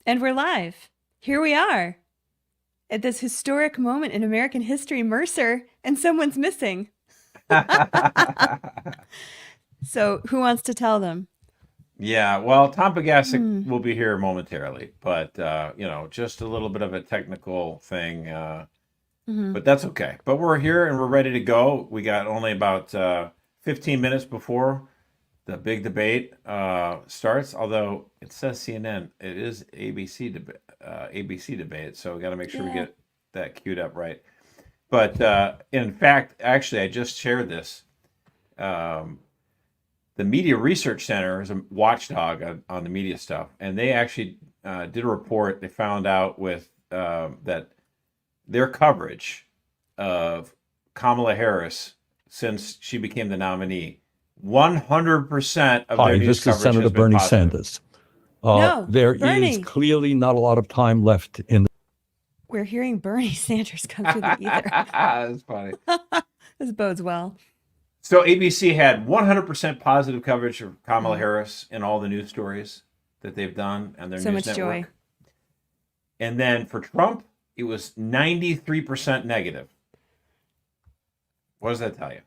And we're live. Here we are at this historic moment in American history, Mercer, and someone's missing. So who wants to tell them? Yeah, well, Tom Pagasic will be here momentarily, but just a little bit of a technical thing, but that's okay. But we're here and we're ready to go. We got only about 15 minutes before the big debate starts. Although it says CNN, it is ABC debate, so we got to make sure we get that queued up right. But in fact, actually, I just shared this. The Media Research Center is a watchdog on the media stuff, and they actually did a report. They found out with that their coverage of Kamala Harris since she became the nominee, 100% of their news coverage Senator has been Bernie positive. Sanders. No, Bernie. Is clearly not a lot of time left in the... We're hearing Bernie Sanders come through the ether. That's funny. This bodes well. So ABC had 100% positive coverage of Kamala Harris in all the news stories that they've done and their So news much network. joy. And then for Trump, it was 93% negative. What does that tell you?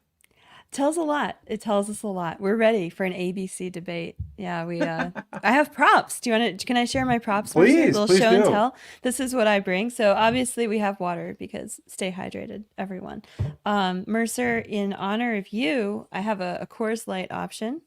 Tells a lot. It tells us a lot. We're ready for an ABC debate. Yeah, we. I have props. Do you want to? Can I share my props? Please, a little please show do. and tell. This is what I bring. So obviously we have water because stay hydrated, everyone. Mercer, in honor of you, I have a Coors Light option.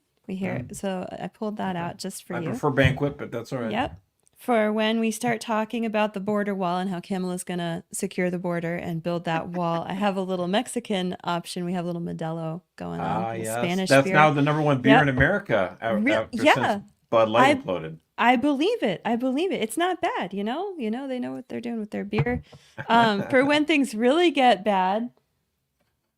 So I pulled that out just for you. I prefer Banquet, but that's all right. Yep. For when we start talking about the border wall and how Kamala's going to secure the border and build that wall, I have a little Mexican option. We have a little Modelo going on. Yes. Spanish That's beer. now the number one beer in America since Bud Light imploded. I believe it. It's not bad, They know what they're doing with their beer. For when things really get bad,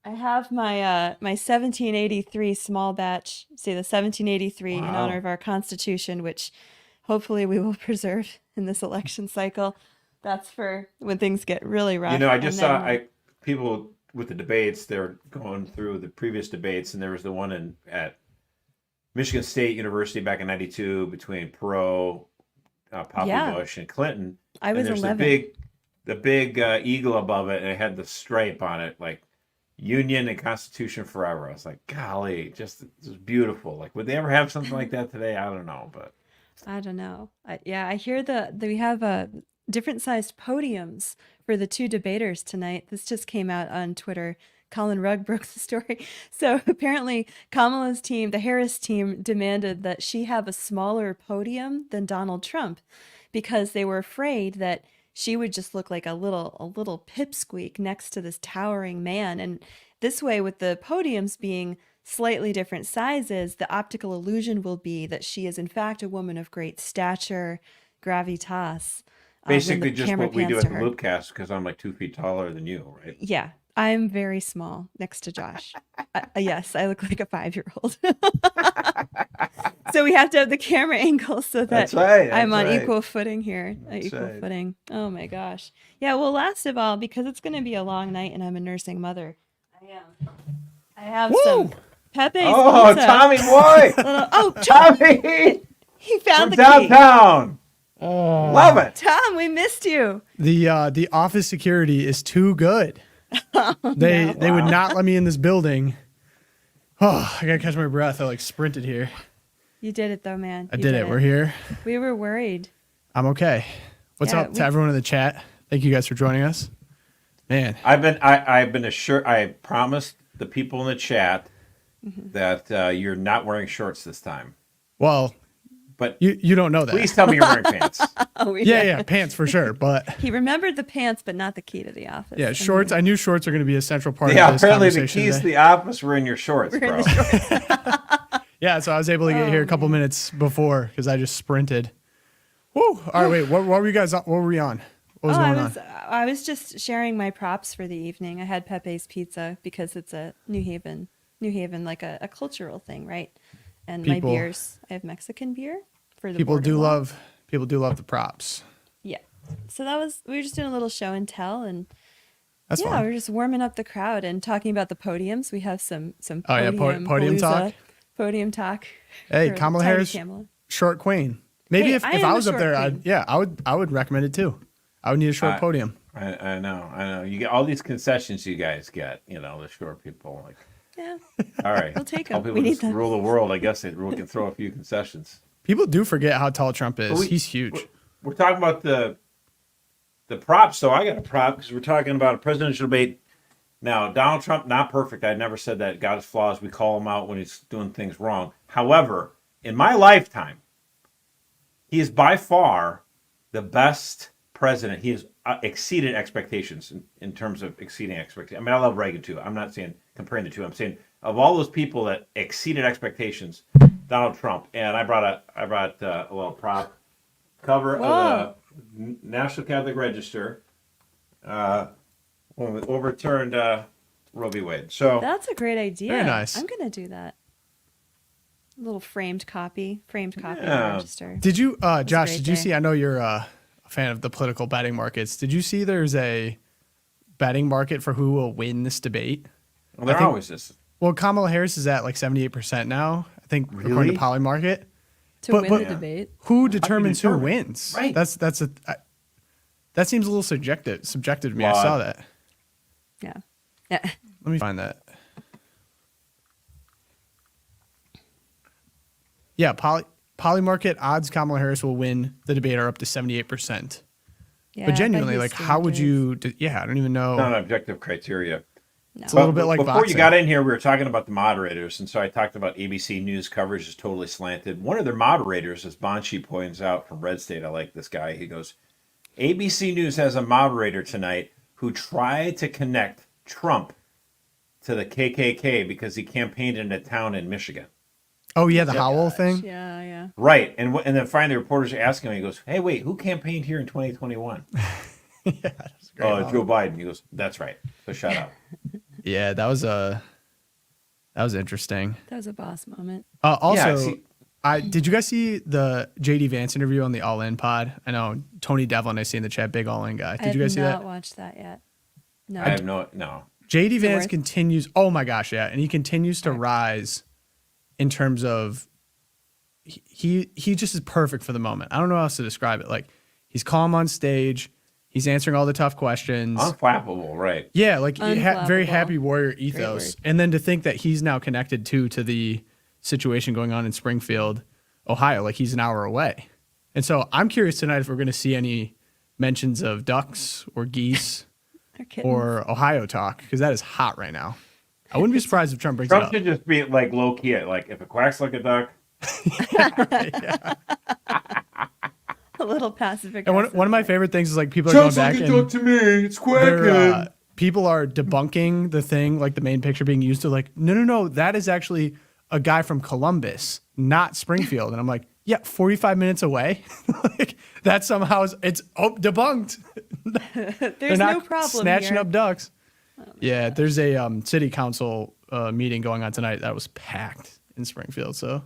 I have my 1783 small batch. See, the 1783 in honor of our Constitution, which hopefully we will preserve in this election cycle. That's for when things get really rough. I just saw people with the debates. They're going through the previous debates, and there was the one at Michigan State University back in '92 between Perot, Poppy Bush, and Clinton. I was 11. The big eagle above it, and it had the stripe on it, like Union and Constitution forever. I was like, golly, just beautiful. Like, would they ever have something like that today? I don't know, but. I don't know. I hear that we have different sized podiums for the two debaters tonight. This just came out on Twitter. Colin Rugg broke the story. So apparently Kamala's team, the Harris team, demanded that she have a smaller podium than Donald Trump because they were afraid that she would just look like a little pipsqueak next to this towering man. And this way, with the podiums being slightly different sizes, the optical illusion will be that she is in fact a woman of great stature, gravitas. Basically just what we do at the LOOPcast, because I'm like 2 feet taller than you, right? Yeah, I'm very small next to Josh. Yes, I look like a 5-year-old. So we have to have the camera angle so that I'm on equal footing here. Footing. Oh my gosh. Yeah, well, last of all, because it's going to be a long night and I'm a nursing mother, I have some Pepe's pizza. Tommy boy! Tommy! He found the downtown. Love it. Tom, we missed you. The office security is too good. They would not let me in this building. Oh, I gotta catch my breath. I sprinted here. You did it though, man. I did it. We're here. We were worried. I'm okay. What's up to everyone in the chat? Thank you guys for joining us. Man, I've been assured. I promised the people in the chat that you're not wearing shorts this time. Well, but you don't know that. Please tell me you're wearing pants. Yeah, pants for sure. But he remembered the pants, but not the key to the office. Yeah, shorts. I knew shorts are going to be a central part of this apparently conversation. The keys to the office were in your shorts, bro. Yeah, so I was able to get here a couple minutes before because I just sprinted. Woo! All right, wait. What were you guys? What were we on? What was going on? I was just sharing my props for the evening. I had Pepe's Pizza because it's a New Haven, like a cultural thing, right? And my beers, I have Mexican beer for the people do love the props. Yeah. So we were just doing a little show and tell, and that's fun. we're just warming up the crowd and talking about the podiums. We have some podium talk. Podium talk. Hey, Kamala Harris, short queen. Maybe Hey, if I I am was a up there, short queen. I would recommend it too. I would need a short podium. I know. You get all these concessions you guys get, the short people. Like, Yeah, all right, we'll take tell them. people We need just them. rule the world. I guess we can throw a few concessions. People do forget how tall Trump is. But He's huge. We're talking about the props. So I got a prop because we're talking about a presidential debate. Now, Donald Trump, not perfect. I never said that. Got his flaws. We call him out when he's doing things wrong. However, in my lifetime, he is by far the best president. He has exceeded expectations in terms of exceeding expectations. I mean, I love Reagan too. I'm not saying comparing the two. I'm saying of all those people that exceeded expectations, Donald Trump. And I brought a little prop cover of the National Catholic Register. When we overturned Roe v. Wade. So That's a great idea. Very nice. I'm gonna do that. A little framed copy of the register. Did you, Josh? great Did you day. see? I know you're a fan of the political betting markets. Did you see? There's a betting market for who will win this debate. well, there I think- always is. Well, Kamala Harris is at like 78% now. I think according Really? to Polymarket. To but- win but- the debate. Who determines who determine? wins? Right. That seems a little subjective to me. I Flawed. saw that. Yeah. Let me find that. Yeah, Polymarket odds Kamala Harris will win the debate are up to 78%. Yeah, But by genuinely, his like, how would standards. you? Yeah, I don't even know. Not an objective criteria. No. It's a little bit like before boxing. you got in here, we were talking about the moderators, and so I talked about ABC News coverage is totally slanted. One of their moderators, as Bonchi points out from Red State, I like this guy. He goes, ABC News has a moderator tonight who tried to connect Trump to the KKK because he campaigned in a town in Michigan. Oh yeah, the Howell thing. Yeah, yeah. Right, and then finally the reporters are asking him. He goes, "Hey, wait, who campaigned here in 2021?" Yeah, that's a great Oh, moment. Joe Biden. He goes, "That's right." So shut up. Yeah, that was interesting. That was a boss moment. Also, see- did you guys see the JD Vance interview on the All In pod? I know Tony Devlin I see in the chat, big All In guy. Did you guys see I have that? not watched that yet. No. I have no. JD Vance worth? continues. Oh my gosh, yeah, and he continues to rise in terms of he just is perfect for the moment. I don't know how else to describe it. Like he's calm on stage, he's answering all the tough questions. Unflappable, right? Yeah, like very Unflappable. happy warrior ethos, word. and then to think that he's now connected to the situation going on in Springfield, Ohio, like he's an hour away. And so I'm curious tonight if we're going to see any mentions of ducks or geese They're kittens. or Ohio talk because that is hot right now. I wouldn't be surprised if Trump brings Trump it up. should just be like low key. Like if it quacks like a duck, a little passive And aggressive. one of my favorite things is like people are going back and to me. It's people are debunking the thing, like the main picture being used to like, no, that is actually a guy from Columbus, not Springfield. And I'm like, yeah, 45 minutes away. Like that somehow it's debunked. They're There's not no problem snatching here. up ducks. Yeah, there's a city council meeting going on tonight that was packed in Springfield. So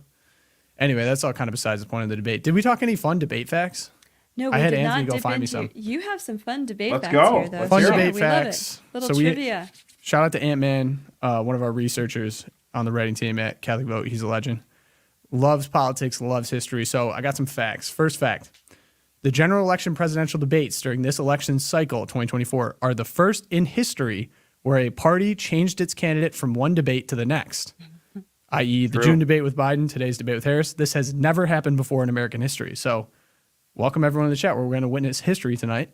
anyway, that's all kind of besides the point of the debate. Did we talk any fun debate facts? No, I we had did Anthony not go dip find me into- some. You have some fun debate Let's facts go. here, though. Let's Fun hear 'em. debate we love facts. it. Little So we- trivia. Shout out to Ant-Man, one of our researchers on the writing team at CatholicVote. He's a legend. Loves politics, loves history. So I got some facts. First fact. The general election presidential debates during this election cycle, 2024, are the first in history where a party changed its candidate from one debate to the next, i.e. the True. June debate with Biden, today's debate with Harris. This has never happened before in American history. So welcome everyone in the chat where we're going to witness history tonight.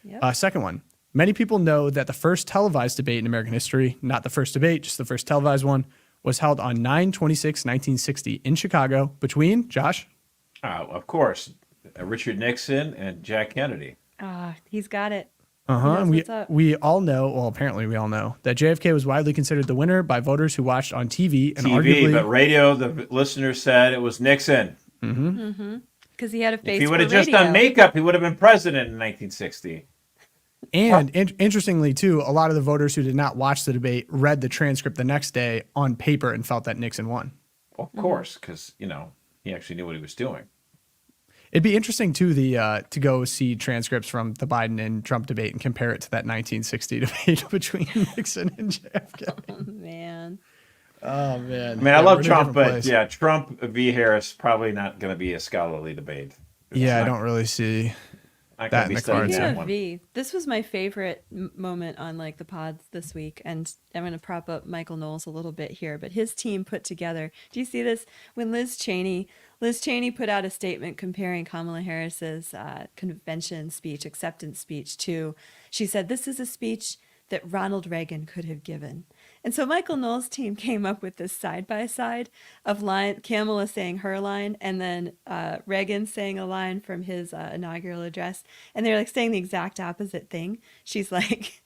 Yep. Second one. Many people know that the first televised debate in American history, not the first debate, just the first televised one, was held on 9/26/1960 in Chicago between, Josh? Of course, Richard Nixon and Jack Kennedy. He's got it. Uh-huh. knows And what's up. we all know, well, apparently we all know, that JFK was widely considered the winner by voters who watched on TV and TV, arguably... but radio, the listeners said it was Nixon. Because he had a face If he for would have just radio. done makeup, he would have been president in 1960. And interestingly, too, a lot of the voters who did not watch the debate read the transcript the next day on paper and felt that Nixon won. Well, of course, because, he actually knew what he was doing. It'd be interesting too to go see transcripts from the Biden and Trump debate and compare it to that 1960 debate between Nixon and JFK. Oh, man. Oh man! I mean, I love we're in a Trump, different but place. yeah, Trump v. Harris, probably not going to be a scholarly debate. Yeah, I don't really see Not that gonna in be the studying cards. Speaking that of one. V, this was my favorite moment on like the pods this week, and I'm going to prop up Michael Knowles a little bit here, but his team put together. Do you see this? When Liz Cheney put out a statement comparing Kamala Harris's convention speech, acceptance speech to, she said, this is a speech that Ronald Reagan could have given. And so Michael Knowles' team came up with this side by side of Kamala saying her line and then Reagan saying a line from his inaugural address, and they're like saying the exact opposite thing. She's like,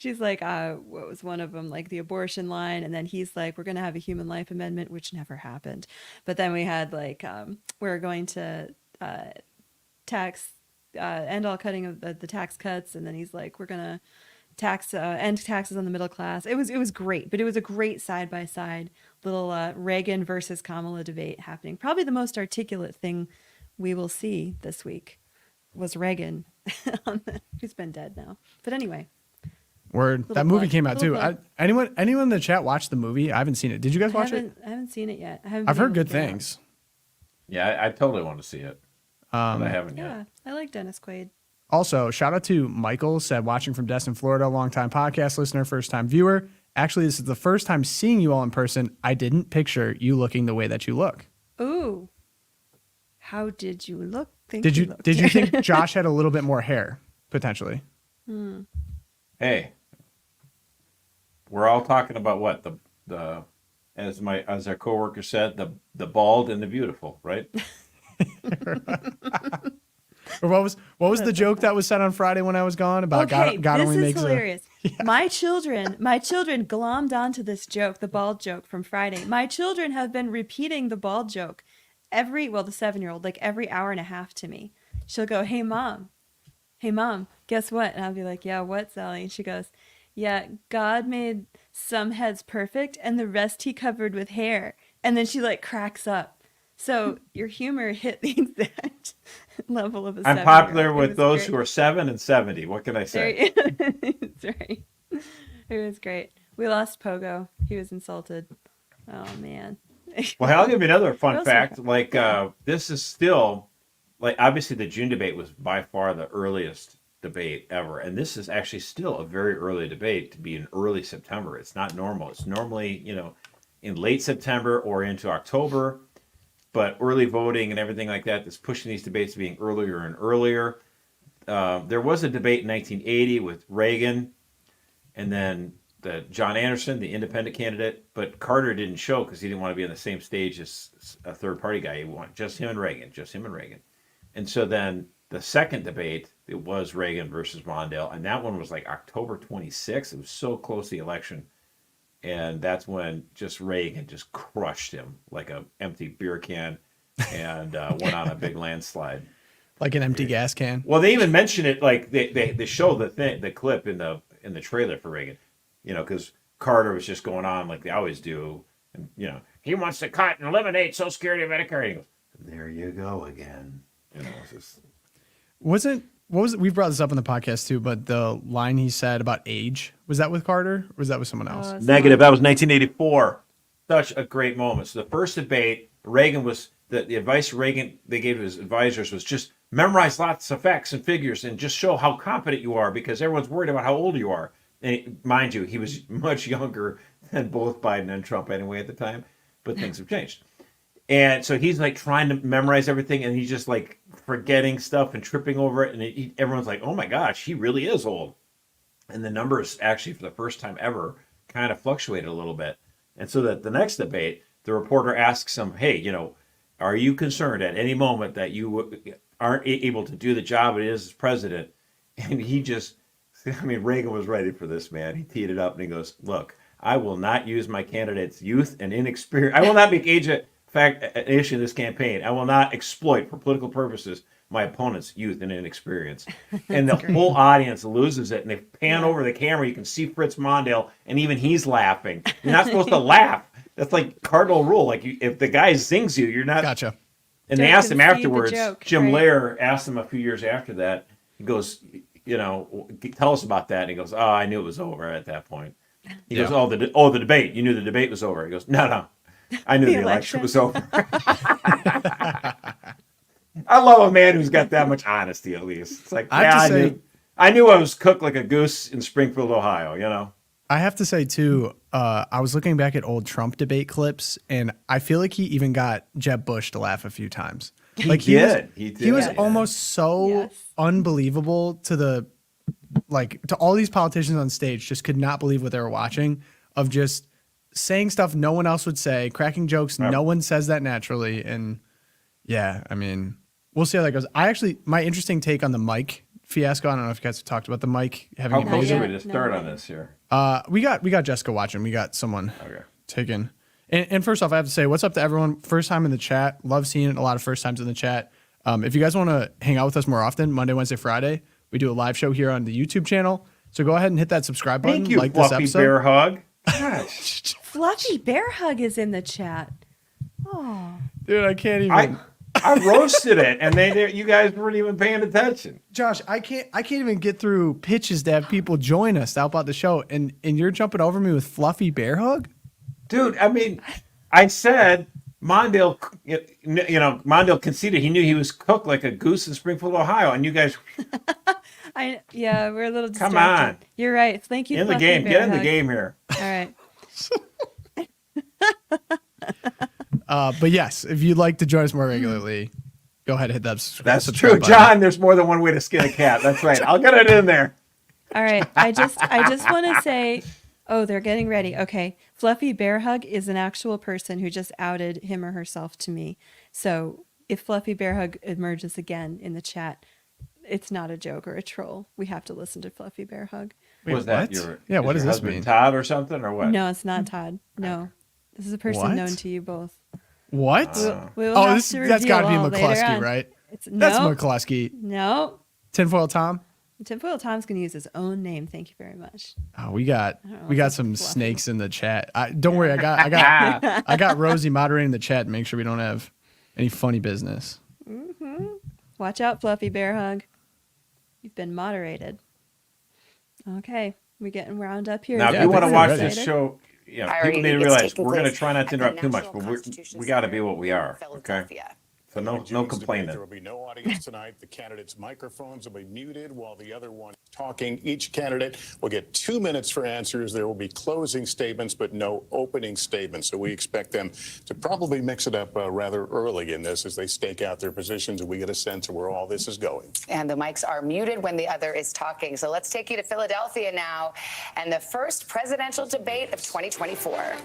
what was one of them, like the abortion line, and then he's like, we're going to have a human life amendment, which never happened. But then we had like, we're going to end all cutting of the tax cuts, and then he's like, we're going to end taxes on the middle class. It was great, but it was a great side by side little Reagan versus Kamala debate happening. Probably the most articulate thing we will see this week was Reagan, who's been dead now. But anyway, Word. That movie came out too. Anyone in the chat watched the movie? I haven't seen it. Did you guys watch it? I haven't seen it yet. I've heard good things. Yeah, I totally want to see it, but I haven't yet. Yeah, I like Dennis Quaid. Also, shout out to Michael, said watching from Destin, Florida, longtime podcast listener, first time viewer. Actually, this is the first time seeing you all in person. I didn't picture you looking the way that you look. Ooh, how did you look? Did you think Josh had a little bit more hair potentially? Hey, we're all talking about what the as our coworker said, the bald and the beautiful, right? Or what was the joke that was said on Friday when I was gone about God only makes hilarious. My children glommed onto this joke, the bald joke from Friday. My children have been repeating the bald joke the 7-year-old, like every hour and a half to me. She'll go, hey mom, guess what? And I'll be like, yeah, what, Sally? And she goes, yeah, God made some heads perfect and the rest he covered with hair. And then she like cracks up. So your humor hit the exact level of a 7-year-old. I'm popular with those who are 7 and 70. What can I say? That's right. It was great. We lost Pogo. He was insulted. Oh man. Well, I'll give you another fun fact. Like this is still, like, obviously the June debate was by far the earliest debate ever, and this is actually still a very early debate to be in early September. It's not normal. It's normally in late September or into October. But early voting and everything like that is pushing these debates to being earlier and earlier. There was a debate in 1980 with Reagan and then John Anderson, the independent candidate. But Carter didn't show because he didn't want to be on the same stage as a third-party guy. He wanted just him and Reagan. And so then the second debate, it was Reagan versus Mondale. And that one was like October 26th. It was so close to the election. And that's when just Reagan just crushed him like an empty beer can and went on a big landslide. Like an empty gas can. Well, they even mention it, like they show the clip in the trailer for Reagan, because Carter was just going on like they always do. And, he wants to cut and eliminate Social Security and Medicare. And he goes, there you go again. It's just... We've brought this up in the podcast too, but the line he said about age, was that with Carter or was that with someone else? Negative. That was 1984. Such a great moment. So the first debate, Reagan was, the advice they gave his advisors was just memorize lots of facts and figures and just show how competent you are because everyone's worried about how old you are. And mind you, he was much younger than both Biden and Trump anyway at the time, but things have changed. And so he's like trying to memorize everything and he's just like forgetting stuff and tripping over it. And everyone's like, oh my gosh, he really is old. And the numbers actually, for the first time ever, kind of fluctuated a little bit. And so that the next debate, the reporter asks him, hey, are you concerned at any moment that you aren't able to do the job it is as president? And Reagan was ready for this, man. He teed it up and he goes, look, I will not use my candidate's youth and inexperience. I will not make age an issue in this campaign. I will not exploit for political purposes my opponent's youth and inexperience. And the whole audience loses it. And they pan over the camera. You can see Fritz Mondale, and even he's laughing. You're not supposed to laugh. That's like cardinal rule. Like if the guy zings you, you're not. Gotcha. And they asked him afterwards. Jim Lehrer asked him a few years after that. He goes, tell us about that. And he goes, oh, I knew it was over at that point. He goes, the debate. You knew the debate was over. He goes, no. I knew the election was over. I love a man who's got that much honesty, at least. It's like, I have to say- I knew I was cooked like a goose in Springfield, Ohio, you know? I have to say too, I was looking back at old Trump debate clips, and I feel like he even got Jeb Bush to laugh a few times. He did. He was Yeah. almost so Yes. unbelievable to all these politicians on stage. Just could not believe what they were watching, of just saying stuff no one else would say, cracking jokes no one says that naturally, and yeah, I mean, we'll see how that goes. My interesting take on the mic fiasco. I don't know if you guys have talked about the mic having How it close muted. are we to start on this here? We got Jessica watching. We got someone Okay. taken. And first off, I have to say, what's up to everyone? First time in the chat. Love seeing it. A lot of first times in the chat. If you guys want to hang out with us more often, Monday, Wednesday, Friday, we do a live show here on the YouTube channel. So go ahead and hit that subscribe button. Thank you, like this Fluffy episode. Bear Hug. Gosh. Fluffy Bear Hug is in the chat. Oh, Dude, I can't even. I roasted it, and you guys weren't even paying attention. Josh, I can't even get through pitches to have people join us to help out the show, and you're jumping over me with Fluffy Bear Hug? Dude, I mean, I said Mondale, Mondale conceded he knew he was cooked like a goose in Springfield, Ohio, and you guys we're a little distracted. Come on. You're right. Thank you. in the Fluffy game. Bear Get in the Hug. game here. All right. But yes, if you'd like to join us more regularly, go ahead and hit that That's subscribe true, button. John. There's more than one way to skin a cat. That's right. I'll get it in there. All right. I just want to say, oh, they're getting ready. Okay. Fluffy Bear Hug is an actual person who just outed him or herself to me. So if Fluffy Bear Hug emerges again in the chat, it's not a joke or a troll. We have to listen to Fluffy Bear Hug. Wait, Was that what? Yeah, what does your this husband mean? Todd or something, or what? No, it's not Todd. No. This is a person What? known to you both. What? We'll Oh, have that's to got to be reveal all later McCluskey, on. right? It's That's no, McCluskey. no. Tinfoil Tom. Tinfoil Tom's going to use his own name. Thank you very much. Oh, we got know, it's some fluffy. snakes in the chat. Don't worry, I got Rosie moderating the chat to make sure we don't have any funny business. Watch out, Fluffy Bear Hug. You've been moderated. Okay, we're getting wound up here. Now, Yeah, if you want to they're watch ready. this show, people Irony need to is realize taking we're going to place try not to at the interrupt too much, National but Constitution we got to Center be what we in are. Okay. Philadelphia. So no Jim's debate, complaining. There will be no audience tonight. The candidates' microphones will be muted while the other one is talking. Each candidate will get 2 minutes for answers. There will be closing statements, but no opening statements. So we expect them to probably mix it up rather early in this as they stake out their positions and we get a sense of where all this is going. And the mics are muted when the other is talking. So let's take you to Philadelphia now and the first presidential debate of 2024.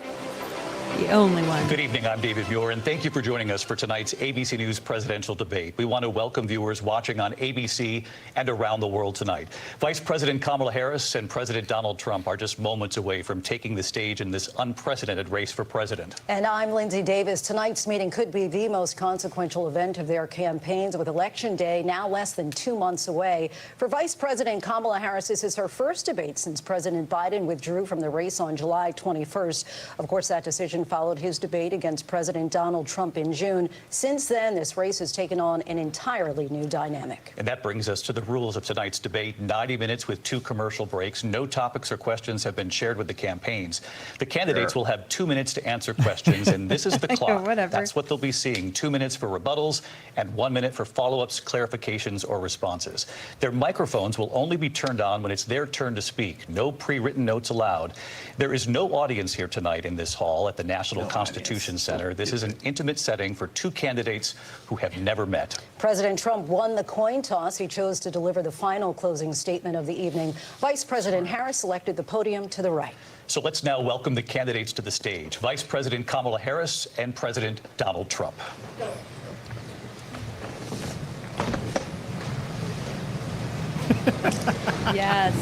The only one. Good evening. I'm David Muir, and thank you for joining us for tonight's ABC News presidential debate. We want to welcome viewers watching on ABC and around the world tonight. Vice President Kamala Harris and President Donald Trump are just moments away from taking the stage in this unprecedented race for president. And I'm Lindsay Davis. Tonight's meeting could be the most consequential event of their campaigns, with Election Day now less than 2 months away. For Vice President Kamala Harris, this is her first debate since President Biden withdrew from the race on July 21st. Of course, that decision followed his debate against President Donald Trump in June. Since then, this race has taken on an entirely new dynamic. And that brings us to the rules of tonight's debate. 90 minutes with 2 commercial breaks. No topics or questions have been shared with the campaigns. The candidates will have 2 minutes to answer questions, and this is the clock. Whatever. That's what they'll be seeing. 2 minutes for rebuttals and 1 minute for follow-ups, clarifications, or responses. Their microphones will only be turned on when it's their turn to speak. No pre-written notes allowed. There is no audience here tonight in this hall at the National Constitution Center. This is an intimate setting for 2 candidates who have never met. President Trump won the coin toss. He chose to deliver the final closing statement of the evening. Vice President Harris selected the podium to the right. So let's now welcome the candidates to the stage. Vice President Kamala Harris and President Donald Trump. Yes.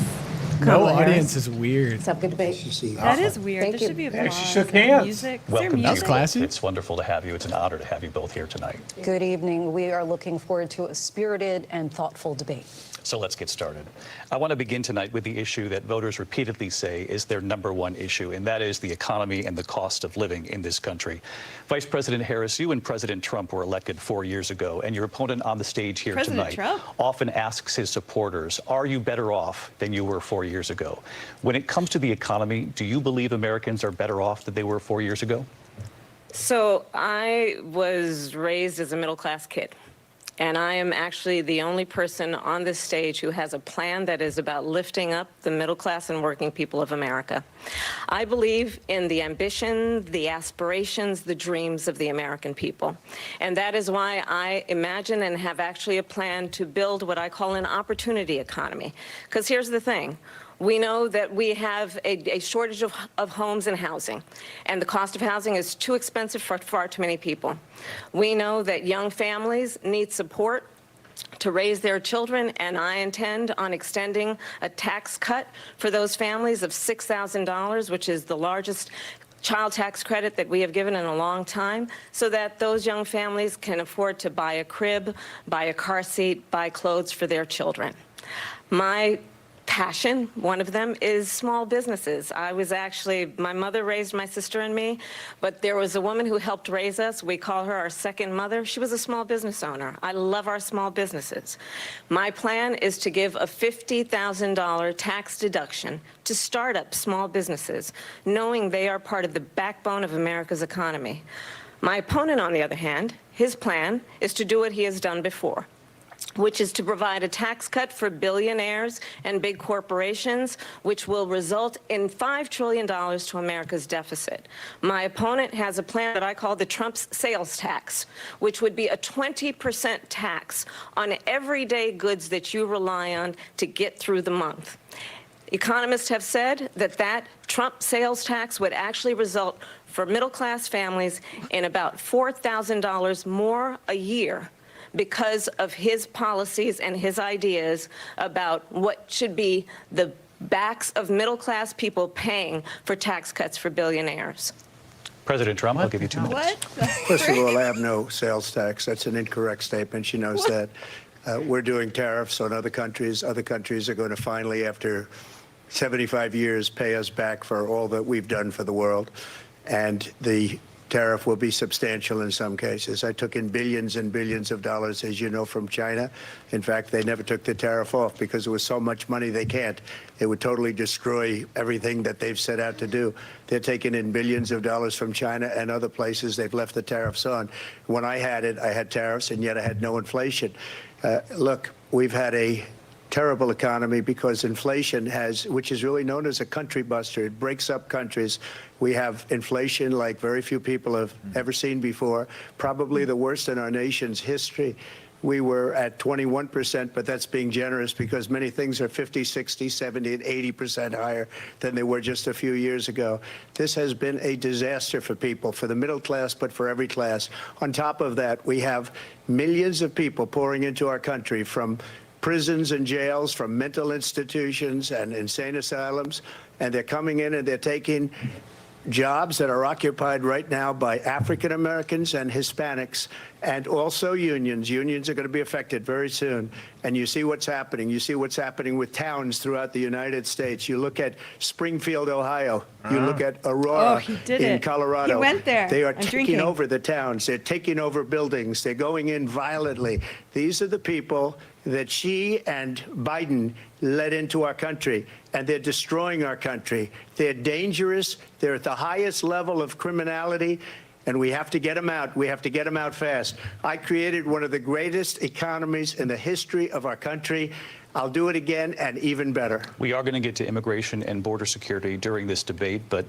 No Kamala audience Harris. is weird. Let's have a good debate. That is weird. Thank There you. should be Yeah, applause. she shook and hands. Music. Is Welcome there to That was music? classy. It's wonderful to have you. It's an honor to have you both here tonight. Good evening. We are looking forward to a spirited and thoughtful debate. So let's get started. I want to begin tonight with the issue that voters repeatedly say is their #1 issue, and that is the economy and the cost of living in this country. Vice President Harris, you and President Trump were elected 4 years ago, and your opponent on the stage here President tonight Trump? often asks his supporters, are you better off than you were 4 years ago? When it comes to the economy, do you believe Americans are better off than they were 4 years ago? So I was raised as a middle-class kid. And I am actually the only person on this stage who has a plan that is about lifting up the middle class and working people of America. I believe in the ambition, the aspirations, the dreams of the American people. And that is why I imagine and have actually a plan to build what I call an opportunity economy. Because here's the thing. We know that we have a shortage of homes and housing, and the cost of housing is too expensive for far too many people. We know that young families need support to raise their children, and I intend on extending a tax cut for those families of $6,000, which is the largest child tax credit that we have given in a long time, so that those young families can afford to buy a crib, buy a car seat, buy clothes for their children. My passion, one of them, is small businesses. My mother raised my sister and me, but there was a woman who helped raise us. We call her our second mother. She was a small business owner. I love our small businesses. My plan is to give a $50,000 tax deduction to start up small businesses, knowing they are part of the backbone of America's economy. My opponent, on the other hand, his plan is to do what he has done before, which is to provide a tax cut for billionaires and big corporations, which will result in $5 trillion to America's deficit. My opponent has a plan that I call the Trump's sales tax, which would be a 20% tax on everyday goods that you rely on to get through the month. Economists have said that Trump sales tax would actually result for middle-class families in about $4,000 more a year, because of his policies and his ideas about what should be the backs of middle-class people paying for tax cuts for billionaires. President Trump, I'll give you 2 minutes. First of all, I have no sales tax. That's an incorrect statement. She knows that. We're doing tariffs on other countries. Other countries are going to finally, after 75 years, pay us back for all that we've done for the world. And the tariff will be substantial in some cases. I took in billions and billions of dollars, as you know, from China. In fact, they never took the tariff off because there was so much money they can't. It would totally destroy everything that they've set out to do. They're taking in billions of dollars from China and other places. They've left the tariffs on. When I had it, I had tariffs, and yet I had no inflation. Look, we've had a terrible economy because inflation which is really known as a country buster. It breaks up countries. We have inflation like very few people have ever seen before, probably the worst in our nation's history. We were at 21%, but that's being generous because many things are 50, 60, 70, and 80% higher than they were just a few years ago. This has been a disaster for people, for the middle class, but for every class. On top of that, we have millions of people pouring into our country from prisons and jails, from mental institutions and insane asylums, and they're coming in and they're taking jobs that are occupied right now by African Americans and Hispanics, and also unions. Unions are going to be affected very soon. And you see what's happening. You see what's happening with towns throughout the United States. You look at Springfield, Ohio. You look at Aurora in Colorado. He went there. They are taking over the towns. They're taking over buildings. They're going in violently. These are the people that Xi and Biden led into our country, and they're destroying our country. They're dangerous. They're at the highest level of criminality, and we have to get them out. We have to get them out fast. I created one of the greatest economies in the history of our country. I'll do it again, and even better. We are going to get to immigration and border security during this debate, but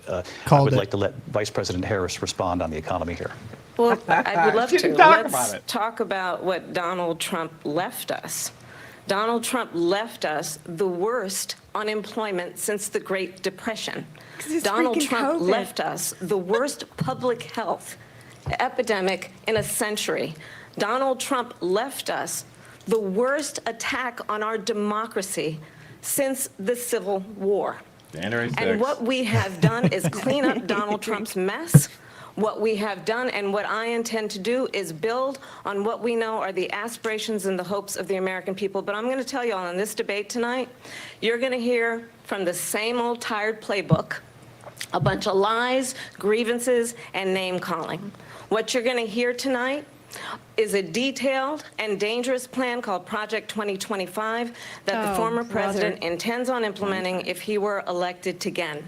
I would like to let Vice President Harris respond on the economy here. Well, I would love to. Let's talk about what Donald Trump left us. Donald Trump left us the worst unemployment since the Great Depression. Donald Trump left us the worst public health epidemic in a century. Donald Trump left us the worst attack on our democracy since the Civil War. January 6th. And what we have done is clean up Donald Trump's mess. What we have done and what I intend to do is build on what we know are the aspirations and the hopes of the American people. But I'm going to tell you all, in this debate tonight, you're going to hear from the same old tired playbook, a bunch of lies, grievances, and name-calling. What you're going to hear tonight is a detailed and dangerous plan called Project 2025 that the former president intends on implementing if he were elected again.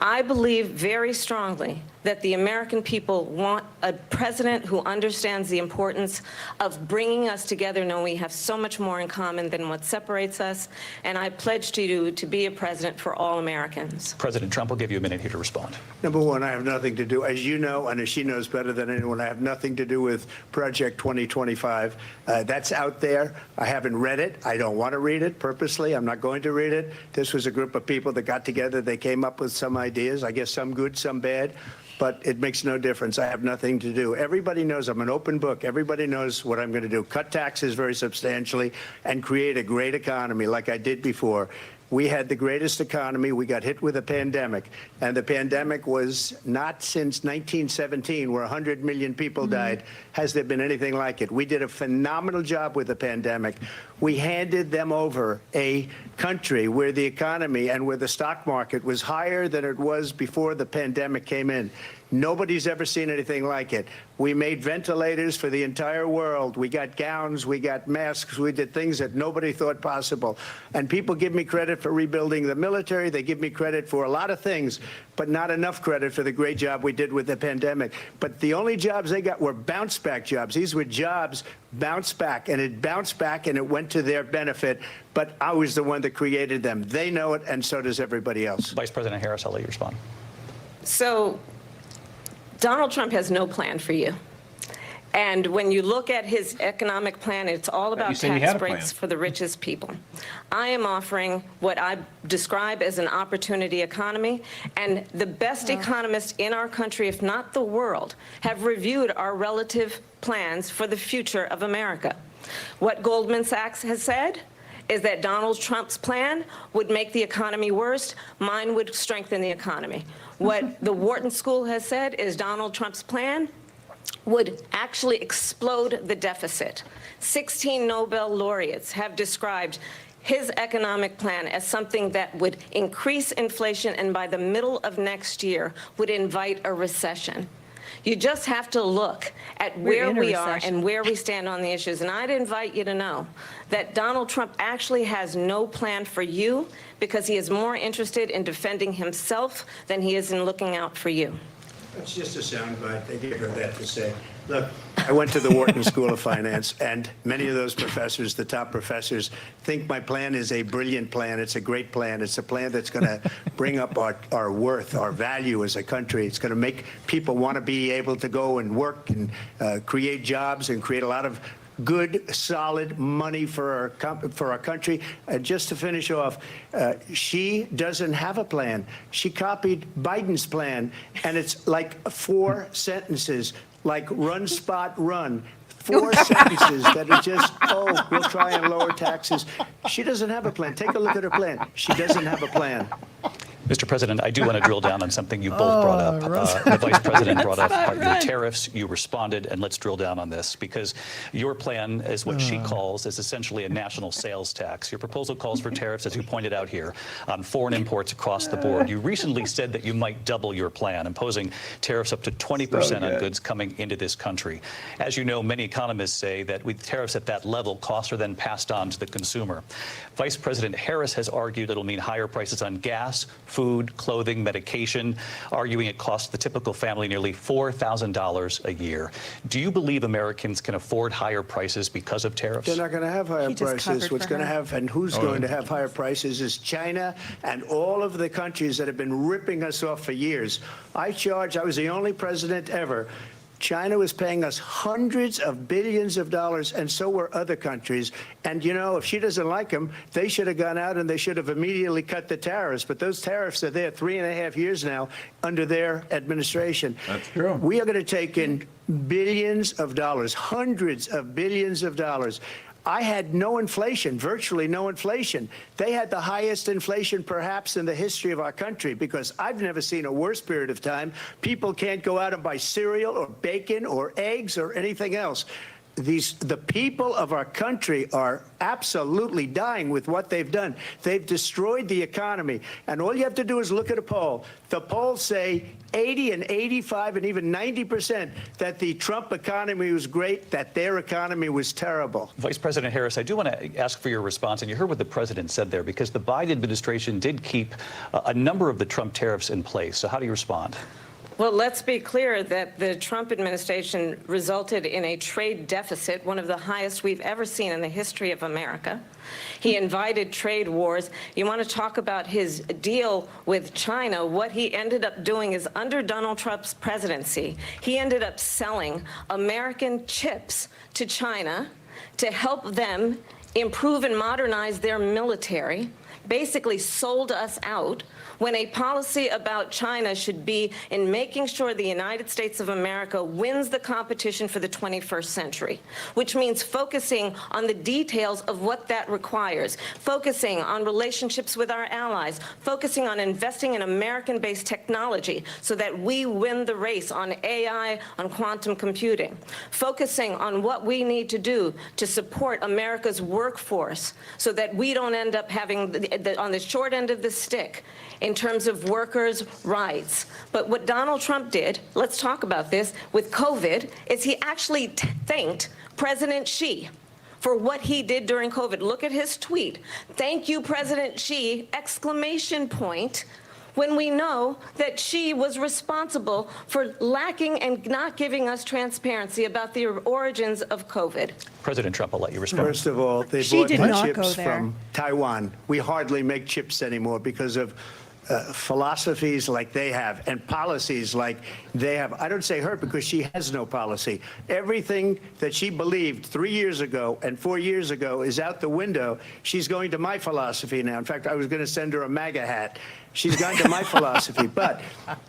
I believe very strongly that the American people want a president who understands the importance of bringing us together, knowing we have so much more in common than what separates us. And I pledge to you to be a president for all Americans. President Trump will give you a minute here to respond. Number one, I have nothing to do, as you know, and as she knows better than anyone, I have nothing to do with Project 2025. That's out there. I haven't read it. I don't want to read it purposely. I'm not going to read it. This was a group of people that got together. They came up with some ideas, I guess some good, some bad. But it makes no difference. I have nothing to do. Everybody knows I'm an open book. Everybody knows what I'm going to do. Cut taxes very substantially and create a great economy like I did before. We had the greatest economy. We got hit with a pandemic. And the pandemic was not since 1917, where 100 million people died, has there been anything like it. We did a phenomenal job with the pandemic. We handed them over a country where the economy and where the stock market was higher than it was before the pandemic came in. Nobody's ever seen anything like it. We made ventilators for the entire world. We got gowns, we got masks, we did things that nobody thought possible. And people give me credit for rebuilding the military. They give me credit for a lot of things, but not enough credit for the great job we did with the pandemic. But the only jobs they got were bounce back jobs. These were jobs bounce back, and it bounced back and it went to their benefit. But I was the one that created them. They know it, and so does everybody else. Vice President Harris, I'll let you respond. So Donald Trump has no plan for you. And when you look at his economic plan, it's all about tax breaks for the richest people. I am offering what I describe as an opportunity economy, and the best economists in our country, if not the world, have reviewed our relative plans for the future of America. What Goldman Sachs has said is that Donald Trump's plan would make the economy worse. Mine would strengthen the economy. What the Wharton School has said is Donald Trump's plan would actually explode the deficit. 16 Nobel laureates have described his economic plan as something that would increase inflation and by the middle of next year would invite a recession. You just have to look at where we are and where we stand on the issues. And I'd invite you to know that Donald Trump actually has no plan for you because he is more interested in defending himself than he is in looking out for you. It's just a soundbite. They gave her that to say. Look, I went to the Wharton School of Finance, and many of those professors, the top professors, think my plan is a brilliant plan. It's a great plan. It's a plan that's going to bring up our worth, our value as a country. It's going to make people want to be able to go and work and create jobs and create a lot of good, solid money for our country. Just to finish off, she doesn't have a plan. She copied Biden's plan, and it's like 4 sentences, like run, spot, run. 4 sentences that are just, oh, we'll try and lower taxes. She doesn't have a plan. Take a look at her plan. She doesn't have a plan. Mr. President, I do want to drill down on something you both brought up. The Vice President brought up your tariffs. You responded, and let's drill down on this because your plan is what she calls is essentially a national sales tax. Your proposal calls for tariffs, as you pointed out here, on foreign imports across the board. You recently said that you might double your plan, imposing tariffs up to 20% on goods coming into this country. As you know, many economists say that with tariffs at that level, costs are then passed on to the consumer. Vice President Harris has argued it'll mean higher prices on gas, food, clothing, medication, arguing it costs the typical family nearly $4,000 a year. Do you believe Americans can afford higher prices because of tariffs? They're not going to have higher prices. What's going to have and who's going to have higher prices is China and all of the countries that have been ripping us off for years. I was the only president ever. China was paying us hundreds of billions of dollars, and so were other countries. And, you know, if she doesn't like them, they should have gone out and they should have immediately cut the tariffs. But those tariffs are there 3.5 years now under their administration. That's true. We are going to take in billions of dollars, hundreds of billions of dollars. I had no inflation, virtually no inflation. They had the highest inflation perhaps in the history of our country because I've never seen a worse period of time. People can't go out and buy cereal or bacon or eggs or anything else. The people of our country are absolutely dying with what they've done. They've destroyed the economy. And all you have to do is look at a poll. The polls say 80 and 85 and even 90% that the Trump economy was great, that their economy was terrible. Vice President Harris, I do want to ask for your response. And you heard what the president said there, because the Biden administration did keep a number of the Trump tariffs in place. So how do you respond? Well, let's be clear that the Trump administration resulted in a trade deficit, one of the highest we've ever seen in the history of America. He invited trade wars. You want to talk about his deal with China? What he ended up doing is, under Donald Trump's presidency, he ended up selling American chips to China to help them improve and modernize their military, basically sold us out, when a policy about China should be in making sure the United States of America wins the competition for the 21st century, which means focusing on the details of what that requires, focusing on relationships with our allies, focusing on investing in American-based technology so that we win the race on AI, on quantum computing, focusing on what we need to do to support America's workforce so that we don't end up having, on the short end of the stick, in terms of workers' rights. But what Donald Trump did, let's talk about this, with COVID, is he actually thanked President Xi for what he did during COVID. Look at his tweet. "Thank you, President Xi," exclamation point, when we know that Xi was responsible for lacking and not giving us transparency about the origins of COVID. President Trump, I'll let you respond. First of all, they She bought did the not go chips there. from Taiwan. We hardly make chips anymore because of philosophies like they have and policies like they have. I don't say her because she has no policy. Everything that she believed 3 years ago and 4 years ago is out the window. She's going to my philosophy now. In fact, I was going to send her a MAGA hat. She's gone to my philosophy. But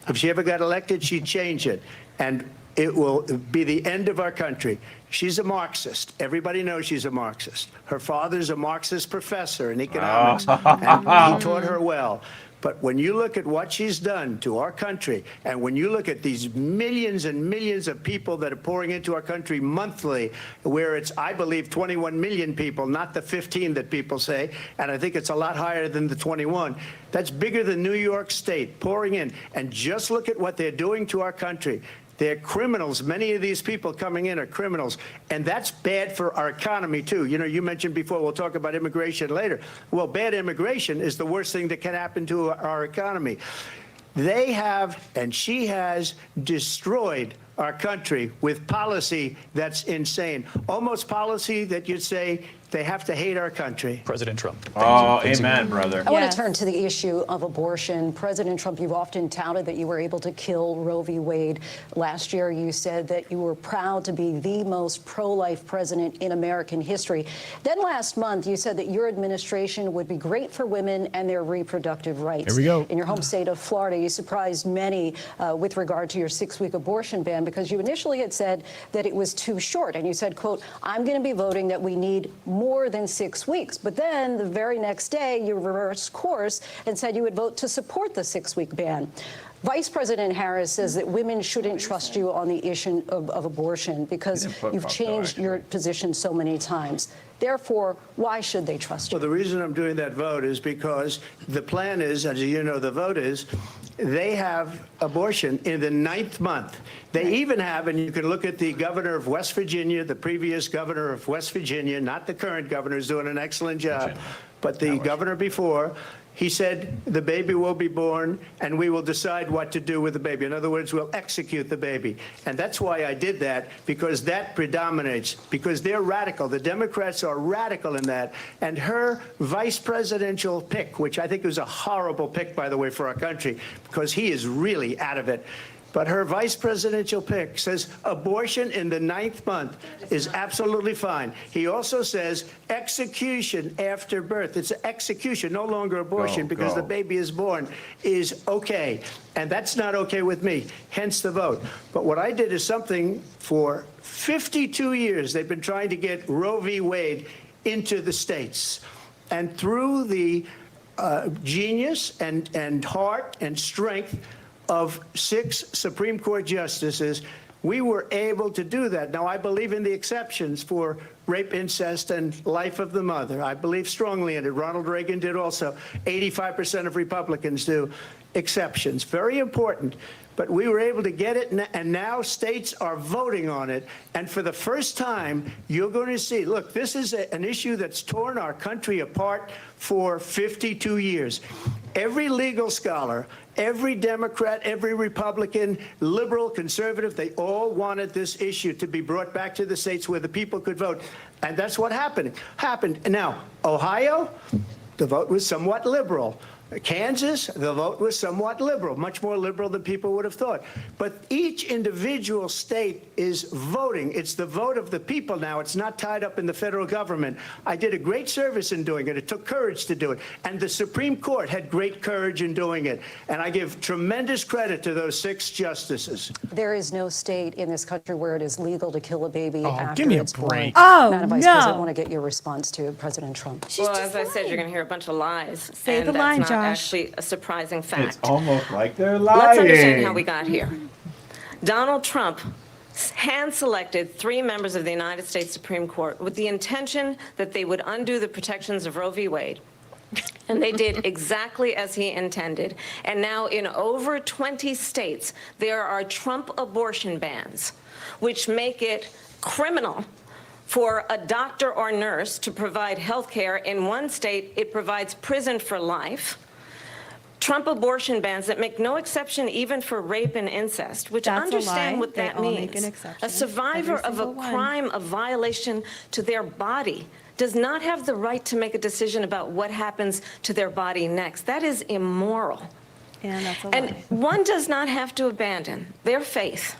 if she ever got elected, she'd change it. And it will be the end of our country. She's a Marxist. Everybody knows she's a Marxist. Her father's a Marxist professor in economics, and he taught her well. But when you look at what she's done to our country, and when you look at these millions and millions of people that are pouring into our country monthly, where it's, I believe, 21 million people, not the 15 that people say, and I think it's a lot higher than the 21. That's bigger than New York State pouring in. And just look at what they're doing to our country. They're criminals. Many of these people coming in are criminals. And that's bad for our economy, too. You know, you mentioned before, we'll talk about immigration later. Well, bad immigration is the worst thing that can happen to our economy. They have, and she has, destroyed our country with policy that's insane. Almost policy that you'd say they have to hate our country. President Trump. Oh, amen, brother. I want Yes. to turn to the issue of abortion. President Trump, you've often touted that you were able to kill Roe v. Wade. Last year, you said that you were proud to be the most pro-life president in American history. Then last month, you said that your administration would be great for women and their reproductive rights. Here we go. In your home state of Florida, you surprised many with regard to your 6-week abortion ban, because you initially had said that it was too short. And you said, quote, "I'm going to be voting that we need more than 6 weeks." But then the very next day, you reversed course and said you would vote to support the 6-week ban. Vice President Harris says that women shouldn't trust you on the issue of abortion because you've changed your position so many times. Therefore, why should they trust you? Well, the reason I'm doing that vote is because the plan is, as you know, the vote is, they have abortion in the 9th month. They even have, and you can look at the governor of West Virginia, the previous governor of West Virginia, not the current governor, is doing an excellent job, but the governor before, he said the baby will be born and we will decide what to do with the baby. In other words, we'll execute the baby. And that's why I did that, because that predominates, because they're radical. The Democrats are radical in that. And her vice presidential pick, which I think was a horrible pick, by the way, for our country, because he is really out of it. But her vice presidential pick says abortion in the 9th month is absolutely fine. He also says execution after birth. It's execution, no longer abortion, because the baby is born, is okay. And that's not okay with me, hence the vote. But what I did is something for 52 years. They've been trying to get Roe v. Wade into the states. And through the genius and heart and strength of 6 Supreme Court justices, we were able to do that. Now, I believe in the exceptions for rape, incest, and life of the mother. I believe strongly in it. Ronald Reagan did also. 85% of Republicans do. Exceptions, very important. but we were able to get it, and now states are voting on it. And for the first time, you're going to see, look, this is an issue that's torn our country apart for 52 years. Every legal scholar, every Democrat, every Republican, liberal, conservative, they all wanted this issue to be brought back to the states where the people could vote. And that's what happened. Now, Ohio, the vote was somewhat liberal. Kansas, the vote was somewhat liberal, much more liberal than people would have thought. But each individual state is voting. It's the vote of the people now. It's not tied up in the federal government. I did a great service in doing it. It took courage to do it. And the Supreme Court had great courage in doing it. And I give tremendous credit to those 6 justices. There is no state in this country where it is legal to kill a baby after give me a it's break. born. Oh, Madam Vice no. President, I want to get your response to President Trump. Well, as I said, you're going to hear a bunch of lies. Say and the line, that's not Josh. actually a surprising fact. It's almost like they're lying. Let's understand how we got here. Donald Trump hand-selected 3 members of the United States Supreme Court with the intention that they would undo the protections of Roe v. Wade. And they did exactly as he intended. And now in over 20 states, there are Trump abortion bans, which make it criminal for a doctor or nurse to provide health care. In one state, it provides prison for life. Trump abortion bans that make no exception even for rape and incest, which That's a understand lie. what They that all make means. an exception. A survivor Every of a single one. crime of violation to their body does not have the right to make a decision about what happens to their body next. That is immoral. And that's a lie. And one does not have to abandon their faith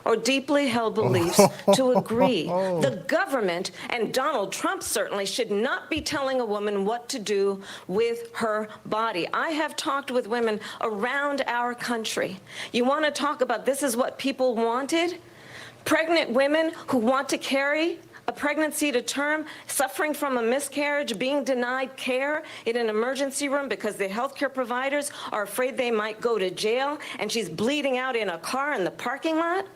or deeply held beliefs to agree. The government, and Donald Trump certainly, should not be telling a woman what to do with her body. I have talked with women around our country. You want to talk about this is what people wanted? Pregnant women who want to carry a pregnancy to term, suffering from a miscarriage, being denied care in an emergency room because the healthcare providers are afraid they might go to jail, and she's bleeding out in a car in the parking lot.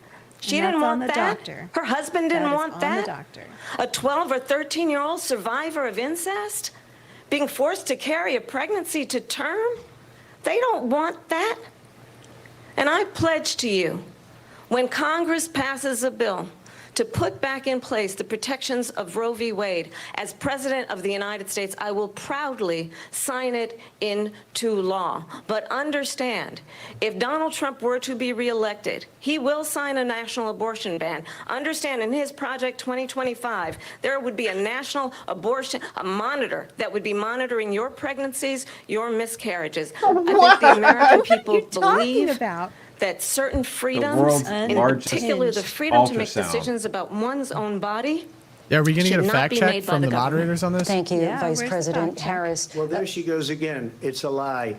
She And didn't that's on want the that. doctor. Her husband didn't That is want on that. the doctor. A 12 or 13-year-old survivor of incest being forced to carry a pregnancy to term, they don't want that. And I pledge to you, when Congress passes a bill to put back in place the protections of Roe v. Wade, as President of the United States, I will proudly sign it into law. But understand, if Donald Trump were to be reelected, he will sign a national abortion ban. Understand, in his Project 2025, there would be a national abortion, a monitor that would be monitoring your pregnancies, your miscarriages. I think the American people What are you talking believe about? that certain freedoms, world's in largest particular the freedom to make ultrasound. decisions about one's own body, Are we going to get should a not fact be check made by from the the government. moderators on this? Thank you, Yeah, Vice where's the President fact check? Harris. Well, there she goes again. It's a lie.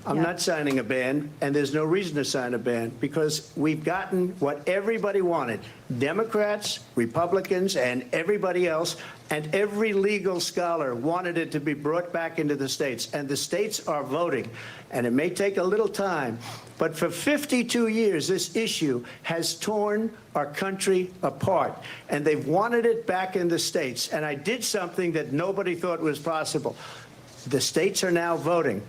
I'm Yeah. not signing a ban, and there's no reason to sign a ban because we've gotten what everybody wanted. Democrats, Republicans, and everybody else, and every legal scholar wanted it to be brought back into the states, and the states are voting. And it may take a little time, but for 52 years, this issue has torn our country apart, and they've wanted it back in the states. And I did something that nobody thought was possible. The states are now voting.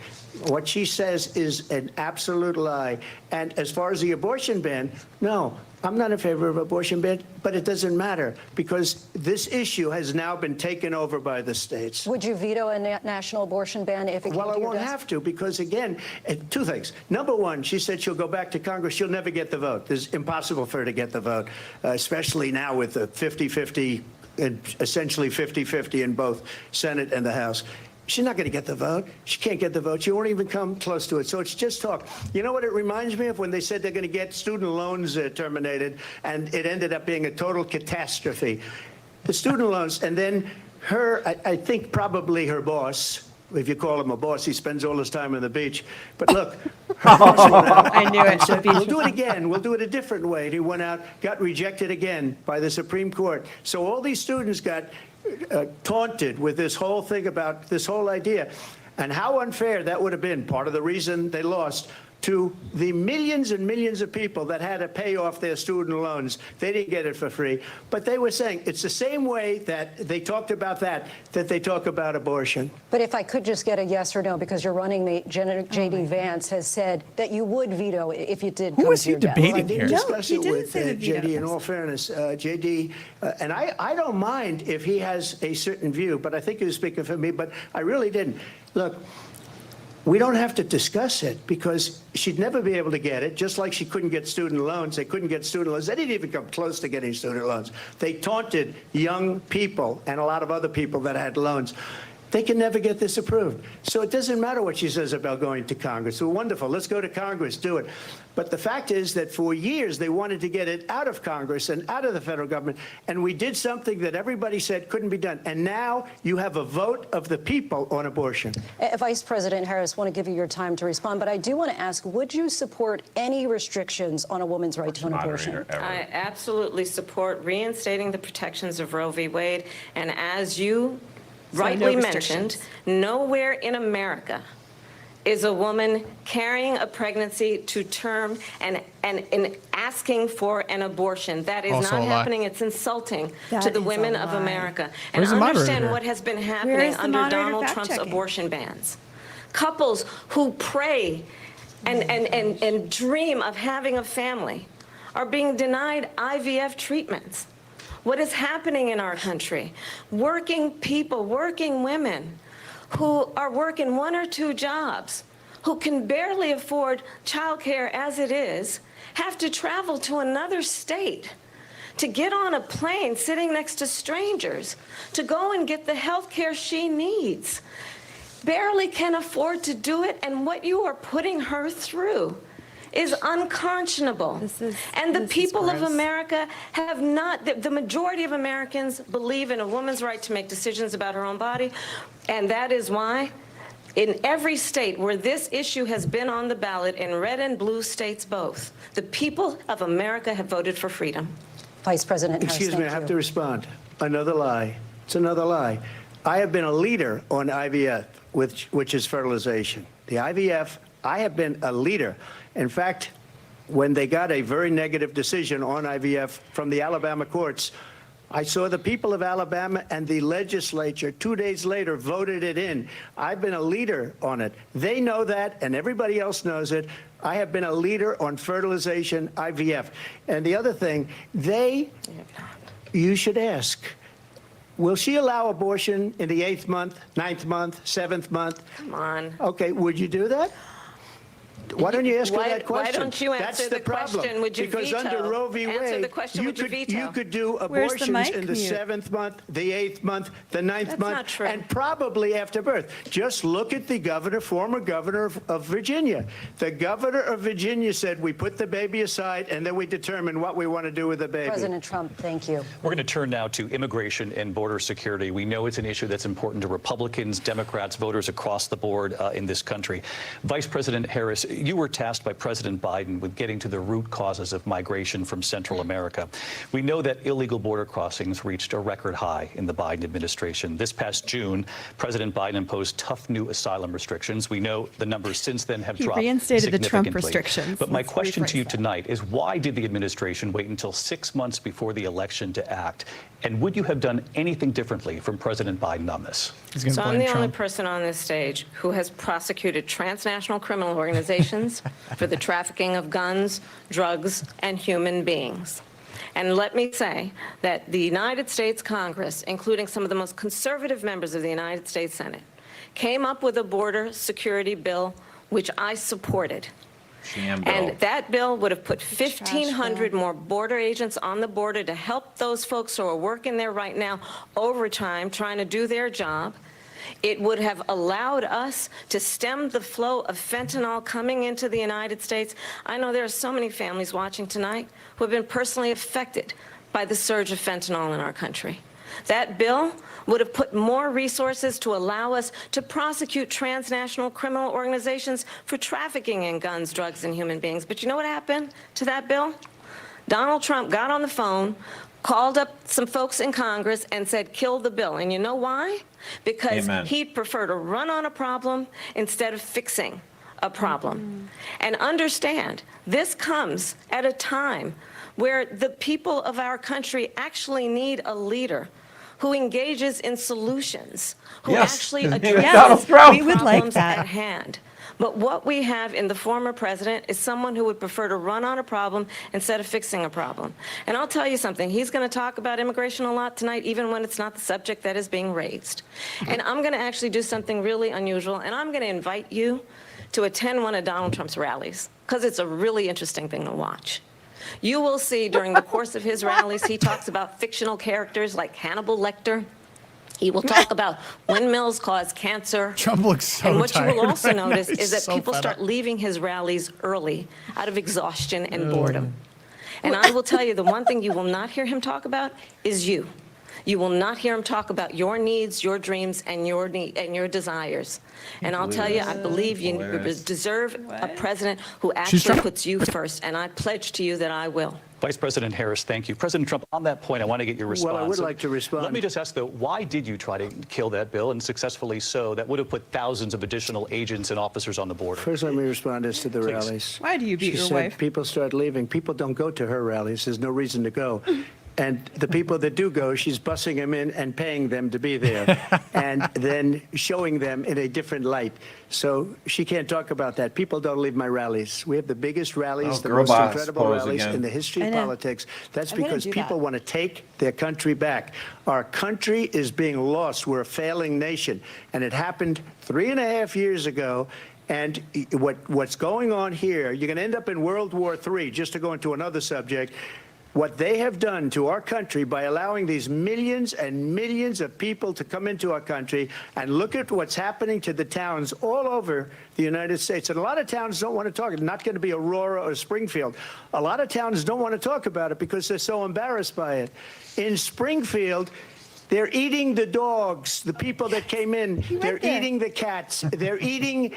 What she says is an absolute lie. And as far as the abortion ban, no, I'm not in favor of abortion ban, but it doesn't matter because this issue has now been taken over by the states. Would you veto a national abortion ban if it came Well, I to your won't desk? have to because, again, 2 things. Number one, she said she'll go back to Congress. She'll never get the vote. It's impossible for her to get the vote, especially now with the 50-50, essentially 50-50 in both Senate and the House. She's not going to get the vote. She can't get the vote. She won't even come close to it. So it's just talk. You know what it reminds me of? When they said they're going to get student loans terminated, and it ended up being a total catastrophe. The student loans, and then her, I think probably her boss, if you call him a boss, he spends all his time on the beach. But look, her boss went out I knew it. and said, we'll do it again. We'll do it a different way. And he went out, got rejected again by the Supreme Court. So all these students got taunted with this whole thing about this whole idea. And how unfair that would have been, part of the reason they lost, to the millions and millions of people that had to pay off their student loans. They didn't get it for free. But they were saying it's the same way that they talked about that they talk about abortion. But if I could just get a yes or no, because your running mate, J.D. Vance, has said that you would veto it if you did come is to he your death. debating Well, I didn't here? discuss No, it he didn't with say the veto. J.D. in all fairness. J.D., and I don't mind if he has a certain view, but I think he was speaking for me, but I really didn't. Look, we don't have to discuss it because she'd never be able to get it, just like she couldn't get student loans. They couldn't get student loans. They didn't even come close to getting student loans. They taunted young people and a lot of other people that had loans. They can never get this approved. So it doesn't matter what she says about going to Congress. Well, wonderful. Let's go to Congress. Do it. But the fact is that for years they wanted to get it out of Congress and out of the federal government. And we did something that everybody said couldn't be done. And now you have a vote of the people on abortion. Vice President Harris, I want to give you your time to respond, but I do want to ask, would you support any restrictions on a woman's right to an abortion? I absolutely support reinstating the protections of Roe v. Wade. And as you rightly mentioned, nowhere in America is a woman carrying a pregnancy to term and asking for an abortion. That is Also not a lie. happening. It's insulting to the women of America. And Where's the moderator understand here? what has been Where happening is the under moderator Donald Trump's fact-checking? abortion bans. Couples who pray and dream of having a family are being denied IVF treatments. What is happening in our country? Working people, working women who are working 1 or 2 jobs, who can barely afford childcare as it is, have to travel to another state to get on a plane sitting next to strangers to go and get the health care she needs. Barely can afford to do it, and what you are putting her through is unconscionable. And the people of America have not, the majority of Americans believe in a woman's right to make decisions about her own body, and that is why in every state where this issue has been on the ballot, in red and blue states both, the people of America have voted for freedom. Vice President Harris, Excuse me, I thank have you. to respond. Another lie. It's another lie. I have been a leader on IVF, which is fertilization. The IVF, I have been a leader. In fact, when they got a very negative decision on IVF from the Alabama courts, I saw the people of Alabama and the legislature 2 days later voted it in. I've been a leader on it. They know that, and everybody else knows it. I have been a leader on fertilization, IVF. And the other thing, you should ask, will she allow abortion in the 8th month, 9th month, 7th month? Come on. Okay, would you do that? Why don't you ask her that question? Why don't you answer That's the problem. question? Would you because veto? under Roe v. Answer Wade, the question. Would you veto? you could do Where's the abortions mic in the mute? 7th month, the 8th month, the 9th That's month, not true. and probably after birth. Just look at the governor, former governor of Virginia. The governor of Virginia said we put the baby aside and then we determine what we want to do with the baby. President Trump, thank you. We're going to turn now to immigration and border security. We know it's an issue that's important to Republicans, Democrats, voters across the board in this country. Vice President Harris, you were tasked by President Biden with getting to the root causes of migration from Central America. We know that illegal border crossings reached a record high in the Biden administration. This past June, President Biden imposed tough new asylum restrictions. We know the numbers since then have dropped reinstated the Trump significantly. restrictions. But my Let's question to you rephrase that. tonight is, why did the administration wait until 6 months before the election to act? And would you have done anything differently from President Biden on this? He's going to So I'm blame the only Trump. person on this stage who has prosecuted transnational criminal organizations for the trafficking of guns, drugs, and human beings. And let me say that the United States Congress, including some of the most conservative members of the United States Senate, came up with a border security bill, which I supported. Sham bill. And that bill would have put Trash 1,500 bill. more border agents on the border to help those folks who are working there right now overtime, trying to do their job. It would have allowed us to stem the flow of fentanyl coming into the United States. I know there are so many families watching tonight who have been personally affected by the surge of fentanyl in our country. That bill would have put more resources to allow us to prosecute transnational criminal organizations for trafficking in guns, drugs, and human beings. But you know what happened to that bill? Donald Trump got on the phone, called up some folks in Congress, and said, kill the bill. And you know why? Because Amen. he'd prefer to run on a problem instead of fixing a problem. And understand, this comes at a time where the people of our country actually need a leader who engages in solutions, who Yes. actually His name is addresses Donald Trump. We would like problems that. at hand. But what we have in the former president is someone who would prefer to run on a problem instead of fixing a problem. And I'll tell you something, he's going to talk about immigration a lot tonight, even when it's not the subject that is being raised. And I'm going to actually do something really unusual, and I'm going to invite you to attend one of Donald Trump's rallies, because it's a really interesting thing to watch. You will see during the course of his rallies, he talks about fictional characters like Hannibal Lecter. He will talk about windmills cause cancer. Trump looks so And what you will tired also right now. notice He's is that so people fed start up. leaving his rallies early out of exhaustion and boredom. And I will tell you, the one thing you will not hear him talk about is you. You will not hear him talk about your needs, your dreams, and your desires. And I'll tell you, I believe you Hilarious. deserve a president who She's actually trying- puts you first, and I pledge to you that I will. Vice President Harris, thank you. President Trump, on that point, I want to get your response. Well, I would like to respond. Let me just ask, though, why did you try to kill that bill, and successfully so? That would have put thousands of additional agents and officers on the border. First, let me respond as to the Please. rallies. Why do you beat She your said wife? people start leaving. People don't go to her rallies. There's no reason to go. And the people that do go, she's bussing them in and paying them to be there, and then showing them in a different light. So she can't talk about that. People don't leave my rallies. We have the biggest rallies, Oh, the girl most boss incredible pose rallies again. in the history I of know. politics. That's I'm gonna because do people that. want to take their country back. Our country is being lost. We're a failing nation. And it happened 3.5 years ago. And what's going on here, you're going to end up in World War III, just to go into another subject. What they have done to our country by allowing these millions and millions of people to come into our country, and look at what's happening to the towns all over the United States. And a lot of towns don't want to talk. It's not going to be Aurora or Springfield. A lot of towns don't want to talk about it because they're so embarrassed by it. In Springfield, they're eating the dogs, the people that came in. They're there. eating the cats. They're eating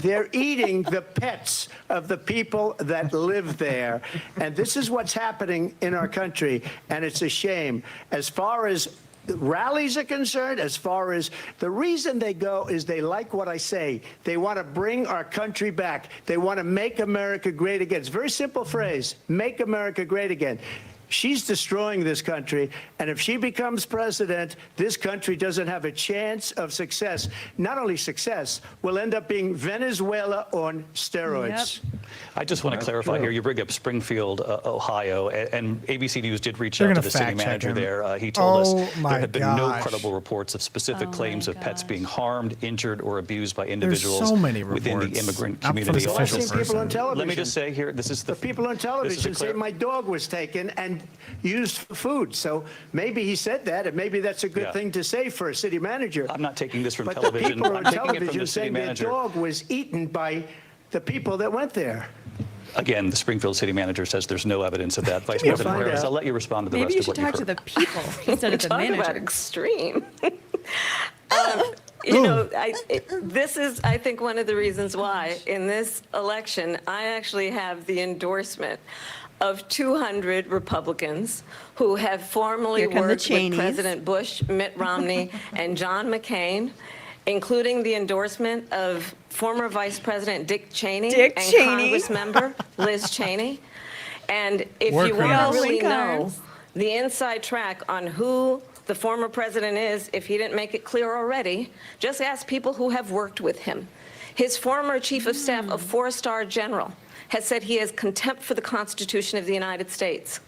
the pets of the people that live there. And this is what's happening in our country, and it's a shame. As far as rallies are concerned, as far as the reason they go is they like what I say. They want to bring our country back. They want to make America great again. It's a very simple phrase, make America great again. She's destroying this country, and if she becomes president, this country doesn't have a chance of success. Not only success, we'll end up being Venezuela on steroids. Yep. I just want to clarify true. here. You bring up Springfield, Ohio, and ABC News did reach They're out to gonna the city fact check manager him. there. He told Oh, us my there have been no gosh. credible reports of specific Oh, claims my of pets gosh. being harmed, injured, or abused by There's individuals so many within the reports. immigrant Not for community. this Well, I've official seen people on person. television. Let me just say here, this is the The people on this is a television say clar- my dog was taken and used for food. So maybe he said that, and maybe that's a good Yeah. thing to say for a city manager. I'm not taking this from But the television. people I'm on taking it from television the city saying their manager. dog was eaten by the people that went there. Again, the Springfield city manager says there's no evidence of that. Vice We'll President find Harris, out. I'll let you respond to the Maybe you rest of should what talk you've to heard. the people instead of the Talk about manager. extreme. You know, this is, I think, one of the reasons why in this election, I actually have the endorsement of 200 Republicans who have formally Here come the worked with Cheneys. President Bush, Mitt Romney, and John McCain, including the endorsement of former Vice President Dick Cheney Dick and Cheney. Congress member Liz Cheney. And if War you crimes. want All to really link know arms. the inside track on who the former president is, if he didn't make it clear already, just ask people who have worked with him. His former chief of staff, a four-star general, has said he has contempt for the Constitution of the United States.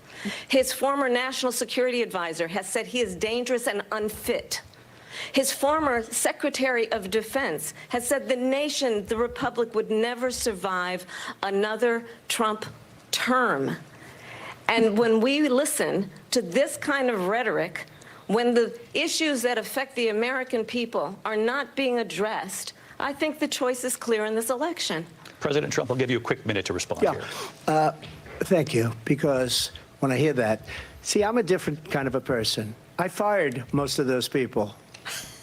His former national security advisor has said he is dangerous and unfit. His former Secretary of Defense has said the nation, the Republic, would never survive another Trump term. And when we listen to this kind of rhetoric, when the issues that affect the American people are not being addressed, I think the choice is clear in this election. President Trump, I'll give you a quick minute to respond Yeah. here. Thank you, because when I hear that, see, I'm a different kind of a person. I fired most of those people.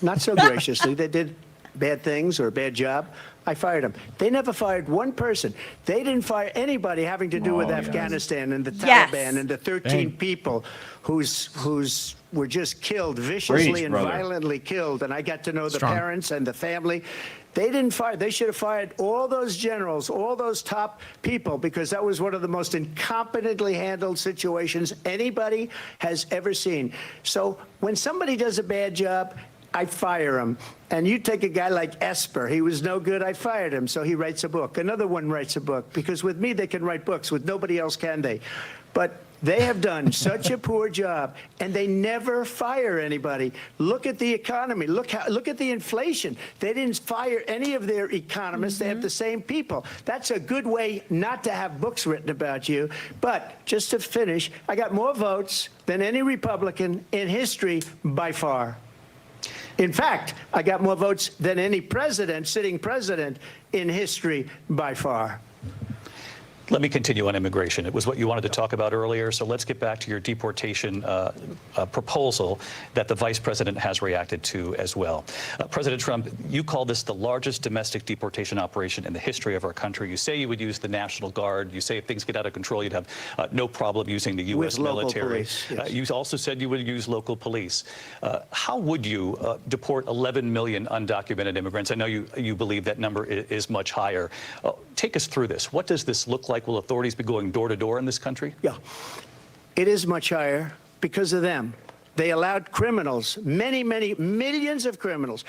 Not so graciously. They did bad things or a bad job, I fired them. They never fired one person. They didn't fire anybody having to do with Afghanistan and the Taliban and the 13 people who's were just killed viciously and violently killed. And I got to know the parents and the family. They didn't fire. They should have fired all those generals, all those top people, because that was one of the most incompetently handled situations anybody has ever seen. So when somebody does a bad job, I fire him. And you take a guy like Esper. He was no good. I fired him. So he writes a book. Another one writes a book. Because with me, they can write books. With nobody else can they. But they have done such a poor job, and they never fire anybody. Look at the economy. Look at the inflation. They didn't fire any of their economists. They have the same people. That's a good way not to have books written about you. But just to finish, I got more votes than any Republican in history by far. In fact, I got more votes than any president, sitting president in history by far. Let me continue on immigration. It was what you wanted to talk about earlier, so let's get back to your deportation proposal that the vice president has reacted to as well. President Trump, you call this the largest domestic deportation operation in the history of our country. You say you would use the National Guard. You say if things get out of control, you'd have no problem using the U.S. military. Police, yes. You also said you would use local police. How would you deport 11 million undocumented immigrants? I know you believe that number is much higher. Take us through this. What does this look like? Will authorities be going door to door in this country? Yeah, it is much higher because of them. They allowed criminals, many millions of criminals.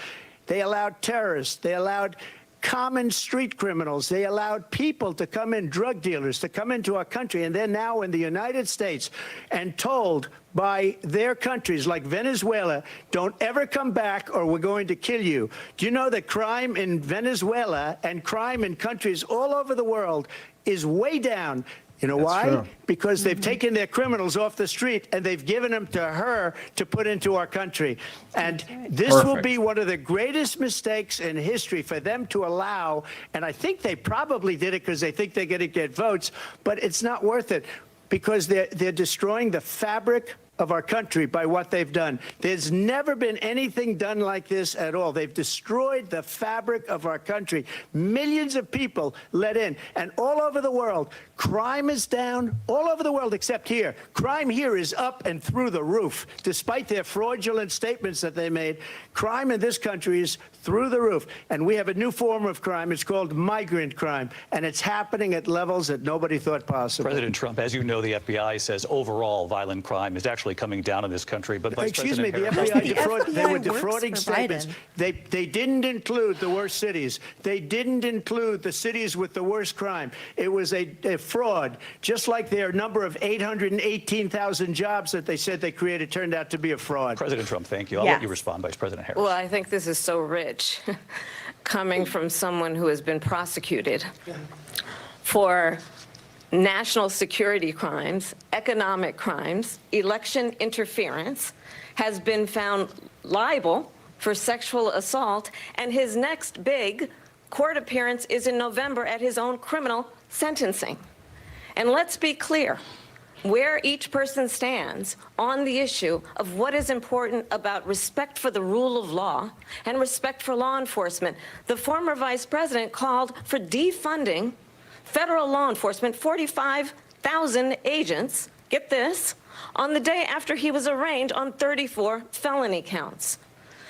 They allowed terrorists. They allowed common street criminals. They allowed people to come in, drug dealers, to come into our country. And they're now in the United States and told by their countries like Venezuela, don't ever come back or we're going to kill you. Do you know that crime in Venezuela and crime in countries all over the world is way down? You know why? True. Because they've taken their criminals off the street and they've given them to her to put into our country. And this will be one of the greatest mistakes in history for them to allow. And I think they probably did it because they think they're going to get votes, but it's not worth it because they're destroying the fabric of our country by what they've done. There's never been anything done like this at all. They've destroyed the fabric of our country. Millions of people let in. And all over the world, crime is down. All over the world except here. Crime here is up and through the roof. Despite their fraudulent statements that they made, crime in this country is through the roof. And we have a new form of crime. It's called migrant crime. And it's happening at levels that nobody thought possible. President Trump, as you know, the FBI says overall violent crime is actually coming down in this country. But Vice Excuse me, President the Harris, FBI, they were defrauding for statements. Biden. They didn't include the worst cities. They didn't include the cities with the worst crime. It was a fraud, just like their number of 818,000 jobs that they said they created turned out to be a fraud. President Trump, thank you. I'll let you respond, Vice President Harris. Well, I think this is so rich coming from someone who has been prosecuted for national security crimes, economic crimes, election interference, has been found liable for sexual assault, and his next big court appearance is in November at his own criminal sentencing. And let's be clear where each person stands on the issue of what is important about respect for the rule of law and respect for law enforcement. The former vice president called for defunding federal law enforcement, 45,000 agents, get this, on the day after he was arraigned on 34 felony counts.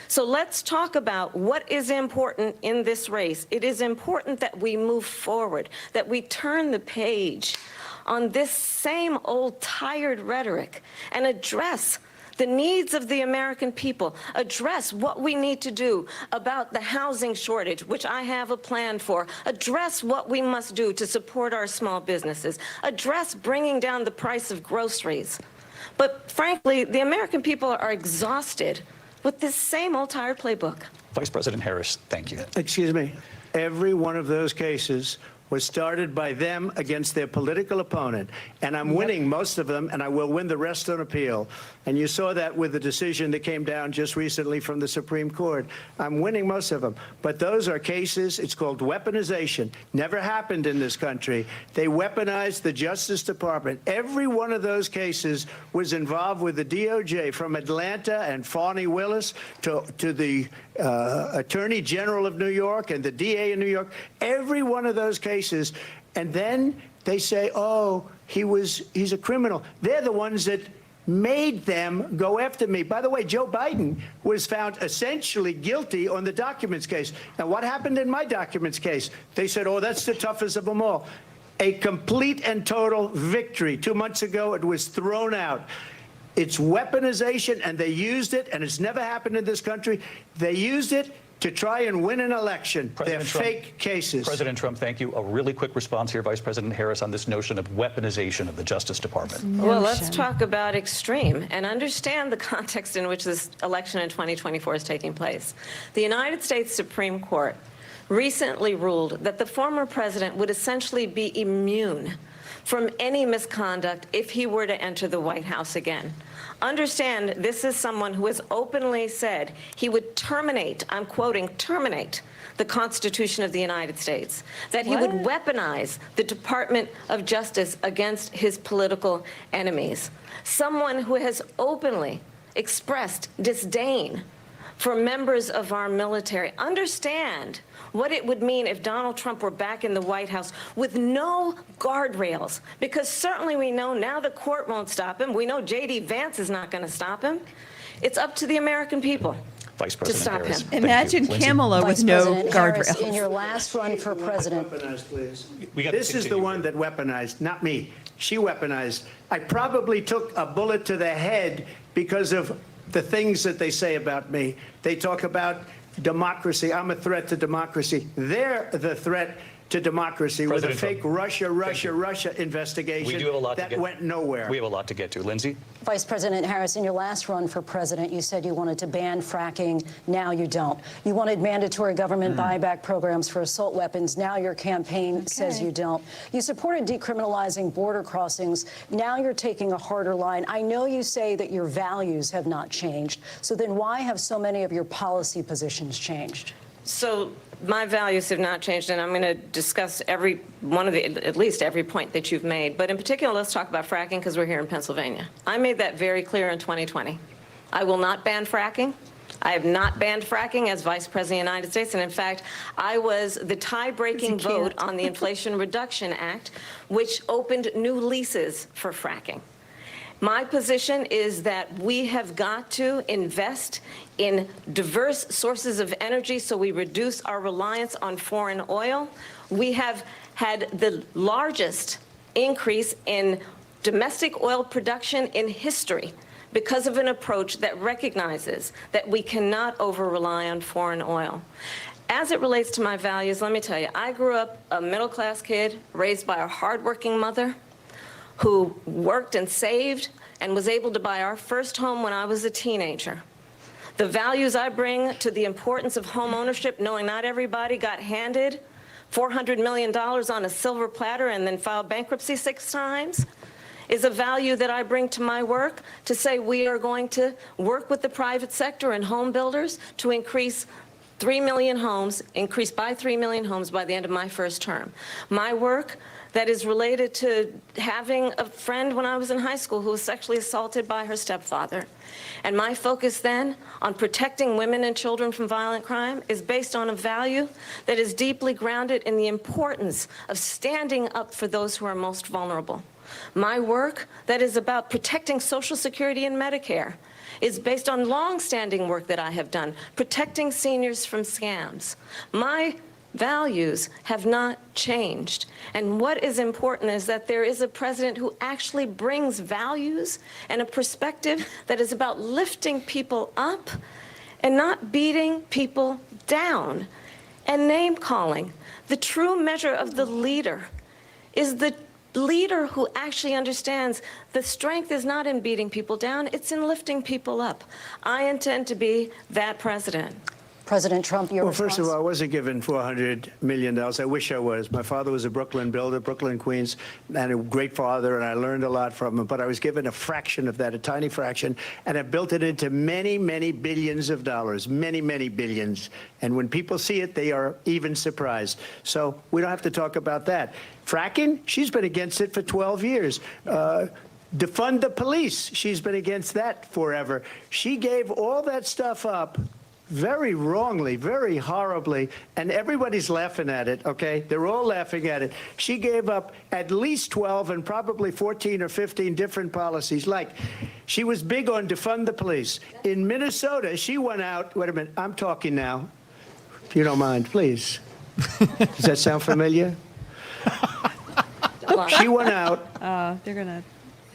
So let's talk about what is important in this race. It is important that we move forward, that we turn the page on this same old tired rhetoric and address the needs of the American people, address what we need to do about the housing shortage, which I have a plan for, address what we must do to support our small businesses, address bringing down the price of groceries. But frankly, the American people are exhausted with this same old tired playbook. Vice President Harris, thank you. Excuse me. Every one of those cases was started by them against their political opponent. And I'm winning most of them, and I will win the rest on appeal. And you saw that with the decision that came down just recently from the Supreme Court. I'm winning most of them. But those are cases, it's called weaponization. Never happened in this country. They weaponized the Justice Department. Every one of those cases was involved with the DOJ, from Atlanta and Fani Willis to the Attorney General of New York and the DA in New York. Every one of those cases. And then they say, oh, he's a criminal. They're the ones that made them go after me. By the way, Joe Biden was found essentially guilty on the documents case. Now, what happened in my documents case? They said, oh, that's the toughest of them all. A complete and total victory. 2 months ago, it was thrown out. It's weaponization, and they used it, and it's never happened in this country. They used it to try and win an election. They're fake cases. President Trump, thank you. A really quick response here, Vice President Harris, on this notion of weaponization of the Justice Department. Well, let's talk about extreme and understand the context in which this election in 2024 is taking place. The United States Supreme Court recently ruled that the former president would essentially be immune from any misconduct if he were to enter the White House again. Understand, this is someone who has openly said he would terminate, I'm quoting, terminate the Constitution of the United States, that he would weaponize the Department of Justice against his political enemies. Someone who has openly expressed disdain for members of our military. Understand what it would mean if Donald Trump were back in the White House with no guardrails, because certainly we know now the court won't stop him. We know J.D. Vance is not going to stop him. It's up to the American people Vice President to stop Harris. him. Imagine Kamala with Vice no President Harris, guardrails. in your last run for president. Weaponized, please. We This is the one that weaponized, not me. She weaponized. I probably took a bullet to the head because of the things that they say about me. They talk about democracy. I'm a threat to democracy. They're the threat to democracy with a fake Russia investigation We do have a lot that went nowhere. We have a lot to get to. Lindsay? Vice President Harris, in your last run for president, you said you wanted to ban fracking. Now you don't. You wanted mandatory government buyback programs for assault weapons. Now your campaign says you don't. You supported decriminalizing border crossings. Now you're taking a harder line. I know you say that your values have not changed. So then why have so many of your policy positions changed? So my values have not changed, and I'm going to discuss every one of at least every point that you've made. But in particular, let's talk about fracking, because we're here in Pennsylvania. I made that very clear in 2020. I will not ban fracking. I have not banned fracking as Vice President of the United States. And in fact, I was the tie-breaking vote on the Inflation Reduction Act, which opened new leases for fracking. My position is that we have got to invest in diverse sources of energy so we reduce our reliance on foreign oil. We have had the largest increase in domestic oil production in history because of an approach that recognizes that we cannot over-rely on foreign oil. As it relates to my values, let me tell you, I grew up a middle-class kid raised by a hardworking mother who worked and saved and was able to buy our first home when I was a teenager. The values I bring to the importance of home ownership, knowing not everybody got handed $400 million on a silver platter and then filed bankruptcy 6 times, is a value that I bring to my work to say we are going to work with the private sector and home builders to increase 3 million homes, increase by 3 million homes by the end of my first term. My work that is related to having a friend when I was in high school who was sexually assaulted by her stepfather. And my focus then on protecting women and children from violent crime is based on a value that is deeply grounded in the importance of standing up for those who are most vulnerable. My work that is about protecting Social Security and Medicare is based on long-standing work that I have done, protecting seniors from scams. My values have not changed. And what is important is that there is a president who actually brings values and a perspective that is about lifting people up and not beating people down and name-calling. The true measure of the leader is the leader who actually understands the strength is not in beating people down, it's in lifting people up. I intend to be that president. President Trump, your Well, response? first of all, I wasn't given $400 million. I wish I was. My father was a Brooklyn builder, Brooklyn, Queens, and a great father, and I learned a lot from him. But I was given a fraction of that, a tiny fraction, and I built it into many, many billions of dollars, many, many billions. And when people see it, they are even surprised. So we don't have to talk about that. Fracking, she's been against it for 12 years. Defund the police, she's been against that forever. She gave all that stuff up very wrongly, very horribly, and everybody's laughing at it, okay? They're all laughing at it. She gave up at least 12 and probably 14 or 15 different policies. Like, she was big on defund the police. In Minnesota, she went out, wait a minute, I'm talking now, if you don't mind, please. Does that sound familiar? She went out. They're gonna.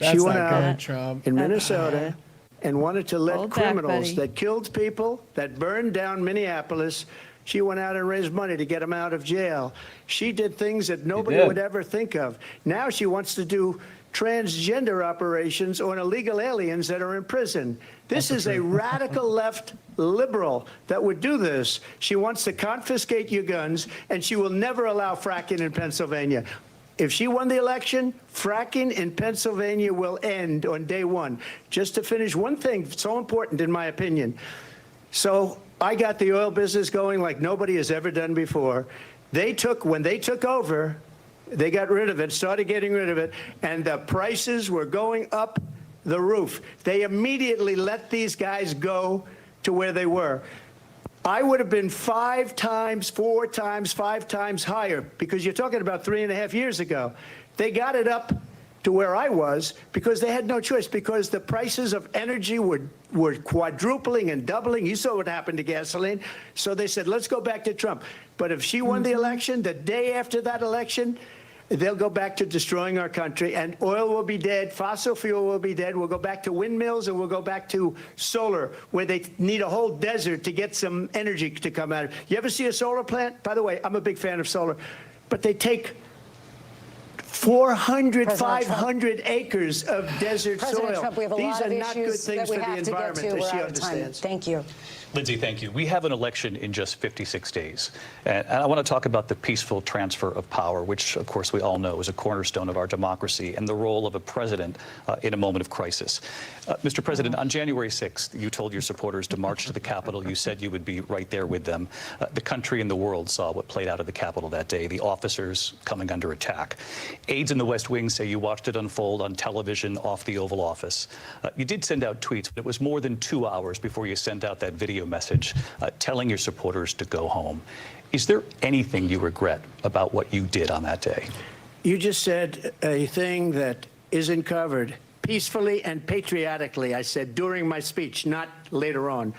She went not out good, Trump. in Minnesota and wanted to let Hold back, criminals buddy. that killed people, that burned down Minneapolis, she went out and raised money to get them out of jail. She did things that nobody did. would ever think of. Now she wants to do transgender operations on illegal aliens that are in prison. This is a radical left liberal that would do this. She wants to confiscate your guns, and she will never allow fracking in Pennsylvania. If she won the election, fracking in Pennsylvania will end on day one. Just to finish, one thing so important in my opinion. So I got the oil business going like nobody has ever done before. When they took over, they got rid of it, started getting rid of it, and the prices were going up the roof. They immediately let these guys go to where they were. I would have been 5 times, 4 times, 5 times higher, because you're talking about 3.5 years ago. They got it up to where I was because they had no choice, because the prices of energy were quadrupling and doubling. You saw what happened to gasoline. So they said, let's go back to Trump. But if she won the election, the day after that election, they'll go back to destroying our country, and oil will be dead, fossil fuel will be dead, we'll go back to windmills, and we'll go back to solar, where they need a whole desert to get some energy to come out of. You ever see a solar plant? By the way, I'm a big fan of solar, but they take 400, President 500 acres of desert President soil. Trump, we have a These lot are of not good issues things that we for the have to get environment, to. as We're she out of time. understands. Thank you. Lindsay, thank you. We have an election in just 56 days. And I want to talk about the peaceful transfer of power, which, of course, we all know is a cornerstone of our democracy, and the role of a president in a moment of crisis. Mr. President, on January 6th, you told your supporters to march to the Capitol. You said you would be right there with them. The country and the world saw what played out at the Capitol that day, the officers coming under attack. Aides in the West Wing say you watched it unfold on television off the Oval Office. You did send out tweets, but it was more than 2 hours before you sent out that video message telling your supporters to go home. Is there anything you regret about what you did on that day? You just said a thing that isn't covered. Peacefully and patriotically, I said during my speech, not later on.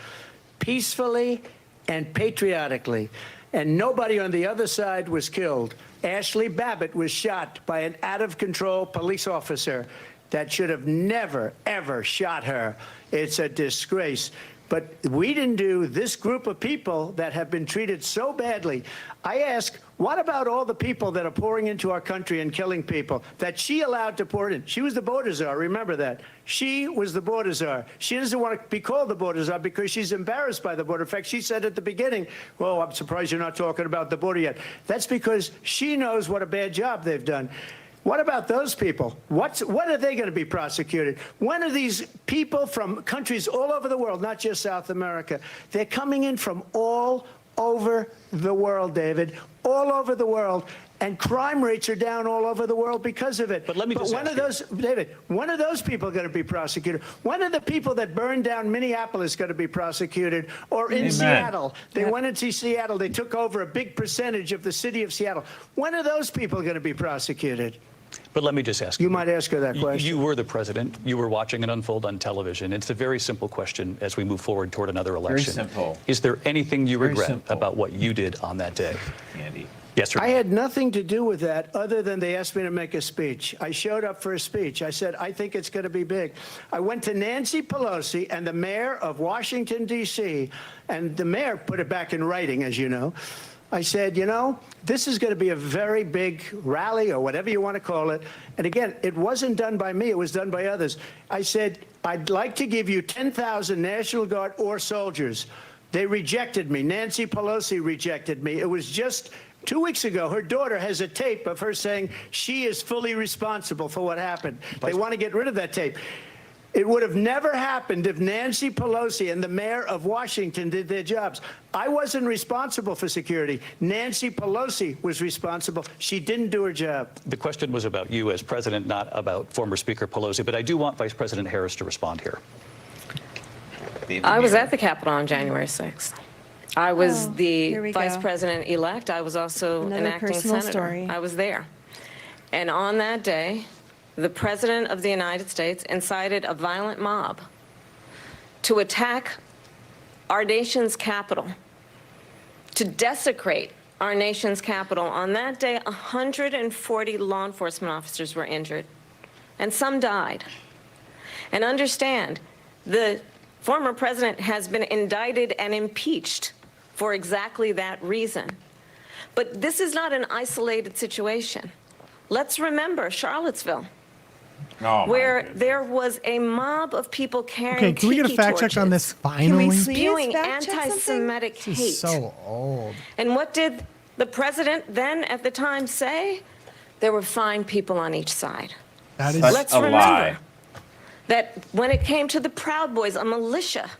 Peacefully and patriotically. And nobody on the other side was killed. Ashley Babbitt was shot by an out-of-control police officer that should have never, ever shot her. It's a disgrace. But we didn't do this group of people that have been treated so badly. I ask, what about all the people that are pouring into our country and killing people that she allowed to pour in? She was the border czar, remember that. She was the border czar. She doesn't want to be called the border czar because she's embarrassed by the border. In fact, she said at the beginning, well, I'm surprised you're not talking about the border yet. That's because she knows what a bad job they've done. What about those people? When are they going to be prosecuted? When are these people from countries all over the world, not just South America? They're coming in from all over the world, David, all over the world. And crime rates are down all over the world because of it. But let me just when are those, David, when are those people going to be prosecuted? When are the people that burned down Minneapolis going to be prosecuted? Or in Seattle? They went into Seattle. They took over a big percentage of the city of Seattle. When are those people going to be prosecuted? But let me just ask you. You might ask her that question. You were the president. You were watching it unfold on television. It's a very simple question as we move forward toward another election. Very simple. Is there anything you regret simple. about what you did on that day? Andy. Yes, sir. I had nothing to do with that other than they asked me to make a speech. I showed up for a speech. I said, I think it's going to be big. I went to Nancy Pelosi and the mayor of Washington, D.C., and the mayor put it back in writing, as you know. I said, you know, this is going to be a very big rally or whatever you want to call it. And again, it wasn't done by me. It was done by others. I said, I'd like to give you 10,000 National Guard or soldiers. They rejected me. Nancy Pelosi rejected me. It was just 2 weeks ago. Her daughter has a tape of her saying she is fully responsible for what happened. They want to get rid of that tape. It would have never happened if Nancy Pelosi and the mayor of Washington did their jobs. I wasn't responsible for security. Nancy Pelosi was responsible. She didn't do her job. The question was about you as president, not about former Speaker Pelosi, but I do want Vice President Harris to respond here. I was at the Capitol on January 6th. I was here the we vice go. president-elect. I was also Another an acting personal senator. story. I was there. And on that day, the President of the United States incited a violent mob to attack our nation's capital, to desecrate our nation's capital. On that day, 140 law enforcement officers were injured, and some died. And understand, the former president has been indicted and impeached for exactly that reason. But this is not an isolated situation. Let's remember Charlottesville, where there was a mob of people carrying Can we get a tiki fact check on torches, this finally? spewing fact check anti-Semitic This hate. is so old. And what did the president then at the time say? There were fine people on each side. That is Let's a remember lie. that when it came to the Proud Boys, a militia,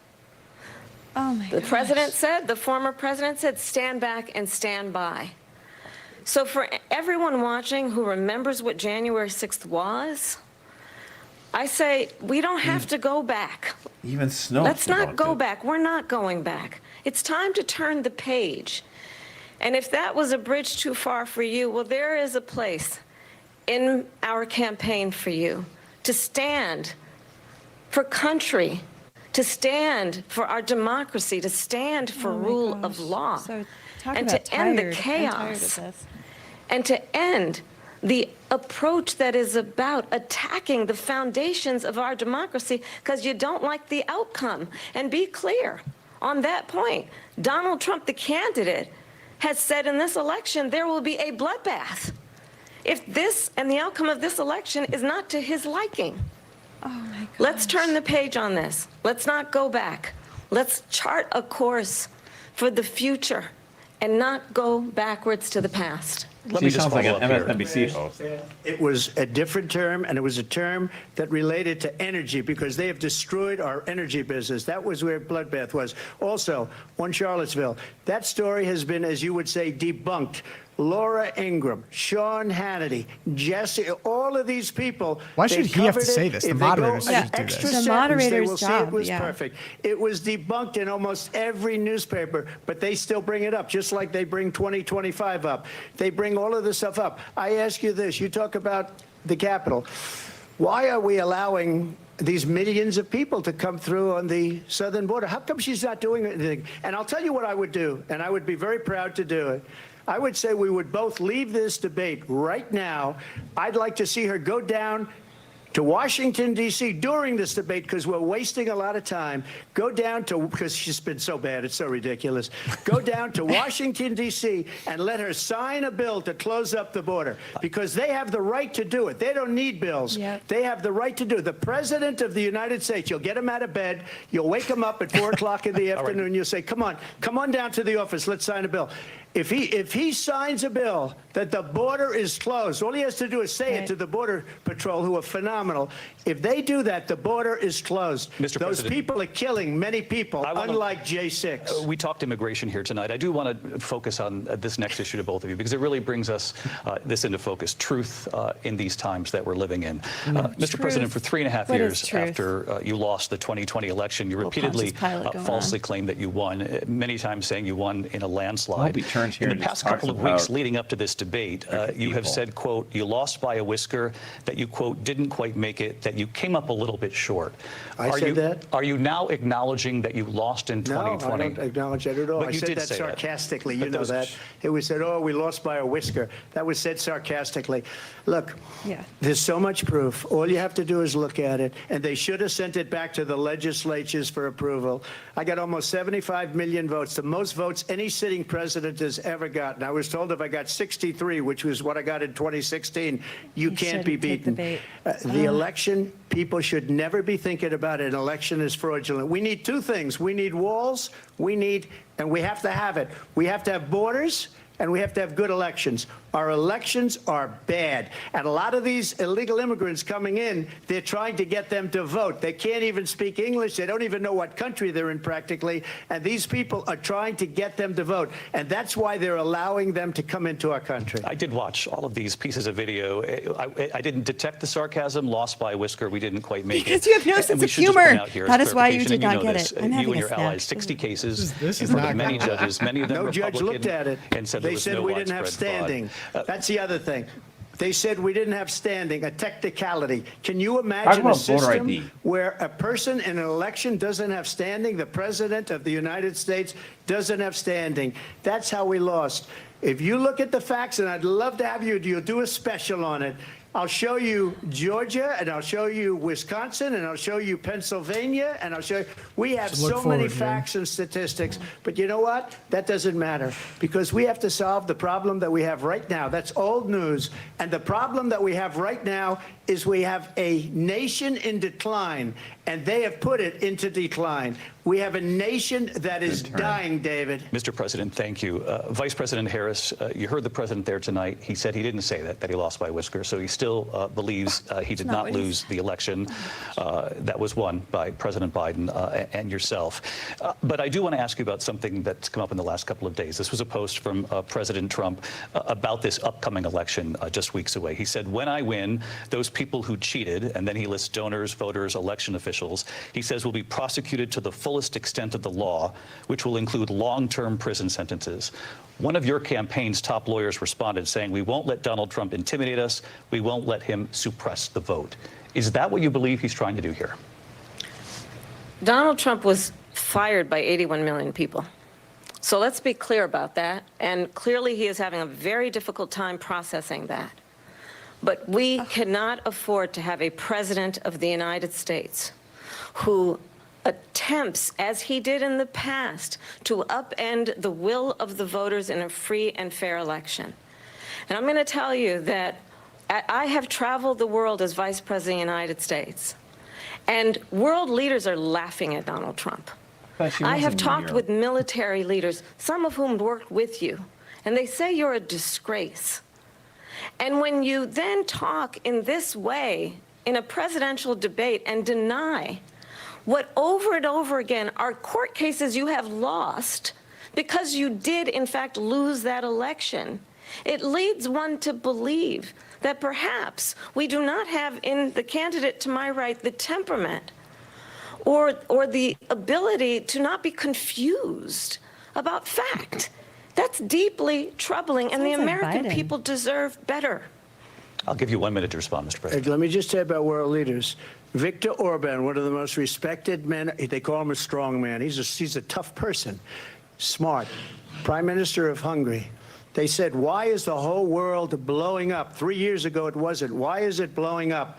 Oh my the gosh. president said, the former president said, stand back and stand by. So for everyone watching who remembers what January 6th was, I say we don't have to go back. Even Snow. Let's not go back. We're not going back. It's time to turn the page. And if that was a bridge too far for you, well, there is a place in our campaign for you to stand for country, to stand for our democracy, to stand for Oh my rule gosh. of law, So talk and about to end the tired. I'm tired of chaos, this. and to end the approach that is about attacking the foundations of our democracy because you don't like the outcome. And be clear on that point. Donald Trump, the candidate, has said in this election there will be a bloodbath if this and the outcome of this election is not to his liking. Oh my gosh. Let's turn the page on this. Let's not go back. Let's chart a course for the future and not go backwards to the past. Let She me just sounds like follow an up here. MSNBC host. It was a different term, and it was a term that related to energy because they have destroyed our energy business. That was where bloodbath was. Also, on Charlottesville, that story has been, as you would say, debunked. Laura Ingraham, Sean Hannity, Jesse, all of these people. Why should he have to say this? The moderators should do extra this. The sentence, they moderator's will say job, it was yeah. perfect. It was debunked in almost every newspaper, but they still bring it up, just like they bring 2025 up. They bring all of this stuff up. I ask you this. You talk about the Capitol. Why are we allowing these millions of people to come through on the southern border? How come she's not doing anything? And I'll tell you what I would do, and I would be very proud to do it. I would say we would both leave this debate right now. I'd like to see her go down to Washington, D.C. during this debate because we're wasting a lot of time. Go down to, because she's been so bad, it's so ridiculous. Go down to Washington, D.C. and let her sign a bill to close up the border because they have the right to do it. They don't need bills. Yep. They have the right to do it. The President of the United States, you'll get him out of bed, you'll wake him up at 4 o'clock in the afternoon, you'll say, come on down to the office, let's sign a bill. If he signs a bill that the border is closed, all he has to do is say it to the Border Patrol, who are phenomenal. If they do that, the border is closed. Mr. Those President, people are killing many people, unlike J6. We talked immigration here tonight. I do want to focus on this next issue to both of you because it really brings us this into focus, truth in these times that we're living in. Mr. President, for 3.5 What years is truth? after you lost the 2020 election, you repeatedly Pontius Pilate going falsely on. claimed that you won, many times saying you won in a landslide. I hope he turns here In and the just past couple talks of weeks about leading up to this debate, you have people. said, quote, you lost by a whisker, that you, quote, didn't quite make it, that you came up a little bit short. I said that? Are you now acknowledging that you lost in 2020? No, I don't acknowledge that at all. But I you said did that say that. sarcastically. But You know those- that. It was said, oh, we lost by a whisker. That was said sarcastically. Look, Yeah. there's so much proof. All you have to do is look at it. And they should have sent it back to the legislatures for approval. I got almost 75 million votes, the most votes any sitting president has ever gotten. I was told if I got 63, which was what I got in 2016, you can't be shouldn't take the beaten. bait. The The election, people should never be thinking about an election as fraudulent. We need two things. We need walls, and we have to have it. We have to have borders, and we have to have good elections. Our elections are bad. And a lot of these illegal immigrants coming in, they're trying to get them to vote. They can't even speak English. They don't even know what country they're in practically. And these people are trying to get them to vote. And that's why they're allowing them to come into our country. I did watch all of these pieces of video. I didn't detect the sarcasm, lost by a whisker. We didn't quite make Because it. you have no sense of humor. That is why you did not get this, it. I'm you having and your a snack. allies, 60 cases This is in front not of many good. judges, many of them No judge Republican, looked at it. and said there They was said no we didn't have widespread fraud. standing. That's the other thing. They said we didn't have standing, a technicality. Can you imagine a about voter system ID. where a person in an election doesn't have standing? The president of the United States doesn't have standing. That's how we lost. If you look at the facts, and I'd love to have you'll do a special on it. I'll show you Georgia, and I'll show you Wisconsin, and I'll show you Pennsylvania, and I'll show you. We have So look so many forward, Jim. facts and statistics, but you know what? That doesn't matter because we have to solve the problem that we have right now. That's old news. And the problem that we have right now is we have a nation in decline, and they have put it into decline. We have a nation that is dying, David. Mr. President, thank you. Vice President Harris, you heard the president there tonight. He said he didn't say that he lost by a whisker, so he still believes he did not lose the election that was won by President Biden and yourself. But I do want to ask you about something that's come up in the last couple of days. This was a post from President Trump about this upcoming election just weeks away. He said, when I win, those people who cheated, and then he lists donors, voters, election officials, he says will be prosecuted to the fullest extent of the law, which will include long-term prison sentences. One of your campaign's top lawyers responded saying, we won't let Donald Trump intimidate us. We won't let him suppress the vote. Is that what you believe he's trying to do here? Donald Trump was fired by 81 million people. So let's be clear about that. And clearly he is having a very difficult time processing that. But we cannot afford to have a president of the United States who attempts, as he did in the past, to upend the will of the voters in a free and fair election. And I'm going to tell you that I have traveled the world as Vice President of the United States, and world leaders are laughing at Donald Trump. I have talked with military leaders, some of whom worked with you, and they say you're a disgrace. And when you then talk in this way in a presidential debate and deny what over and over again are court cases you have lost because you did, in fact, lose that election, it leads one to believe that perhaps we do not have in the candidate to my right the temperament or the ability to not be confused about fact. That's deeply troubling, and the American people deserve better. I'll give you 1 minute to respond, Mr. President. Let me just say about world leaders. Viktor Orban, one of the most respected men, they call him a strong man. He's a tough person, smart. Prime Minister of Hungary. They said, why is the whole world blowing up? 3 years ago it wasn't. Why is it blowing up?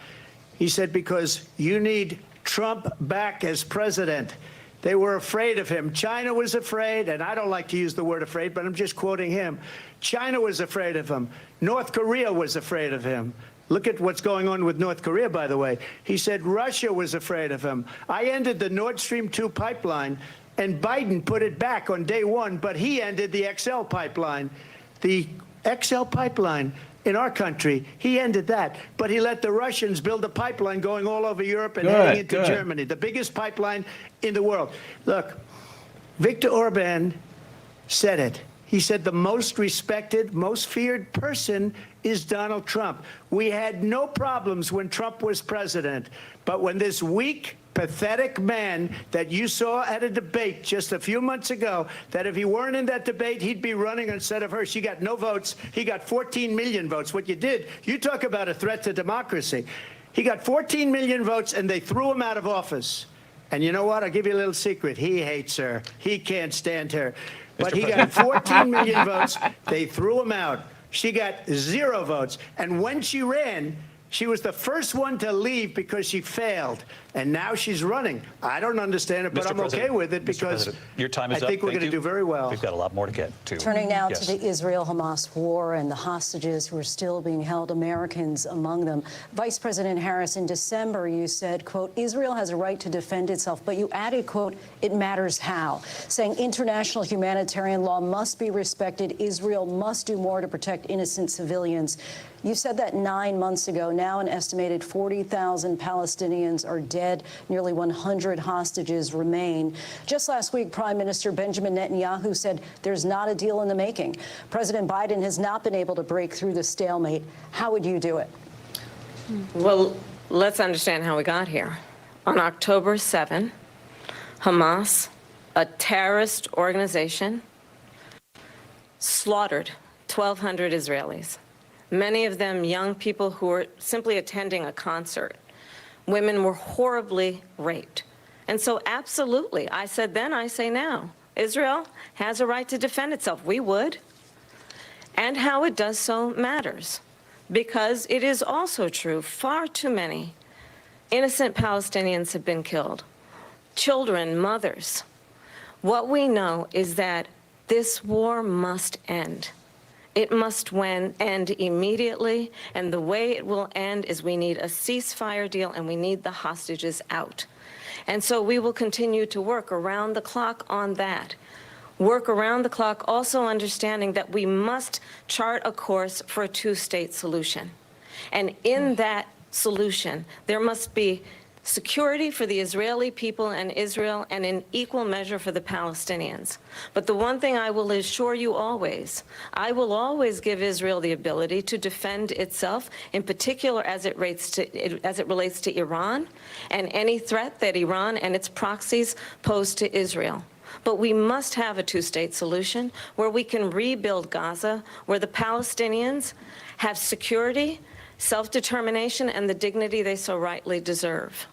He said, because you need Trump back as president. They were afraid of him. China was afraid, and I don't like to use the word afraid, but I'm just quoting him. China was afraid of him. North Korea was afraid of him. Look at what's going on with North Korea, by the way. He said Russia was afraid of him. I ended the Nord Stream 2 pipeline, and Biden put it back on day one, but he ended the XL pipeline. The XL pipeline in our country, he ended that. But he let the Russians build a pipeline going all over Europe and heading into Germany, the biggest pipeline in the world. Look, Viktor Orban said it. He said the most respected, most feared person is Donald Trump. We had no problems when Trump was president. But when this weak, pathetic man that you saw at a debate just a few months ago, that if he weren't in that debate, he'd be running instead of her. She got no votes. He got 14 million votes. What you did, you talk about a threat to democracy. He got 14 million votes, and they threw him out of office. And you know what? I'll give you a little secret. He hates her. He can't stand her. But he got 14 million votes. They threw him out. She got 0 votes. And when she ran, she was the first one to leave because she failed. And now she's running. I don't understand it, but Mr. I'm President, okay with it Mr. because President, your time is I think up. we're Thank going to you. do very well. We've got a lot more to get to. Turning now Yes. to the Israel-Hamas war and the hostages who are still being held, Americans among them. Vice President Harris, in December, you said, quote, Israel has a right to defend itself, but you added, quote, it matters how, saying international humanitarian law must be respected. Israel must do more to protect innocent civilians. You said that 9 months ago. Now an estimated 40,000 Palestinians are dead. Nearly 100 hostages remain. Just last week, Prime Minister Benjamin Netanyahu said there's not a deal in the making. President Biden has not been able to break through the stalemate. How would you do it? Well, let's understand how we got here. On October 7, Hamas, a terrorist organization, slaughtered 1,200 Israelis. Many of them young people who were simply attending a concert. Women were horribly raped. And so absolutely, I said then, I say now, Israel has a right to defend itself. We would. And how it does so matters. Because it is also true, far too many innocent Palestinians have been killed. Children, mothers. What we know is that this war must end. It must end immediately, and the way it will end is we need a ceasefire deal and we need the hostages out. And so we will continue to work around the clock on that. Work around the clock, also understanding that we must chart a course for a two-state solution. And in that solution, there must be security for the Israeli people and Israel, and in equal measure for the Palestinians. But the one thing I will assure you always, I will always give Israel the ability to defend itself, in particular as it relates to Iran and any threat that Iran and its proxies pose to Israel. But we must have a two-state solution where we can rebuild Gaza, where the Palestinians have security, self-determination, and the dignity they so rightly deserve.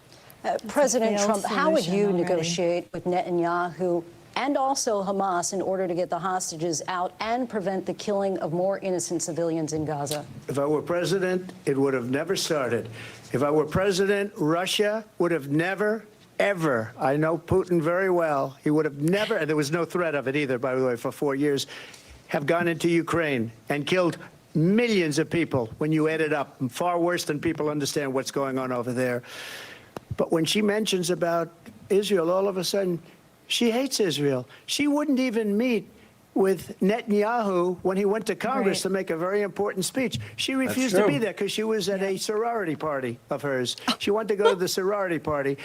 President failed Trump, how would you solution already. negotiate with Netanyahu and also Hamas in order to get the hostages out and prevent the killing of more innocent civilians in Gaza? If I were president, it would have never started. If I were president, Russia would have never, ever, I know Putin very well, he would have never, and there was no threat of it either, by the way, for 4 years, have gone into Ukraine and killed millions of people when you add it up, far worse than people understand what's going on over there. But when she mentions about Israel, all of a sudden, she hates Israel. She wouldn't even meet with Netanyahu when he went to Congress to make a very important speech. She refused to be there because she was at a sorority party of hers. She wanted to go to the sorority party.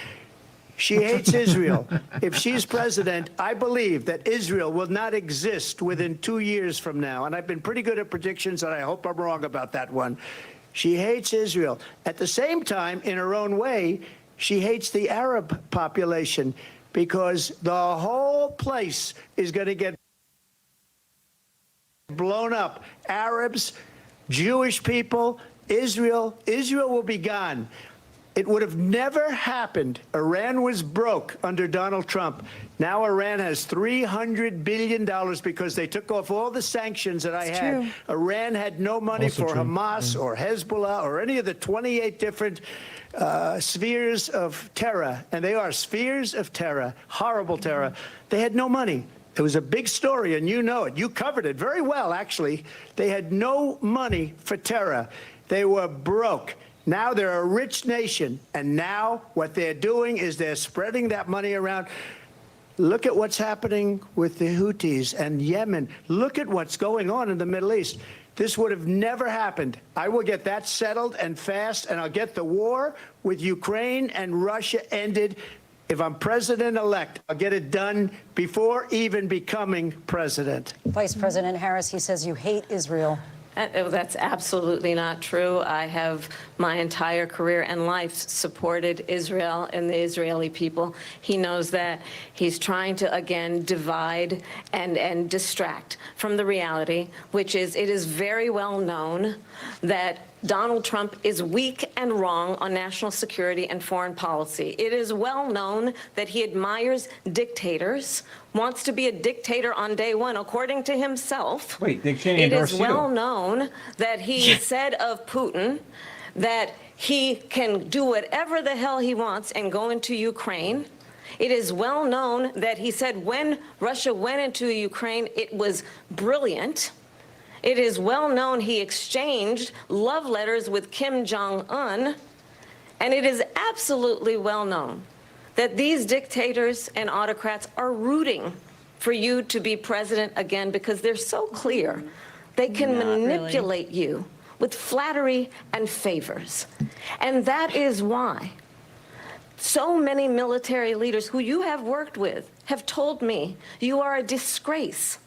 She hates Israel. If she's president, I believe that Israel will not exist within 2 years from now. And I've been pretty good at predictions, and I hope I'm wrong about that one. She hates Israel. At the same time, in her own way, she hates the Arab population because the whole place is going to get blown up. Arabs, Jewish people, Israel will be gone. It would have never happened. Iran was broke under Donald Trump. Now Iran has $300 billion because they took off all the sanctions that I had. True. Iran had no money Also for true. Hamas or Hezbollah or any of the 28 different spheres of terror. And they are spheres of terror, horrible terror. They had no money. It was a big story, and you know it. You covered it very well, actually. They had no money for terror. They were broke. Now they're a rich nation, and now what they're doing is they're spreading that money around. Look at what's happening with the Houthis and Yemen. Look at what's going on in the Middle East. This would have never happened. I will get that settled and fast, and I'll get the war with Ukraine and Russia ended. If I'm president-elect, I'll get it done before even becoming president. Vice President Harris, he says you hate Israel. That's absolutely not true. I have my entire career and life supported Israel and the Israeli people. He knows that. He's trying to, again, divide and distract from the reality, which is it is very well known that Donald Trump is weak and wrong on national security and foreign policy. It is well known that he admires dictators, wants to be a dictator on day one, according to himself. Wait, Dick Cheney It is endorsed you. well known that he said of Putin that he can do whatever the hell he wants and go into Ukraine. It is well known that he said when Russia went into Ukraine, it was brilliant. It is well known he exchanged love letters with Kim Jong-un. And it is absolutely well known that these dictators and autocrats are rooting for you to be president again because they're so clear. They can manipulate you with flattery and favors. And that is why so many military leaders who you have worked with have told me you are a disgrace.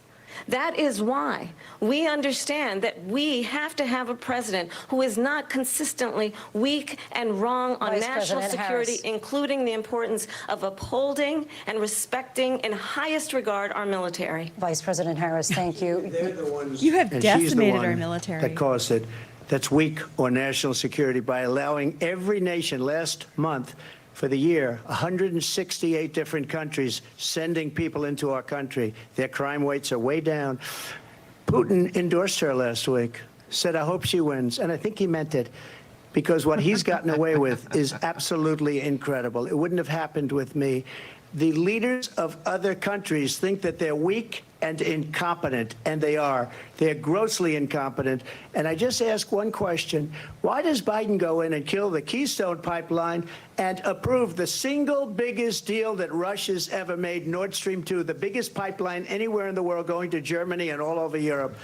That is why we understand that we have to have a president who is not consistently weak and wrong on Vice national President security, Harris. including the importance of upholding and respecting in highest regard our military. Vice President Harris, thank you. They're the ones, You have and she's the decimated one our military. that caused it. That's weak on national security by allowing every nation last month for the year, 168 different countries sending people into our country. Their crime rates are way down. Putin endorsed her last week, said, I hope she wins. And I think he meant it, because what he's gotten away with is absolutely incredible. It wouldn't have happened with me. The leaders of other countries think that they're weak and incompetent, and they are. They're grossly incompetent. And I just ask one question. Why does Biden go in and kill the Keystone Pipeline and approve the single biggest deal that Russia's ever made, Nord Stream 2, the biggest pipeline anywhere in the world going to Germany and all over Europe?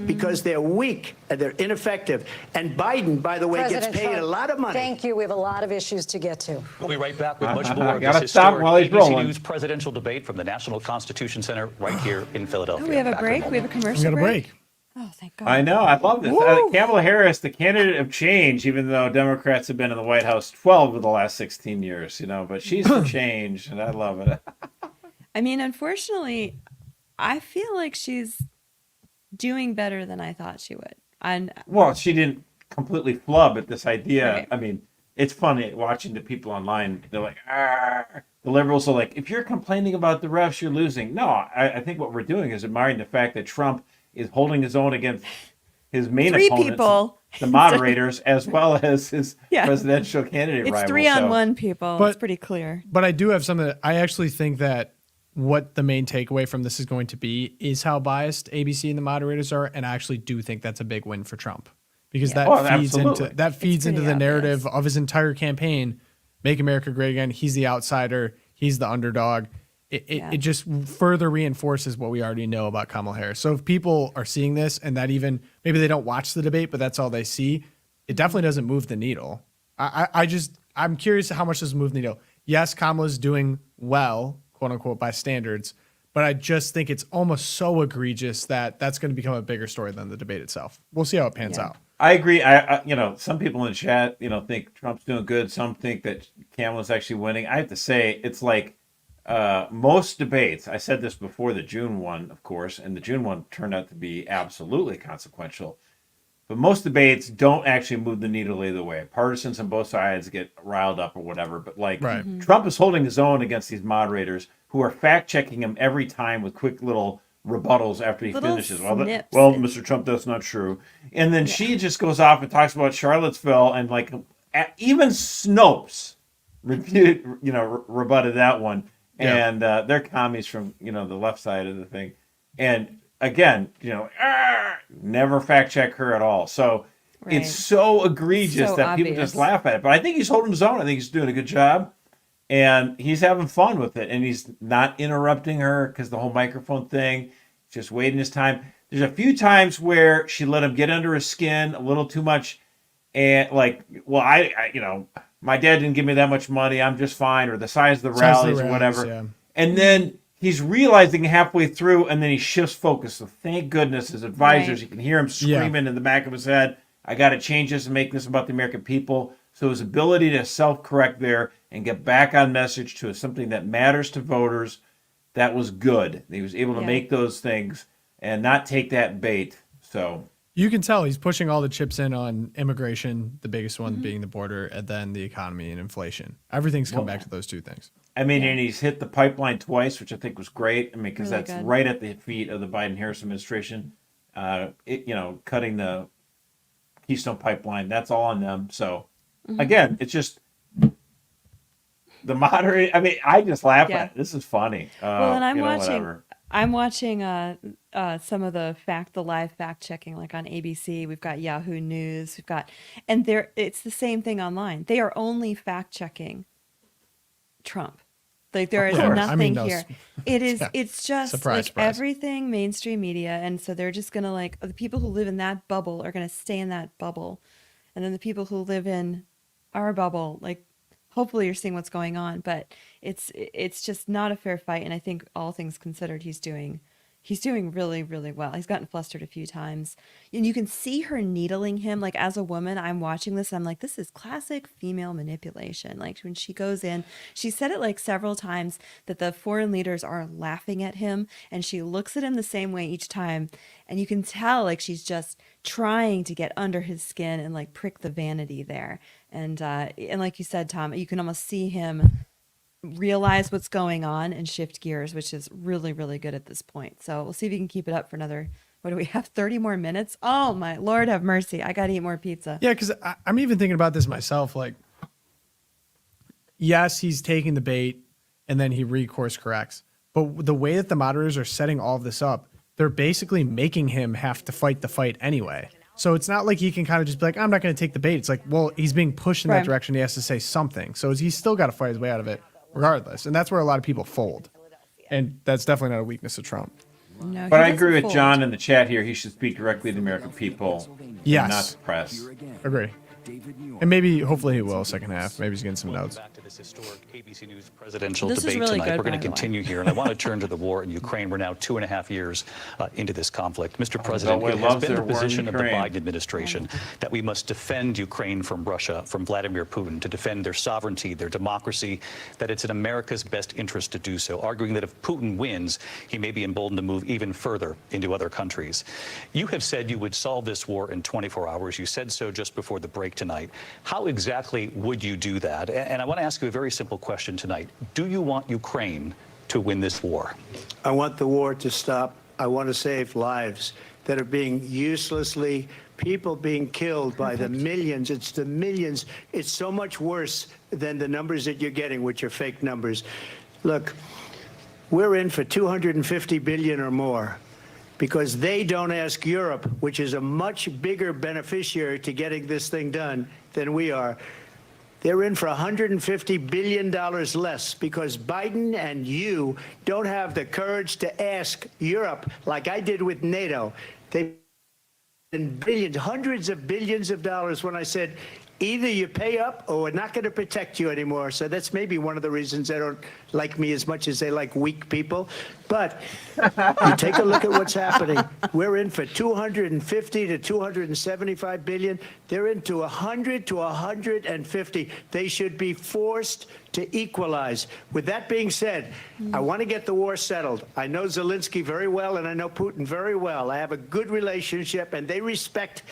Because they're weak and they're ineffective. And Biden, by the way, President gets paid Trump, a lot of money. Thank you. We have a lot of issues to get to. We'll be right back with much more of Gotta this stop historic while he's ABC rolling. News presidential debate from the National Constitution Center right here in Philadelphia. Oh, we have a Back in break. moment. We have a commercial We got a break. Oh, thank God. I know. I love this. Kamala Harris, the candidate of change, even though Democrats have been in the White House 12 of the last 16 years, but she's for change, and I love it. I mean, unfortunately, I feel like she's doing better than I thought she would. And Well, she didn't completely flub at this idea. Right. I mean, it's funny watching the people online. They're like, the liberals are like, if you're complaining about the refs, you're losing. No, I think what we're doing is admiring the fact that Trump is holding his own against his main three opponents, people, the moderators, as well as his Yeah. presidential candidate it's rival. 3-on-1 people. But- It's pretty clear. But I do have something. I actually think that what the main takeaway from this is going to be is how biased ABC and the moderators are, and I actually do think that's a big win for Trump because that Oh, feeds absolutely. into the pretty narrative obvious. of his entire campaign. Make America great again. He's the outsider. He's the underdog. It just further reinforces what we already know about Kamala Harris. So if people are seeing this and that even maybe they don't watch the debate, but that's all they see, it definitely doesn't move the needle. I'm curious how much does it move the needle. Yes, Kamala's doing well, quote unquote, by standards, but I just think it's almost so egregious that that's going to become a bigger story than the debate itself. We'll see how it pans out. I agree. I some people in the chat, think Trump's doing good. Some think that Kamala's actually winning. I have to say, it's like most debates. I said this before the June one, of course, and the June one turned out to be absolutely consequential. But most debates don't actually move the needle either way. Partisans on both sides get riled up or whatever. But Right. Trump is holding his own against these moderators who are fact checking him every time with quick little rebuttals after he Little finishes. snips. Well, Mr. Trump, that's not true. And then she just goes off and talks about Charlottesville, and even Snopes rebutted that one. Yeah. And they're commies from the left side of the thing. And again, never fact check her at all. So Right. it's so egregious So that people obvious. just laugh at it. But I think he's holding his own. I think he's doing a good job. And he's having fun with it. And he's not interrupting her because the whole microphone thing, just waiting his time. There's a few times where she let him get under his skin a little too much. And my dad didn't give me that much money. I'm just fine. Or the size of the rallies or whatever. Yeah. And then he's realizing halfway through, and then he shifts focus. So thank goodness his advisors, Right. you can hear him screaming in the back of his head, I got to change this and make this about the American people. So his ability to self-correct there and get back on message to something that matters to voters, that was good. He was able to Yeah. make those things and not take that bait. So You can tell he's pushing all the chips in on immigration, the biggest one being the border, and then the economy and inflation. Everything's come back to those two things. I mean, and he's hit the pipeline twice, which I think was great. I mean, because Really that's good. right at the feet of the Biden-Harris administration. Cutting the Keystone Pipeline. That's all on them. So again, it's just the moderate. I mean, I just laugh Yeah. at it. This is funny. Well, and Whatever. I'm watching some of the live fact checking, like on ABC. We've got Yahoo News. And it's the same thing online. They are only fact checking Trump. Like there is nothing here. It's just surprise. everything mainstream media. And so they're just going to the people who live in that bubble are going to stay in that bubble. And then the people who live in our bubble, hopefully you're seeing what's going on, but it's just not a fair fight. And I think all things considered, he's doing really, really well. He's gotten flustered a few times, and you can see her needling him. Like, as a woman, I'm watching this, and I'm like, this is classic female manipulation. Like, when she goes in, she said it several times that the foreign leaders are laughing at him, and she looks at him the same way each time. And you can tell she's just trying to get under his skin and prick the vanity there. And like you said, Tom, you can almost see him realize what's going on and shift gears, which is really, really good at this point. So we'll see if you can keep it up for another, what do we have, 30 more minutes? Oh my Lord, have mercy. I got to eat more pizza. Yeah, because I'm even thinking about this myself. Yes, he's taking the bait and then he recourse corrects. But the way that the moderators are setting all of this up, they're basically making him have to fight the fight anyway. So it's not like he can kind of just be like, I'm not going to take the bait. It's like, well, he's being pushed in that direction. He has to say something. So he's still got to fight his way out of it regardless. And that's where a lot of people fold. And that's definitely not a weakness of Trump. No, But I agree with John in the chat here. He should speak directly to the American people, Yes. not the press. Agree. And maybe, hopefully he will second half. Maybe he's getting some notes. Back to this historic ABC News presidential This is debate really tonight. good, We're going by to the way. continue here, and I want to turn to the war in Ukraine. We're now 2.5 years into this conflict. Mr. President, Beltway it has loves been the their war in position of the Ukraine. Biden administration that we must defend Ukraine from Russia, from Vladimir Putin, to defend their sovereignty, their democracy, that it's in America's best interest to do so, arguing that if Putin wins, he may be emboldened to move even further into other countries. You have said you would solve this war in 24 hours. You said so just before the break tonight. How exactly would you do that? And I want to ask you a very simple question tonight. Do you want Ukraine to win this war? I want the war to stop. I want to save lives that are being people being killed by the millions. It's the millions. It's so much worse than the numbers that you're getting, which are fake numbers. Look, we're in for 250 billion or more because they don't ask Europe, which is a much bigger beneficiary to getting this thing done than we are. They're in for $150 billion less because Biden and you don't have the courage to ask Europe like I did with NATO. They in billions, hundreds of billions of dollars when I said, either you pay up or we're not going to protect you anymore. So that's maybe one of the reasons they don't like me as much as they like weak people. But you take a look at what's happening. We're in for 250 to 275 billion. They're into 100 to 150. They should be forced to equalize. With that being said, I want to get the war settled. I know Zelensky very well, and I know Putin very well. I have a good relationship, and they respect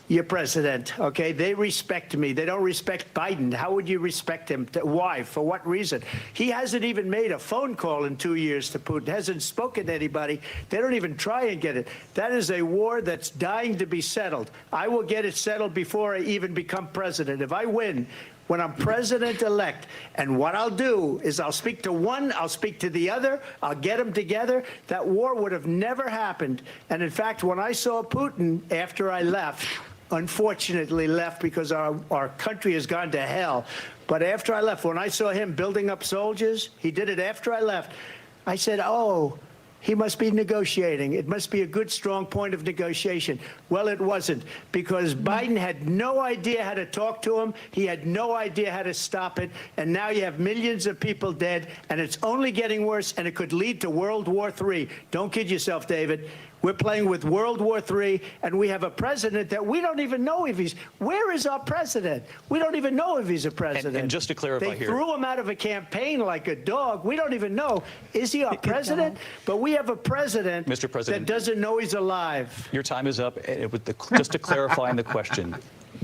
your president, okay? They respect me. They don't respect Biden. How would you respect him? Why? For what reason? He hasn't even made a phone call in 2 years to Putin, hasn't spoken to anybody. They don't even try and get it. That is a war that's dying to be settled. I will get it settled before I even become president. If I win, when I'm president-elect, and what I'll do is I'll speak to one, I'll speak to the other, I'll get them together. That war would have never happened. And in fact, when I saw Putin after I left, unfortunately left because our country has gone to hell. But after I left, when I saw him building up soldiers, he did it after I left, I said, oh, he must be negotiating. It must be a good, strong point of negotiation. Well, it wasn't, because Biden had no idea how to talk to him. He had no idea how to stop it. And now you have millions of people dead, and it's only getting worse, and it could lead to World War III. Don't kid yourself, David. We're playing with World War III, and we have a president that we don't even know if he's... Where is our president? We don't even know if he's a president. And just to clarify they here... threw him out of a campaign like a dog. We don't even know. Is he our president? But we have a president, Mr. President, that doesn't know he's alive. Your time is up. Just to clarify in the question,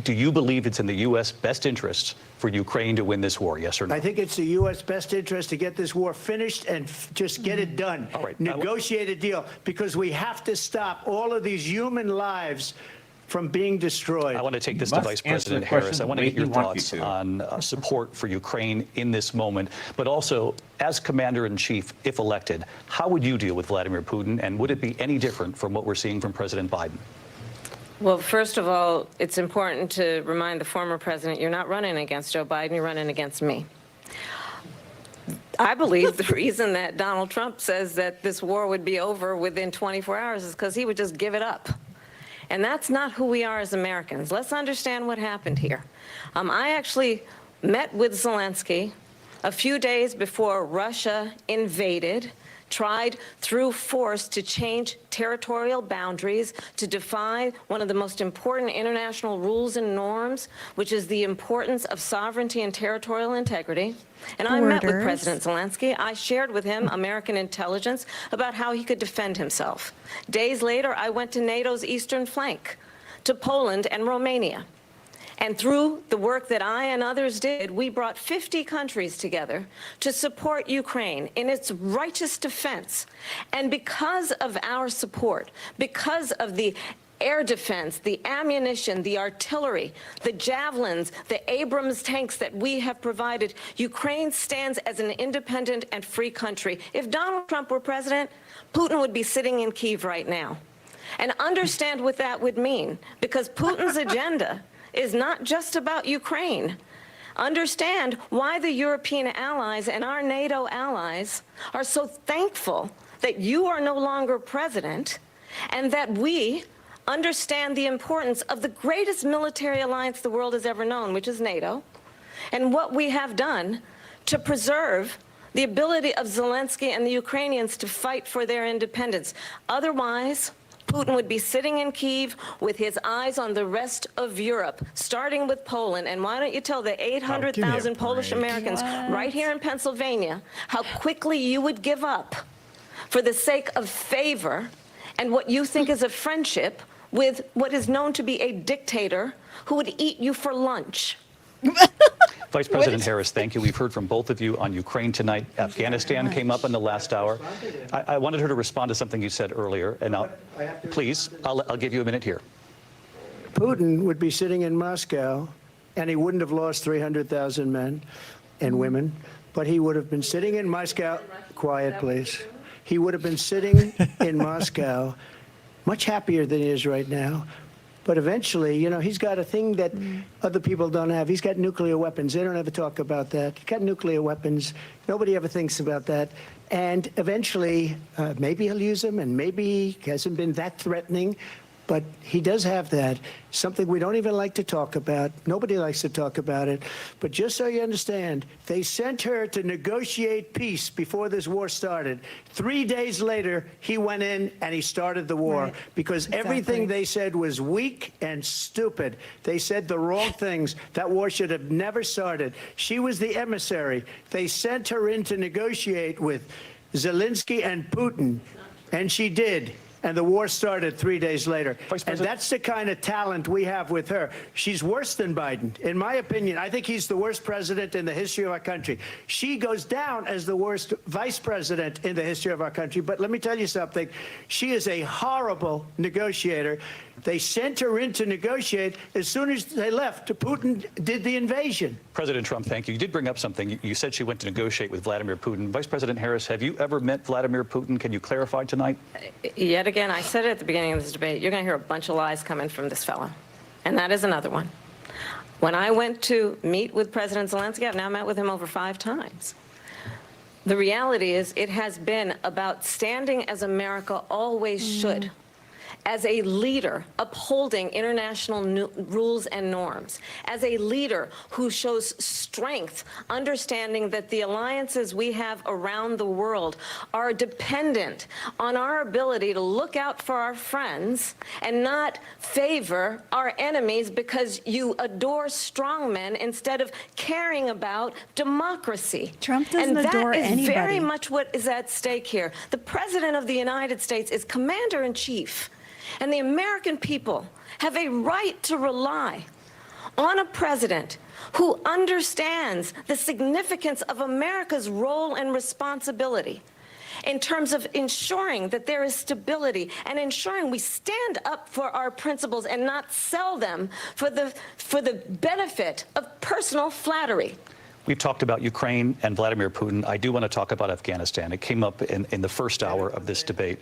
do you believe it's in the U.S. best interest for Ukraine to win this war, yes or no? I think it's the U.S. best interest to get this war finished and just get it done. All right. Negotiate a deal, because we have to stop all of these human lives from being destroyed. I want to take this to must Vice answer the President Harris. question I want to the get way your he wants thoughts you to. on support for Ukraine in this moment, but also as Commander-in-Chief, if elected, how would you deal with Vladimir Putin, and would it be any different from what we're seeing from President Biden? Well, first of all, it's important to remind the former president you're not running against Joe Biden, you're running against me. I believe the reason that Donald Trump says that this war would be over within 24 hours is because he would just give it up. And that's not who we are as Americans. Let's understand what happened here. I actually met with Zelensky a few days before Russia invaded, tried through force to change territorial boundaries, to defy one of the most important international rules and norms, which is the importance of sovereignty and territorial integrity. And I met with President Zelensky. I shared with him American intelligence about how he could defend himself. Days later, I went to NATO's eastern flank, to Poland and Romania. And through the work that I and others did, we brought 50 countries together to support Ukraine in its righteous defense. And because of our support, because of the air defense, the ammunition, the artillery, the javelins, the Abrams tanks that we have provided, Ukraine stands as an independent and free country. If Donald Trump were president, Putin would be sitting in Kyiv right now. And understand what that would mean, because Putin's agenda is not just about Ukraine. Understand why the European allies and our NATO allies are so thankful that you are no longer president, and that we understand the importance of the greatest military alliance the world has ever known, which is NATO, and what we have done to preserve the ability of Zelensky and the Ukrainians to fight for their independence. Otherwise, Putin would be sitting in Kyiv with his eyes on the rest of Europe, starting with Poland. And why don't you tell the 800,000 Polish Americans right here in Pennsylvania how quickly you would give up for the sake of favor and what you think is a friendship with what is known to be a dictator who would eat you for lunch. Vice President Harris, thank you. We've heard from both of you on Ukraine tonight. Afghanistan came up in the last hour. I wanted her to respond to something you said earlier, and please, I'll give you a minute here. Putin would be sitting in Moscow, and he wouldn't have lost 300,000 men and women, but he would have been sitting in Moscow. Quiet, please. He would have been sitting in Moscow, much happier than he is right now. But eventually, you know, he's got a thing that other people don't have. He's got nuclear weapons. They don't ever talk about that. He's got nuclear weapons. Nobody ever thinks about that. And eventually, maybe he'll use them, and maybe he hasn't been that threatening. But he does have that, something we don't even like to talk about. Nobody likes to talk about it. But just so you understand, they sent her to negotiate peace before this war started. 3 days later, he went in and he started the war because everything they said was weak and stupid. They said the wrong things. That war should have never started. She was the emissary. They sent her in to negotiate with Zelensky and Putin, and she did. And the war started 3 days later. And that's the kind of talent we have with her. She's worse than Biden. In my opinion, I think he's the worst president in the history of our country. She goes down as the worst vice president in the history of our country. But let me tell you something. She is a horrible negotiator. They sent her in to negotiate. As soon as they left, Putin did the invasion. President Trump, thank you. You did bring up something. You said she went to negotiate with Vladimir Putin. Vice President Harris, have you ever met Vladimir Putin? Can you clarify tonight? Yet again, I said it at the beginning of this debate, you're going to hear a bunch of lies coming from this fellow. And that is another one. When I went to meet with President Zelensky, I've now met with him over 5 times. The reality is it has been about standing as America always should, as a leader upholding international rules and norms, as a leader who shows strength, understanding that the alliances we have around the world are dependent on our ability to look out for our friends and not favor our enemies because you adore strongmen instead of caring about democracy. Trump doesn't adore anybody. And that is very much what is at stake here. The President of the United States is commander-in-chief. And the American people have a right to rely on a president who understands the significance of America's role and responsibility in terms of ensuring that there is stability and ensuring we stand up for our principles and not sell them for the benefit of personal flattery. We've talked about Ukraine and Vladimir Putin. I do want to talk about Afghanistan. It came up in the first hour of this debate.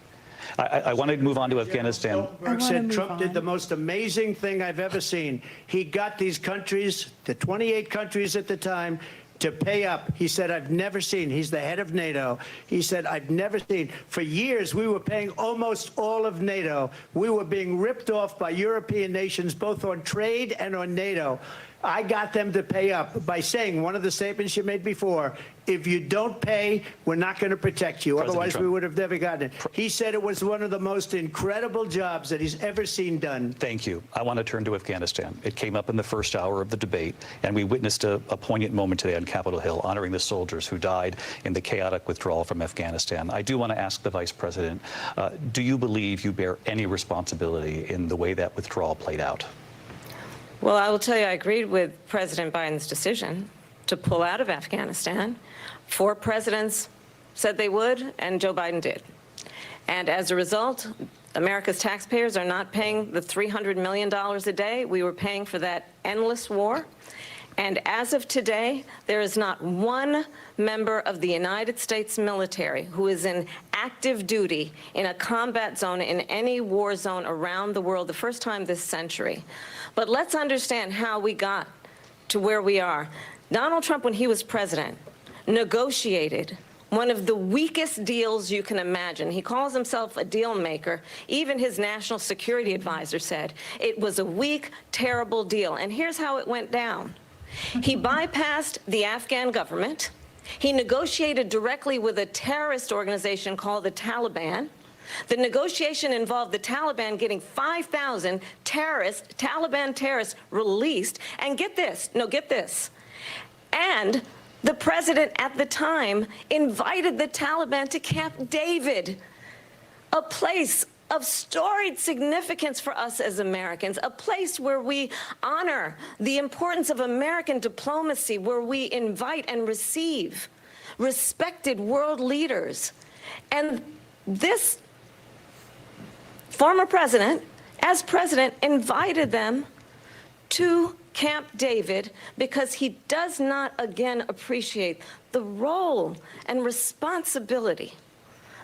I want to move on to Afghanistan. Stoltenberg said Trump did the most amazing thing I've ever seen. He got these countries, the 28 countries at the time, to pay up. He said, I've never seen, he's the head of NATO. He said, I've never seen, for years we were paying almost all of NATO. We were being ripped off by European nations, both on trade and on NATO. I got them to pay up by saying one of the statements you made before, if you don't pay, we're not going to protect you. President Otherwise, Trump. we would have never gotten it. He said it was one of the most incredible jobs that he's ever seen done. Thank you. I want to turn to Afghanistan. It came up in the first hour of the debate, and we witnessed a poignant moment today on Capitol Hill, honoring the soldiers who died in the chaotic withdrawal from Afghanistan. I do want to ask the Vice President, do you believe you bear any responsibility in the way that withdrawal played out? Well, I will tell you, I agreed with President Biden's decision to pull out of Afghanistan. 4 presidents said they would, and Joe Biden did. And as a result, America's taxpayers are not paying the $300 million a day we were paying for that endless war. And as of today, there is not one member of the United States military who is in active duty in a combat zone in any war zone around the world, the first time this century. But let's understand how we got to where we are. Donald Trump, when he was president, negotiated one of the weakest deals you can imagine. He calls himself a deal maker. Even his national security advisor said it was a weak, terrible deal. And here's how it went down. He bypassed the Afghan government. He negotiated directly with a terrorist organization called the Taliban. The negotiation involved the Taliban getting 5,000 Taliban terrorists released. And get this, and the president at the time invited the Taliban to Camp David, a place of storied significance for us as Americans, a place where we honor the importance of American diplomacy, where we invite and receive respected world leaders. And this former president, as president, invited them to Camp David because he does not again appreciate the role and responsibility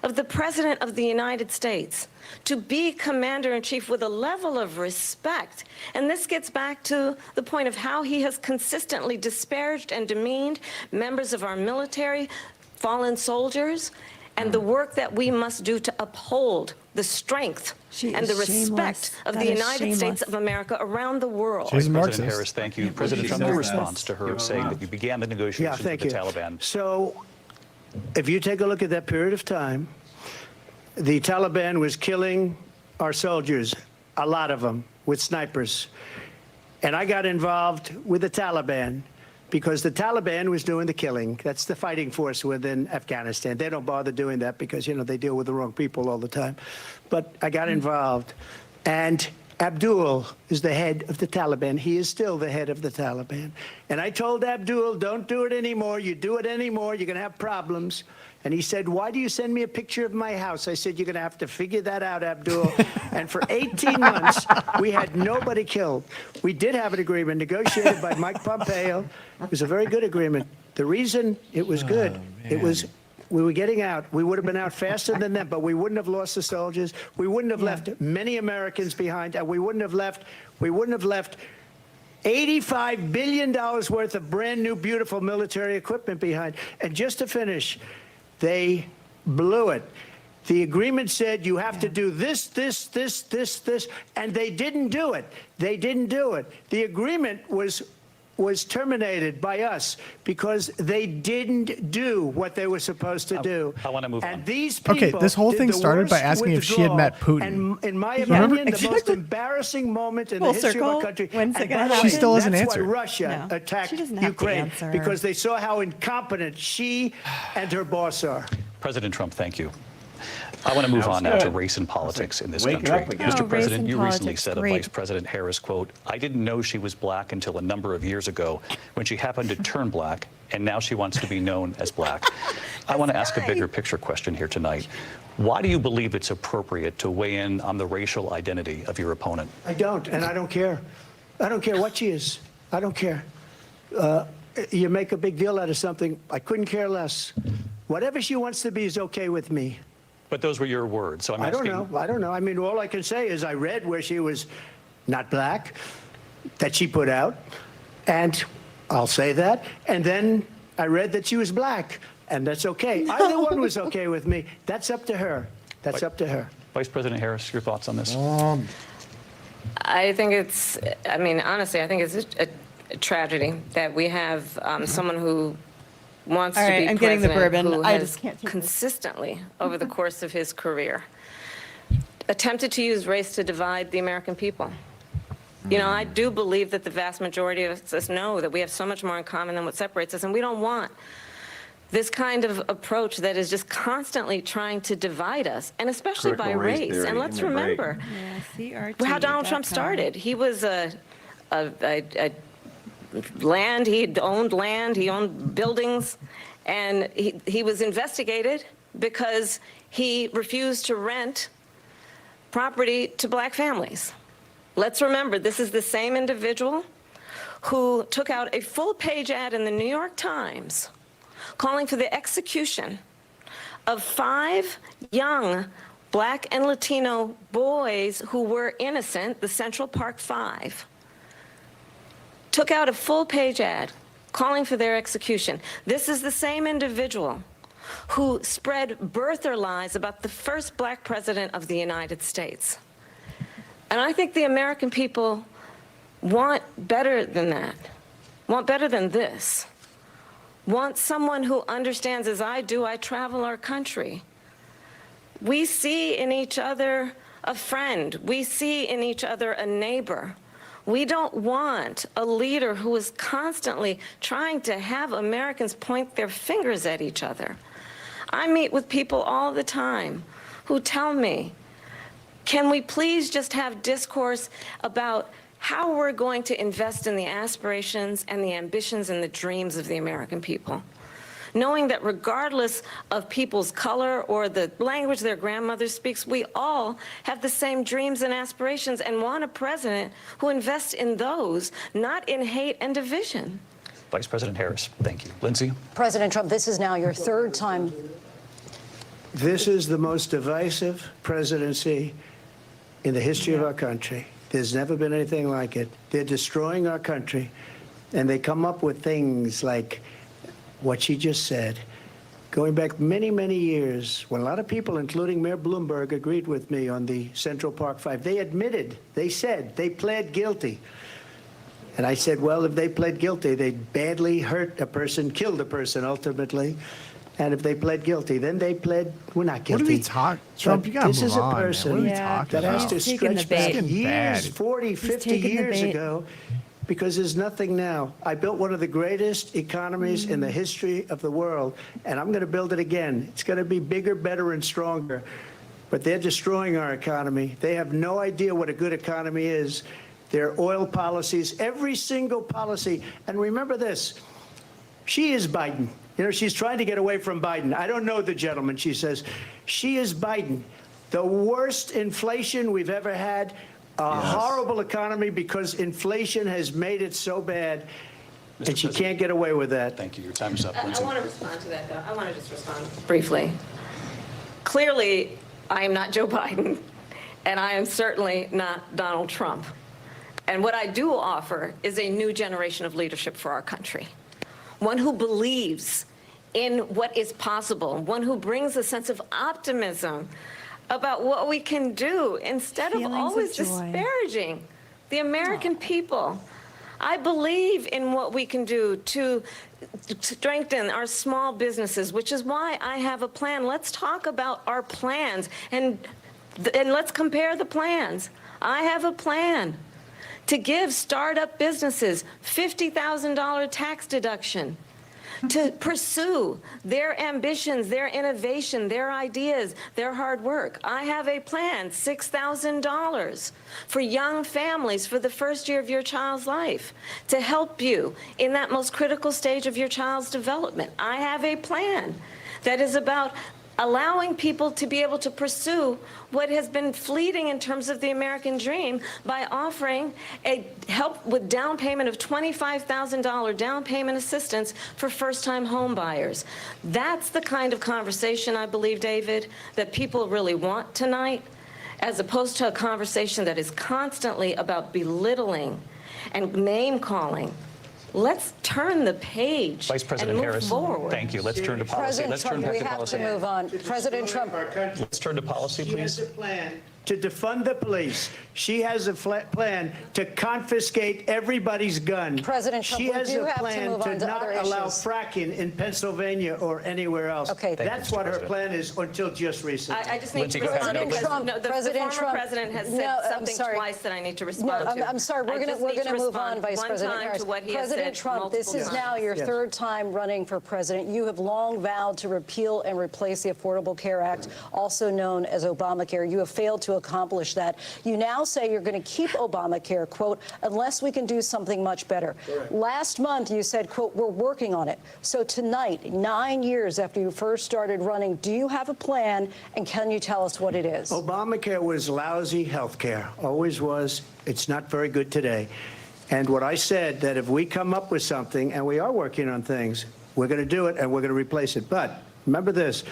of the President of the United States to be commander-in-chief with a level of respect. And this gets back to the point of how he has consistently disparaged and demeaned members of our military, fallen soldiers, and the work that we must do to uphold the strength and the respect of the United States of America around the world. President Harris, thank you. President Trump, your response to her saying that you began the negotiations with the Taliban. So if you take a look at that period of time, the Taliban was killing our soldiers, a lot of them, with snipers. And I got involved with the Taliban because the Taliban was doing the killing. That's the fighting force within Afghanistan. They don't bother doing that because, you know, they deal with the wrong people all the time. But I got involved. And Abdul is the head of the Taliban. He is still the head of the Taliban. And I told Abdul, don't do it anymore. You do it anymore, you're going to have problems. And he said, why do you send me a picture of my house? I said, you're going to have to figure that out, Abdul. And for 18 months, we had nobody killed. We did have an agreement negotiated by Mike Pompeo. It was a very good agreement. The reason it was good, it was we were getting out. We would have been out faster than them, but we wouldn't have lost the soldiers. We wouldn't have left many Americans behind, and we wouldn't have left $85 billion worth of brand new, beautiful military equipment behind. And just to finish, they blew it. The agreement said you have to do this, and they didn't do it. They didn't do it. The agreement was terminated by us because they didn't do what they were supposed to do. I want to move on. And these people this whole did thing the started by worst asking if she had met withdrawal. Putin. And in my opinion, the most embarrassing moment in the history of our country. When's it And gonna by the happen? way, She still hasn't that's answered. why Russia No. attacked She doesn't have to Ukraine answer. because they saw how incompetent she and her boss are. President Trump, thank you. I want to move That was on now to good. race and politics in this Waking country. up again. Oh, Mr. race President, and you recently politics, said of great. Vice President Harris, quote, "I didn't know she was black until a number of years ago when she happened to turn black, and now she wants to be known as black." I want to ask a bigger picture question here tonight. Why do you believe it's appropriate to weigh in on the racial identity of your opponent? I don't, and I don't care. I don't care what she is. I don't care. You make a big deal out of something. I couldn't care less. Whatever she wants to be is okay with me. But those were your words, so I'm I asking. don't know. I don't know. I mean, all I can say is I read where she was not black, that she put out, and I'll say that. And then I read that she was black, and that's okay. Either one was okay with me. That's up to her. That's up to her. Vice President Harris, your thoughts on this? I think it's, I mean, honestly, I think it's a tragedy that we have someone who wants All to right, be I'm getting the president bourbon. who I has just can't take this. consistently, over the course of his career, attempted to use race to divide the American people. You know, I do believe that the vast majority of us know that we have so much more in common than what separates us, and we don't want this kind of approach that is just constantly trying to divide us, and especially by Critical race race. theory. And let's Give me a break. remember Yeah, how Donald Trump started. He was land, he owned buildings, and he was investigated because he refused to rent property to black families. Let's remember, this is the same individual who took out a full-page ad in the New York Times calling for the execution of 5 young black and Latino boys who were innocent, the Central Park 5. Took out a full-page ad calling for their execution. This is the same individual who spread birther lies about the first black president of the United States. And I think the American people want better than that, want better than this, want someone who understands, as I do, I travel our country. We see in each other a friend. We see in each other a neighbor. We don't want a leader who is constantly trying to have Americans point their fingers at each other. I meet with people all the time who tell me, can we please just have discourse about how we're going to invest in the aspirations and the ambitions and the dreams of the American people? Knowing that regardless of people's color or the language their grandmother speaks, we all have the same dreams and aspirations and want a president who invests in those, not in hate and division. Vice President Harris, thank you. Lindsay? President Trump, this is now your 3rd time. This is the most divisive presidency in the history of our country. There's never been anything like it. They're destroying our country, and they come up with things like what she just said. Going back many, many years, when a lot of people, including Mayor Bloomberg, agreed with me on the Central Park 5, they admitted, they said, they pled guilty. And I said, well, if they pled guilty, they badly hurt a person, killed a person ultimately. And if they pled guilty, then they pled, we're not guilty. What are we talking? Trump, But you gotta this move is a on, man. person What are we Yeah, talking that has about? to He's taking the stretch back bait. years, Bad. 40, 50 taking the years bait. ago, because there's nothing now. I built one of the greatest economies in the history of the world, and I'm going to build it again. It's going to be bigger, better, and stronger. But they're destroying our economy. They have no idea what a good economy is. Their oil policies, every single policy. And remember this, she is Biden. You know, she's trying to get away from Biden. I don't know the gentleman, she says. She is Biden. The worst inflation we've ever had, a horrible economy because inflation has made it so bad, and she can't get away with that. Thank you. Your time is up, I Lindsay. want to respond to that, though. I want to just respond briefly. Clearly, I am not Joe Biden, and I am certainly not Donald Trump. And what I do offer is a new generation of leadership for our country. One who believes in what is possible, one who brings a sense of optimism about what we can do instead of Feelings of always joy. disparaging the American people. I believe in what we can do to strengthen our small businesses, which is why I have a plan. Let's talk about our plans and let's compare the plans. I have a plan to give startup businesses $50,000 tax deduction, to pursue their ambitions, their innovation, their ideas, their hard work. I have a plan, $6,000 for young families for the first year of your child's life to help you in that most critical stage of your child's development. I have a plan that is about allowing people to be able to pursue what has been fleeting in terms of the American dream by offering a help with down payment of $25,000 down payment assistance for first-time home buyers. That's the kind of conversation, I believe, David, that people really want tonight, as opposed to a conversation that is constantly about belittling and name-calling. Let's turn the page Vice President and move Harris, forward. thank you. Let's turn to policy. President Let's turn Trump, back we to have policy. to move on. President Trump. Let's turn to policy, She has please. a plan to defund the police. She has a plan to confiscate everybody's gun. President Trump, she we has do a have to plan move on to to not other allow issues. fracking in Pennsylvania or anywhere else. Okay. That's what her plan is until just recently. I just need Lindsey, to go ahead. respond because Trump, no, the President former Trump. president has said No, I'm something sorry. twice that I need to No, respond to. I'm sorry. We're I just going need to move respond on, Vice one President time Harris. to what he has President said Trump, this is multiple now times. your Yes. third time running for president. You have long vowed to repeal and replace the Affordable Care Act, also known as Obamacare. You have failed to accomplish that. You now say you're going to keep Obamacare, quote, unless we can do something much better. Last month, you said, quote, we're working on it. So tonight, 9 years after you first started running, do you have a plan, and can you tell us what it is? Obamacare was lousy health care, always was. It's not very good today. And what I said, that if we come up with something, and we are working on things, we're going to do it and we're going to replace it. But remember this.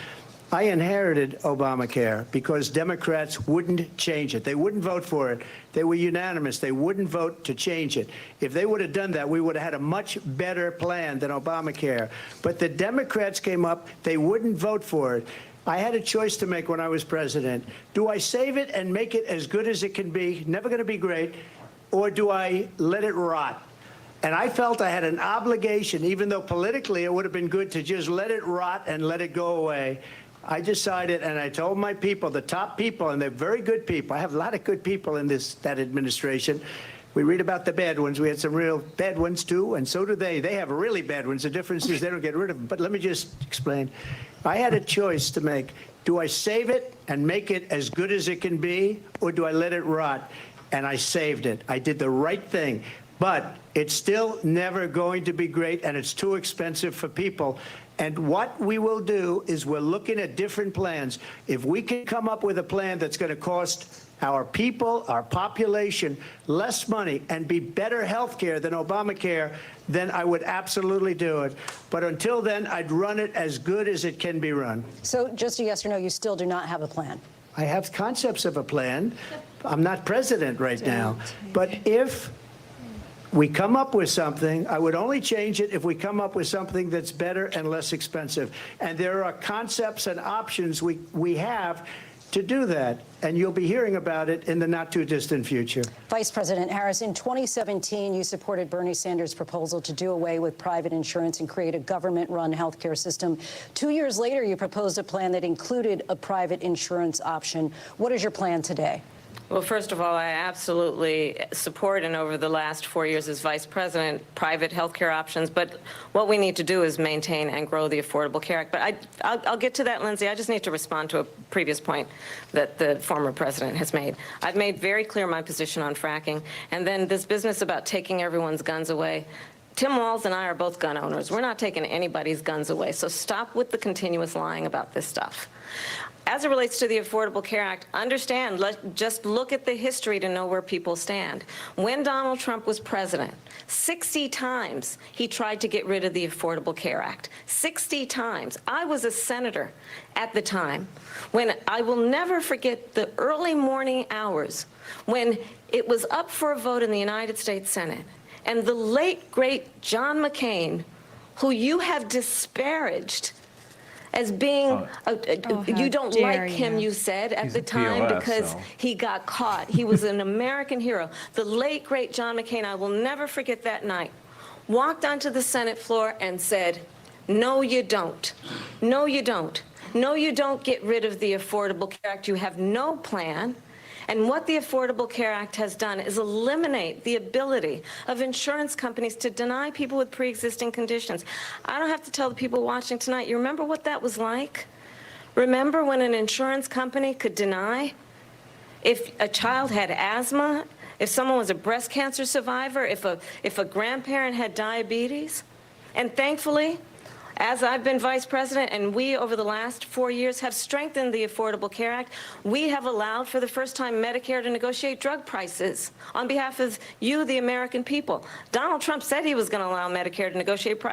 I inherited Obamacare because Democrats wouldn't change it. They wouldn't vote for it. They were unanimous. They wouldn't vote to change it. If they would have done that, we would have had a much better plan than Obamacare. But the Democrats came up. They wouldn't vote for it. I had a choice to make when I was president. Do I save it and make it as good as it can be, never going to be great, or do I let it rot? And I felt I had an obligation, even though politically it would have been good to just let it rot and let it go away. I decided, and I told my people, the top people, and they're very good people. I have a lot of good people in that administration. We read about the bad ones. We had some real bad ones, too, and so do they. They have really bad ones. The difference is they don't get rid of them. But let me just explain. I had a choice to make. Do I save it and make it as good as it can be, or do I let it rot? And I saved it. I did the right thing. But it's still never going to be great, and it's too expensive for people. And what we will do is we're looking at different plans. If we can come up with a plan that's going to cost our people, our population, less money and be better health care than Obamacare, then I would absolutely do it. But until then, I'd run it as good as it can be run. So just a yes or no, you still do not have a plan? I have concepts of a plan. I'm not president right now. But if we come up with something, I would only change it if we come up with something that's better and less expensive. And there are concepts and options we have to do that. And you'll be hearing about it in the not too distant future. Vice President Harris, in 2017, you supported Bernie Sanders' proposal to do away with private insurance and create a government-run healthcare system. 2 years later, you proposed a plan that included a private insurance option. What is your plan today? Well, first of all, I absolutely support, and over the last 4 years as vice president, private health care options. But what we need to do is maintain and grow the Affordable Care Act. But I'll get to that, Lindsey. I just need to respond to a previous point that the former president has made. I've made very clear my position on fracking. And then this business about taking everyone's guns away. Tim Walz and I are both gun owners. We're not taking anybody's guns away. So stop with the continuous lying about this stuff. As it relates to the Affordable Care Act, understand, just look at the history to know where people stand. When Donald Trump was president, 60 times he tried to get rid of the Affordable Care Act. 60 times. I was a senator at the time when I will never forget the early morning hours when it was up for a vote in the United States Senate. And the late, great John McCain, who you have disparaged as being, you don't like him, you said at the time, because he got caught. He was an American hero. The late, great John McCain, I will never forget that night, walked onto the Senate floor and said, no, you don't. No, you don't. No, you don't get rid of the Affordable Care Act. You have no plan. And what the Affordable Care Act has done is eliminate the ability of insurance companies to deny people with pre-existing conditions. I don't have to tell the people watching tonight, you remember what that was like? Remember when an insurance company could deny if a child had asthma, if someone was a breast cancer survivor, if a grandparent had diabetes? And thankfully, as I've been vice president and we over the last 4 years have strengthened the Affordable Care Act, we have allowed for the first time Medicare to negotiate drug prices on behalf of you, the American people. Donald Trump said he was going to allow Medicare to negotiate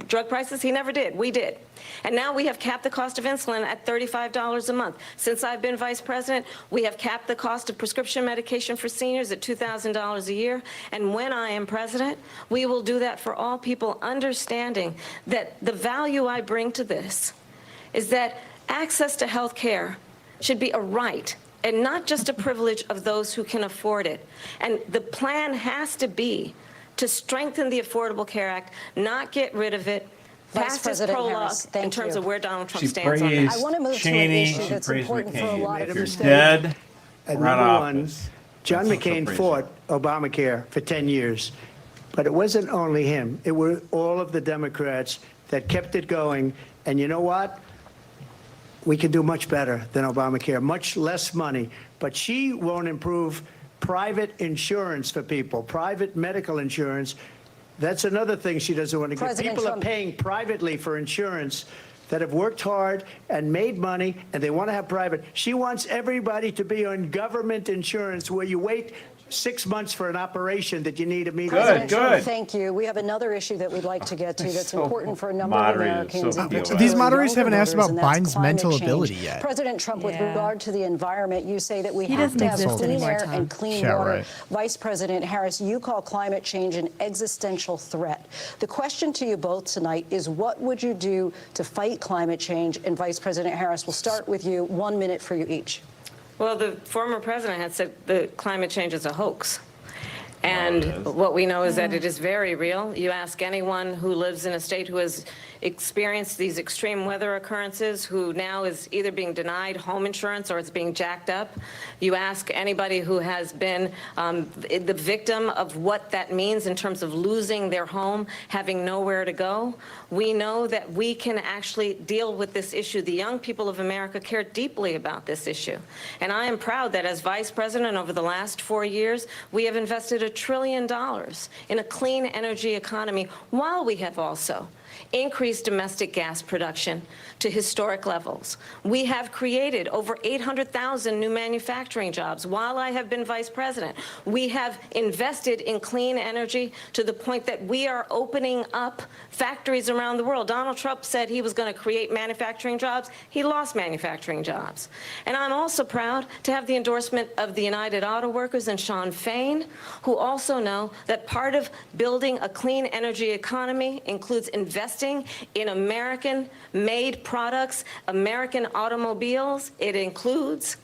drug prices. He never did. We did. And now we have capped the cost of insulin at $35 a month. Since I've been vice president, we have capped the cost of prescription medication for seniors at $2,000 a year. And when I am president, we will do that for all people, understanding that the value I bring to this is that access to health care should be a right and not just a privilege of those who can afford it. And the plan has to be to strengthen the Affordable Care Act, not get rid of it. Vice President Harris, thank in terms you. of where Donald Trump She stands on praised this. I want to move Cheney, to an issue she that's praised important for a McCain. lot If of you're people. dead, And run number one, office. John That's McCain also fought Obamacare for 10 years. But it wasn't only him. It were all of the Democrats that kept it going. And you know what? We can do much better than Obamacare, much less money. But she won't improve private insurance for people, private medical insurance. That's another thing she doesn't want to give. President People Trump. are paying privately for insurance that have worked hard and made money, and they want to have private. She wants everybody to be on government insurance where you wait 6 months for an operation that you need immediately. President Trump, good. thank you. We have another issue that we'd like to get to that's So important for a number of moderated, Americans. so in POS. particular These moderators younger haven't asked voters, about and that's Biden's climate mental change. ability yet. President Trump, with Yeah. regard to the environment, you say that we He have doesn't to have exist clean anymore, air Tom. and clean Yeah, water. right. Vice President Harris, you call climate change an existential threat. The question to you both tonight is, what would you do to fight climate change? And Vice President Harris, we'll start with you. 1 minute for you each. Well, the former president had said that climate change is a hoax. And what we know is that it is very real. You ask anyone who lives in a state who has experienced these extreme weather occurrences, who now is either being denied home insurance or it's being jacked up. You ask anybody who has been the victim of what that means in terms of losing their home, having nowhere to go. We know that we can actually deal with this issue. The young people of America care deeply about this issue. And I am proud that as vice president over the last 4 years, we have invested $1 trillion in a clean energy economy, while we have also increased domestic gas production to historic levels. We have created over 800,000 new manufacturing jobs while I have been vice president. We have invested in clean energy to the point that we are opening up factories around the world. Donald Trump said he was going to create manufacturing jobs. He lost manufacturing jobs. And I'm also proud to have the endorsement of the United Auto Workers and Sean Fain, who also know that part of building a clean energy economy includes investing in American-made products, American automobiles. It includes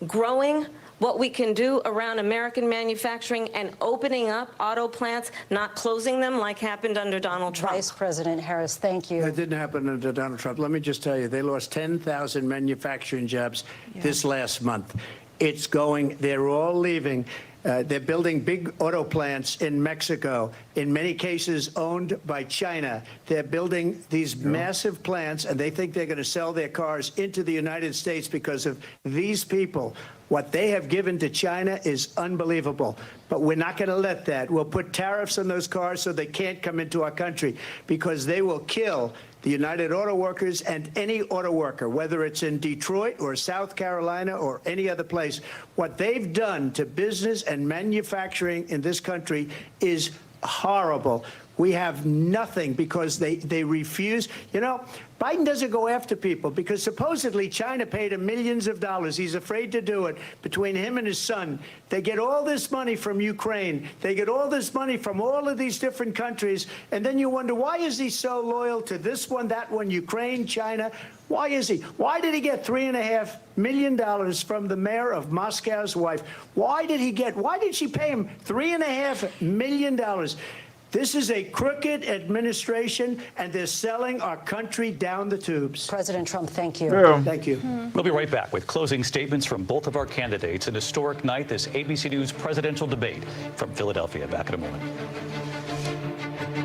growing what we can do around American manufacturing and opening up auto plants, not closing them like happened under Donald Trump. Vice President Harris, thank you. That didn't happen under Donald Trump. Let me just tell you, they lost 10,000 manufacturing jobs this last month. It's going, they're all leaving. They're building big auto plants in Mexico, in many cases owned by China. They're building these massive plants, and they think they're going to sell their cars into the United States because of these people. What they have given to China is unbelievable. But we're not going to let that. We'll put tariffs on those cars so they can't come into our country, because they will kill the United Auto Workers and any auto worker, whether it's in Detroit or South Carolina or any other place. What they've done to business and manufacturing in this country is horrible. We have nothing because they refuse. You know, Biden doesn't go after people because supposedly China paid him millions of dollars. He's afraid to do it. Between him and his son, they get all this money from Ukraine. They get all this money from all of these different countries. And then you wonder, why is he so loyal to this one, that one, Ukraine, China? Why is he? Why did he get $3.5 million from the mayor of Moscow's wife? Why did she pay him $3.5 million? This is a crooked administration, and they're selling our country down the tubes. President Trump, thank you. Thank you. We'll be right back with closing statements from both of our candidates. An historic night, this ABC News presidential debate from Philadelphia. Back in a moment.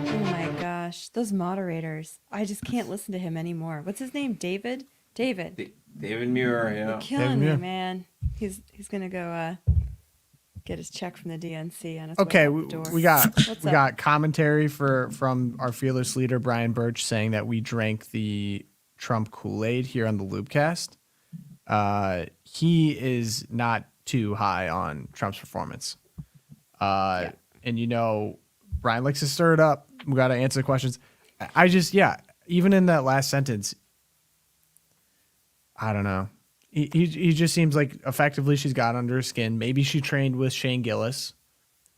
Oh my gosh, those moderators. I just can't listen to him anymore. What's his name? David? David. David Muir, yeah. You're killing me, man. He's gonna go get his check from the DNC on his Okay, way out the door. we got What's we up? got commentary from our fearless leader Brian Birch saying that we drank the Trump Kool-Aid here on the Loopcast. He is not too high on Trump's performance. And Brian likes to stir it up. We got to answer the questions. Even in that last sentence, I don't know. He just seems like effectively she's got under her skin. Maybe she trained with Shane Gillis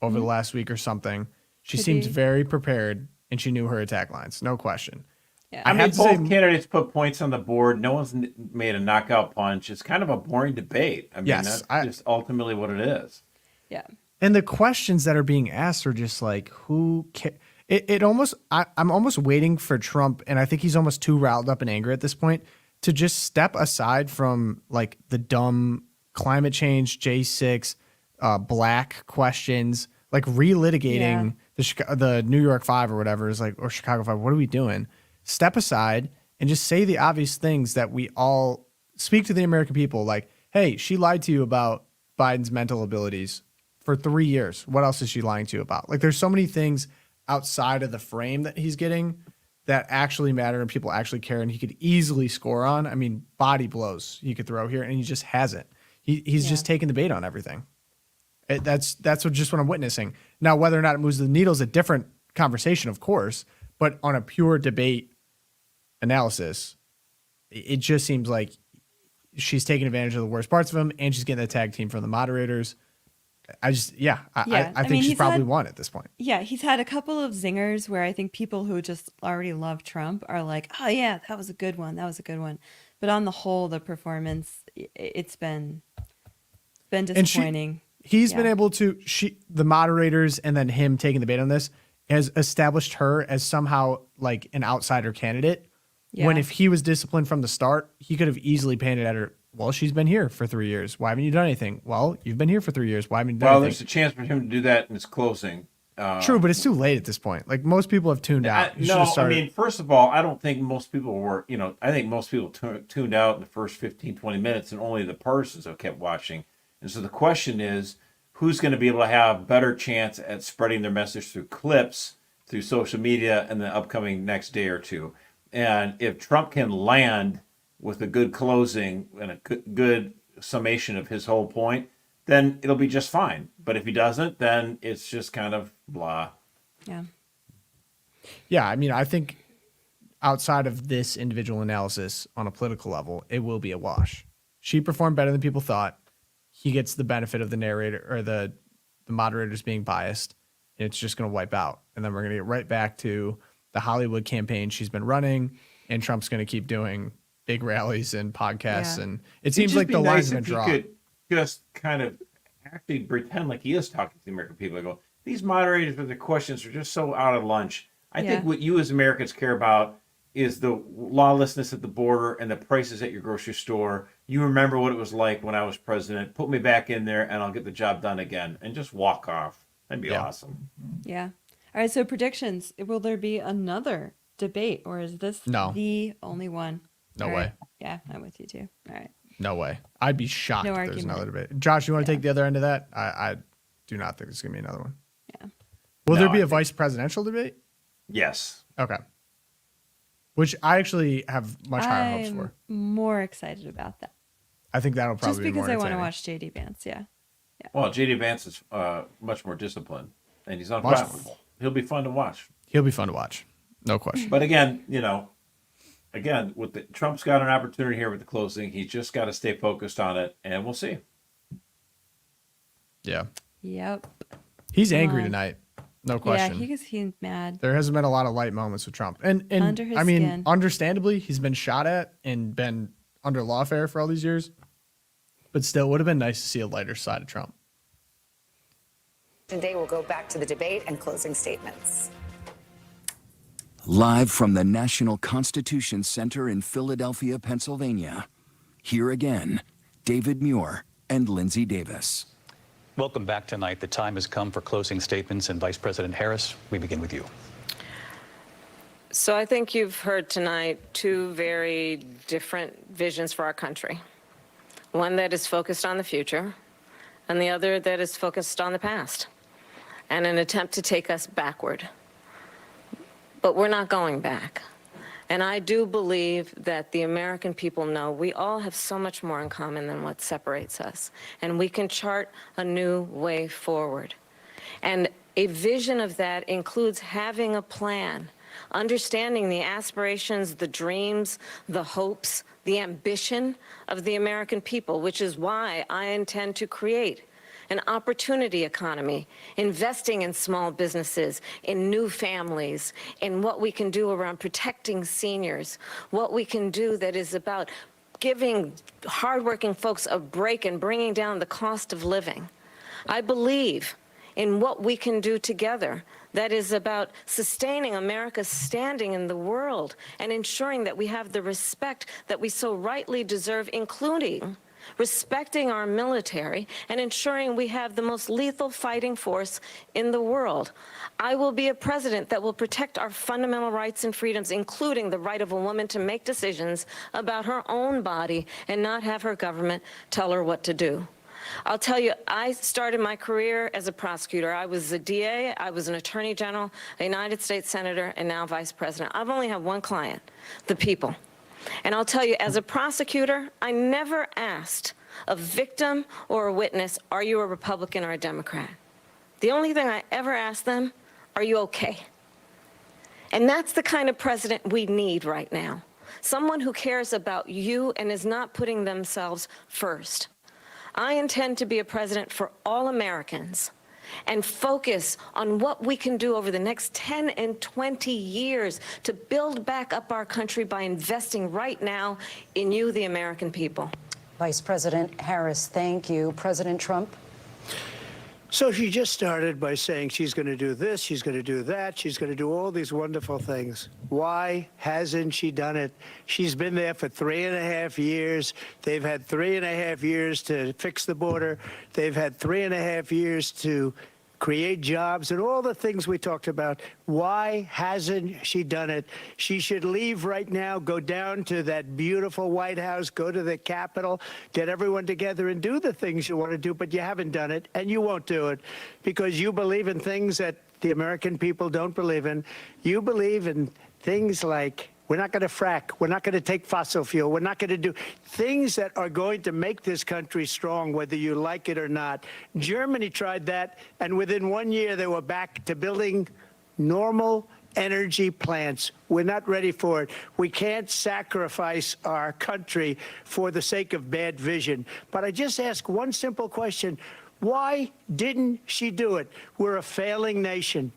over the last week or something. She seems very prepared and she knew her attack lines. No question. Yeah. I mean, both candidates put points on the board. No one's made a knockout punch. It's kind of a boring debate. I mean, Yes, that's just ultimately what it is. Yeah. And the questions that are being asked are just like, who cares? I'm almost waiting for Trump, and I think he's almost too riled up and angry at this point, to just step aside from like the dumb climate change, J6, black questions, like relitigating the New York 5 or whatever is like, or Chicago 5. What are we doing? Step aside and just say the obvious things that we all speak to the American people. Like, hey, she lied to you about Biden's mental abilities for 3 years. What else is she lying to you about? Like, there's so many things outside of the frame that he's getting that actually matter and people actually care, and he could easily score on. I mean, body blows he could throw here, and he just hasn't. He's just taking the bait on everything. That's what I'm witnessing. Now, whether or not it moves the needle is a different conversation, of course, but on a pure debate analysis, it just seems like she's taking advantage of the worst parts of him, and she's getting the tag team from the moderators. I think she's probably won at this point. Yeah, he's had a couple of zingers where I think people who just already love Trump are like, oh yeah, that was a good one. That was a good one. But on the whole, the performance, it's been disappointing. He's been able to, the moderators and then him taking the bait on this has established her as somehow like an outsider candidate. Yeah. When if he was disciplined from the start, he could have easily painted at her, well, she's been here for 3 years. Why haven't you done anything? Well, you've been here for 3 years. Why haven't you done anything? Well, there's a chance for him to do that in his closing. True, but it's too late at this point. Like, most people have tuned out. I mean, first of all, I don't think most people were, I think most people tuned out in the first 15, 20 minutes, and only the partisans have kept watching. And so the question is, who's going to be able to have better chance at spreading their message through clips, through social media, in the upcoming next day or two? And if Trump can land with a good closing and a good summation of his whole point, then it'll be just fine. But if he doesn't, then it's just kind of blah. Yeah. Yeah, I mean, I think outside of this individual analysis on a political level, it will be a wash. She performed better than people thought. He gets the benefit of the narrator or the moderators being biased. And it's just going to wipe out. And then we're going to get right back to the Hollywood campaign she's been running, and Trump's going to keep doing big rallies and podcasts. Yeah. And it seems like the lines have been drawn. Could just kind of actually pretend like he is talking to the American people. I go, these moderators with their questions are just so out of lunch. I think what you as Americans care about is the lawlessness at the border and the prices at your grocery store. You remember what it was like when I was president. Put me back in there and I'll get the job done again. And just walk off. That'd be awesome. Yeah. All right, so predictions. Will there be another debate, or is this the only one? No All way. right. Yeah, I'm with you too. All right. No way. I'd be shocked No if there's argument. another debate. Josh, you want to take the other end of that? I do not think there's going to be another one. Yeah. Will there be a vice presidential debate? Yes. Okay. Which I actually have much higher hopes for. More excited about that. I think that'll probably Just be because more I want to entertaining. watch JD Vance. Yeah. Well, J.D. Vance is much more disciplined, and he's unflappable. He'll be fun to watch. He'll be fun to watch. No question. But again, with Trump's got an opportunity here with the closing. He's just got to stay focused on it, and we'll see. Yeah. Yep. He's angry tonight. No question. Yeah, he's mad. There hasn't been a lot of light moments with Trump. And Under his I mean, skin. understandably, he's been shot at and been under lawfare for all these years. But still, it would have been nice to see a lighter side of Trump. Today we'll go back to the debate and closing statements. Live from the National Constitution Center in Philadelphia, Pennsylvania. Here again, David Muir and Lindsay Davis. Welcome back tonight. The time has come for closing statements, and Vice President Harris, we begin with you. So I think you've heard tonight two very different visions for our country. One that is focused on the future, and the other that is focused on the past, and an attempt to take us backward. But we're not going back. And I do believe that the American people know we all have so much more in common than what separates us. And we can chart a new way forward. And a vision of that includes having a plan, understanding the aspirations, the dreams, the hopes, the ambition of the American people, which is why I intend to create an opportunity economy, investing in small businesses, in new families, in what we can do around protecting seniors, what we can do that is about giving hardworking folks a break and bringing down the cost of living. I believe in what we can do together that is about sustaining America's standing in the world and ensuring that we have the respect that we so rightly deserve, including respecting our military and ensuring we have the most lethal fighting force in the world. I will be a president that will protect our fundamental rights and freedoms, including the right of a woman to make decisions about her own body and not have her government tell her what to do. I'll tell you, I started my career as a prosecutor. I was a DA, I was an attorney general, a United States senator, and now vice president. I've only had one client, the people. And I'll tell you, as a prosecutor, I never asked a victim or a witness, are you a Republican or a Democrat? The only thing I ever asked them, are you okay? And that's the kind of president we need right now. Someone who cares about you and is not putting themselves first. I intend to be a president for all Americans and focus on what we can do over the next 10 and 20 years to build back up our country by investing right now in you, the American people. Vice President Harris, thank you. President Trump? So she just started by saying she's going to do this, she's going to do that, she's going to do all these wonderful things. Why hasn't she done it? She's been there for 3.5 years. They've had 3.5 years to fix the border. They've had 3.5 years to create jobs and all the things we talked about. Why hasn't she done it? She should leave right now, go down to that beautiful White House, go to the Capitol, get everyone together and do the things you want to do, but you haven't done it, and you won't do it because you believe in things that the American people don't believe in. You believe in things like we're not going to frack. We're not going to take fossil fuel. We're not going to do things that are going to make this country strong, whether you like it or not. Germany tried that, and within 1 year, they were back to building normal energy plants. We're not ready for it. We can't sacrifice our country for the sake of bad vision. But I just ask one simple question. Why didn't she do it? We're a failing nation.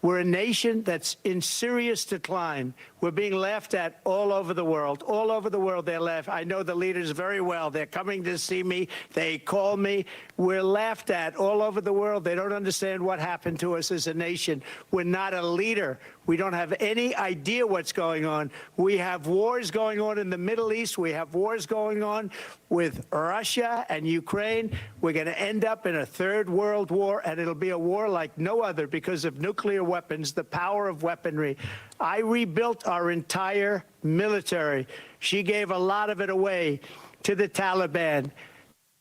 We're a nation that's in serious decline. We're being laughed at all over the world. All over the world, they're laughed. I know the leaders very well. They're coming to see me. They call me. We're laughed at all over the world. They don't understand what happened to us as a nation. We're not a leader. We don't have any idea what's going on. We have wars going on in the Middle East. We have wars going on with Russia and Ukraine. We're going to end up in a third world war, and it'll be a war like no other because of nuclear weapons, the power of weaponry. I rebuilt our entire military. She gave a lot of it away to the Taliban.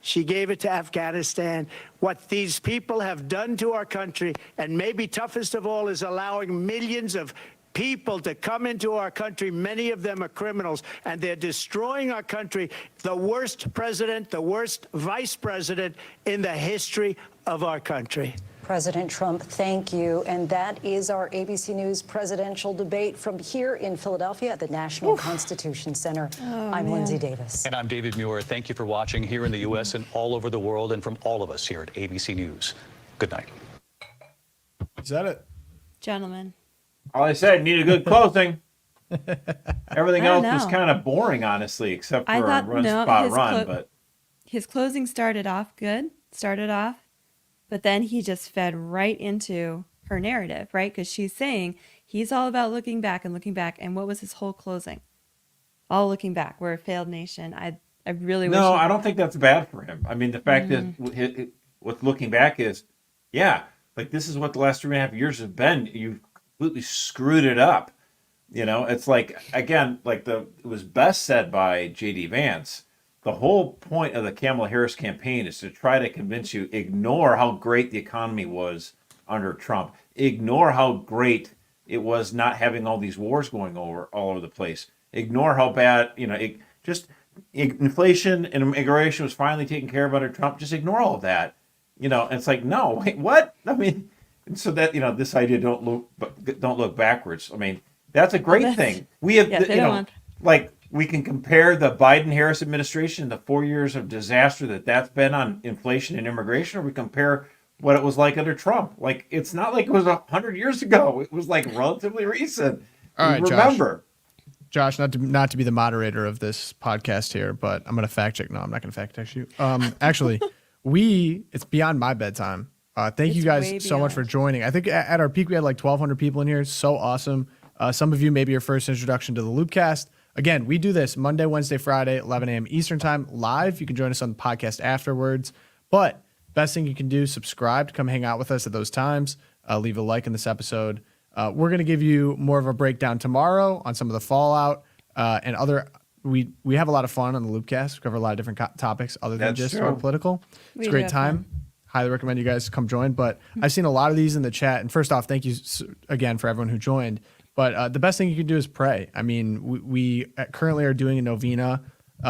She gave it to Afghanistan. What these people have done to our country, and maybe toughest of all, is allowing millions of people to come into our country. Many of them are criminals, and they're destroying our country. The worst president, the worst vice president in the history of our country. President Trump, thank you. And that is our ABC News presidential debate from here in Philadelphia at the National Constitution Center. I'm Lindsay Davis. And I'm David Muir. Thank you for watching here in the U.S. and all over the world, and from all of us here at ABC News. Good night. Is that it? Gentlemen. All I said, need a good closing. Everything I else don't was know. kind of boring, honestly, except for I thought, a run no, spot run. But his closing started off good. But then he just fed right into her narrative, right? Because she's saying he's all about looking back and looking back. And what was his whole closing? All looking back. We're a failed nation. I really wish. No, I don't think that's bad for him. I mean, the fact is, what's looking back is, yeah, like this is what the last 3.5 years have been. You've completely screwed it up. You know, it's like, again, like it was best said by J.D. Vance. The whole point of the Kamala Harris campaign is to try to convince you, ignore how great the economy was under Trump. Ignore how great it was not having all these wars going all over the place. Ignore how bad, inflation and immigration was finally taken care of under Trump. Just ignore all of that. And it's like, no, wait, what? I mean, and so that, this idea, don't look backwards. I mean, that's a great thing. We have, we can compare the Biden-Harris administration, the 4 years of disaster that's been on inflation and immigration, or we compare what it was like under Trump. Like, it's not like it was 100 years ago. It was like relatively recent. All right, remember. Josh, not to be the moderator of this podcast here, but I'm going to fact check. No, I'm not going to fact check you. Actually, it's beyond my bedtime. Thank you guys so much for joining. I think at our peak, we had like 1,200 people in here. So awesome. Some of you, maybe your first introduction to the LOOPcast. Again, we do this Monday, Wednesday, Friday, 11 a.m. Eastern time live. You can join us on the podcast afterwards. But best thing you can do, subscribe to come hang out with us at those times. Leave a like in this episode. We're going to give you more of a breakdown tomorrow on some of the fallout and other. We have a lot of fun on the Loopcast. We cover a lot of different topics other than just our political. It's a great time. Highly recommend you guys come join. But I've seen a lot of these in the chat. And first off, thank you again for everyone who joined. But the best thing you can do is pray. I mean, we currently are doing a novena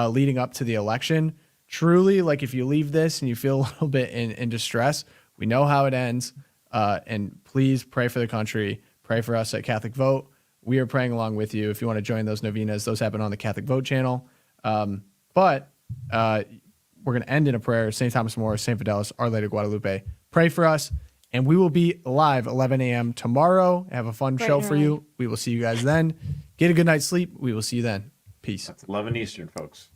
leading up to the election. Truly, like if you leave this and you feel a little bit in distress, we know how it ends. And please pray for the country. Pray for us at Catholic Vote. We are praying along with you. If you want to join those novenas, those happen on the Catholic Vote channel. But we're going to end in a prayer. St. Thomas More, St. Fidelis, Our Lady of Guadalupe. Pray for us. And we will be live 11 a.m. tomorrow. Have a fun show for you. We will see you guys then. Get a good night's sleep. We will see you then. Peace. That's 11 Eastern, folks.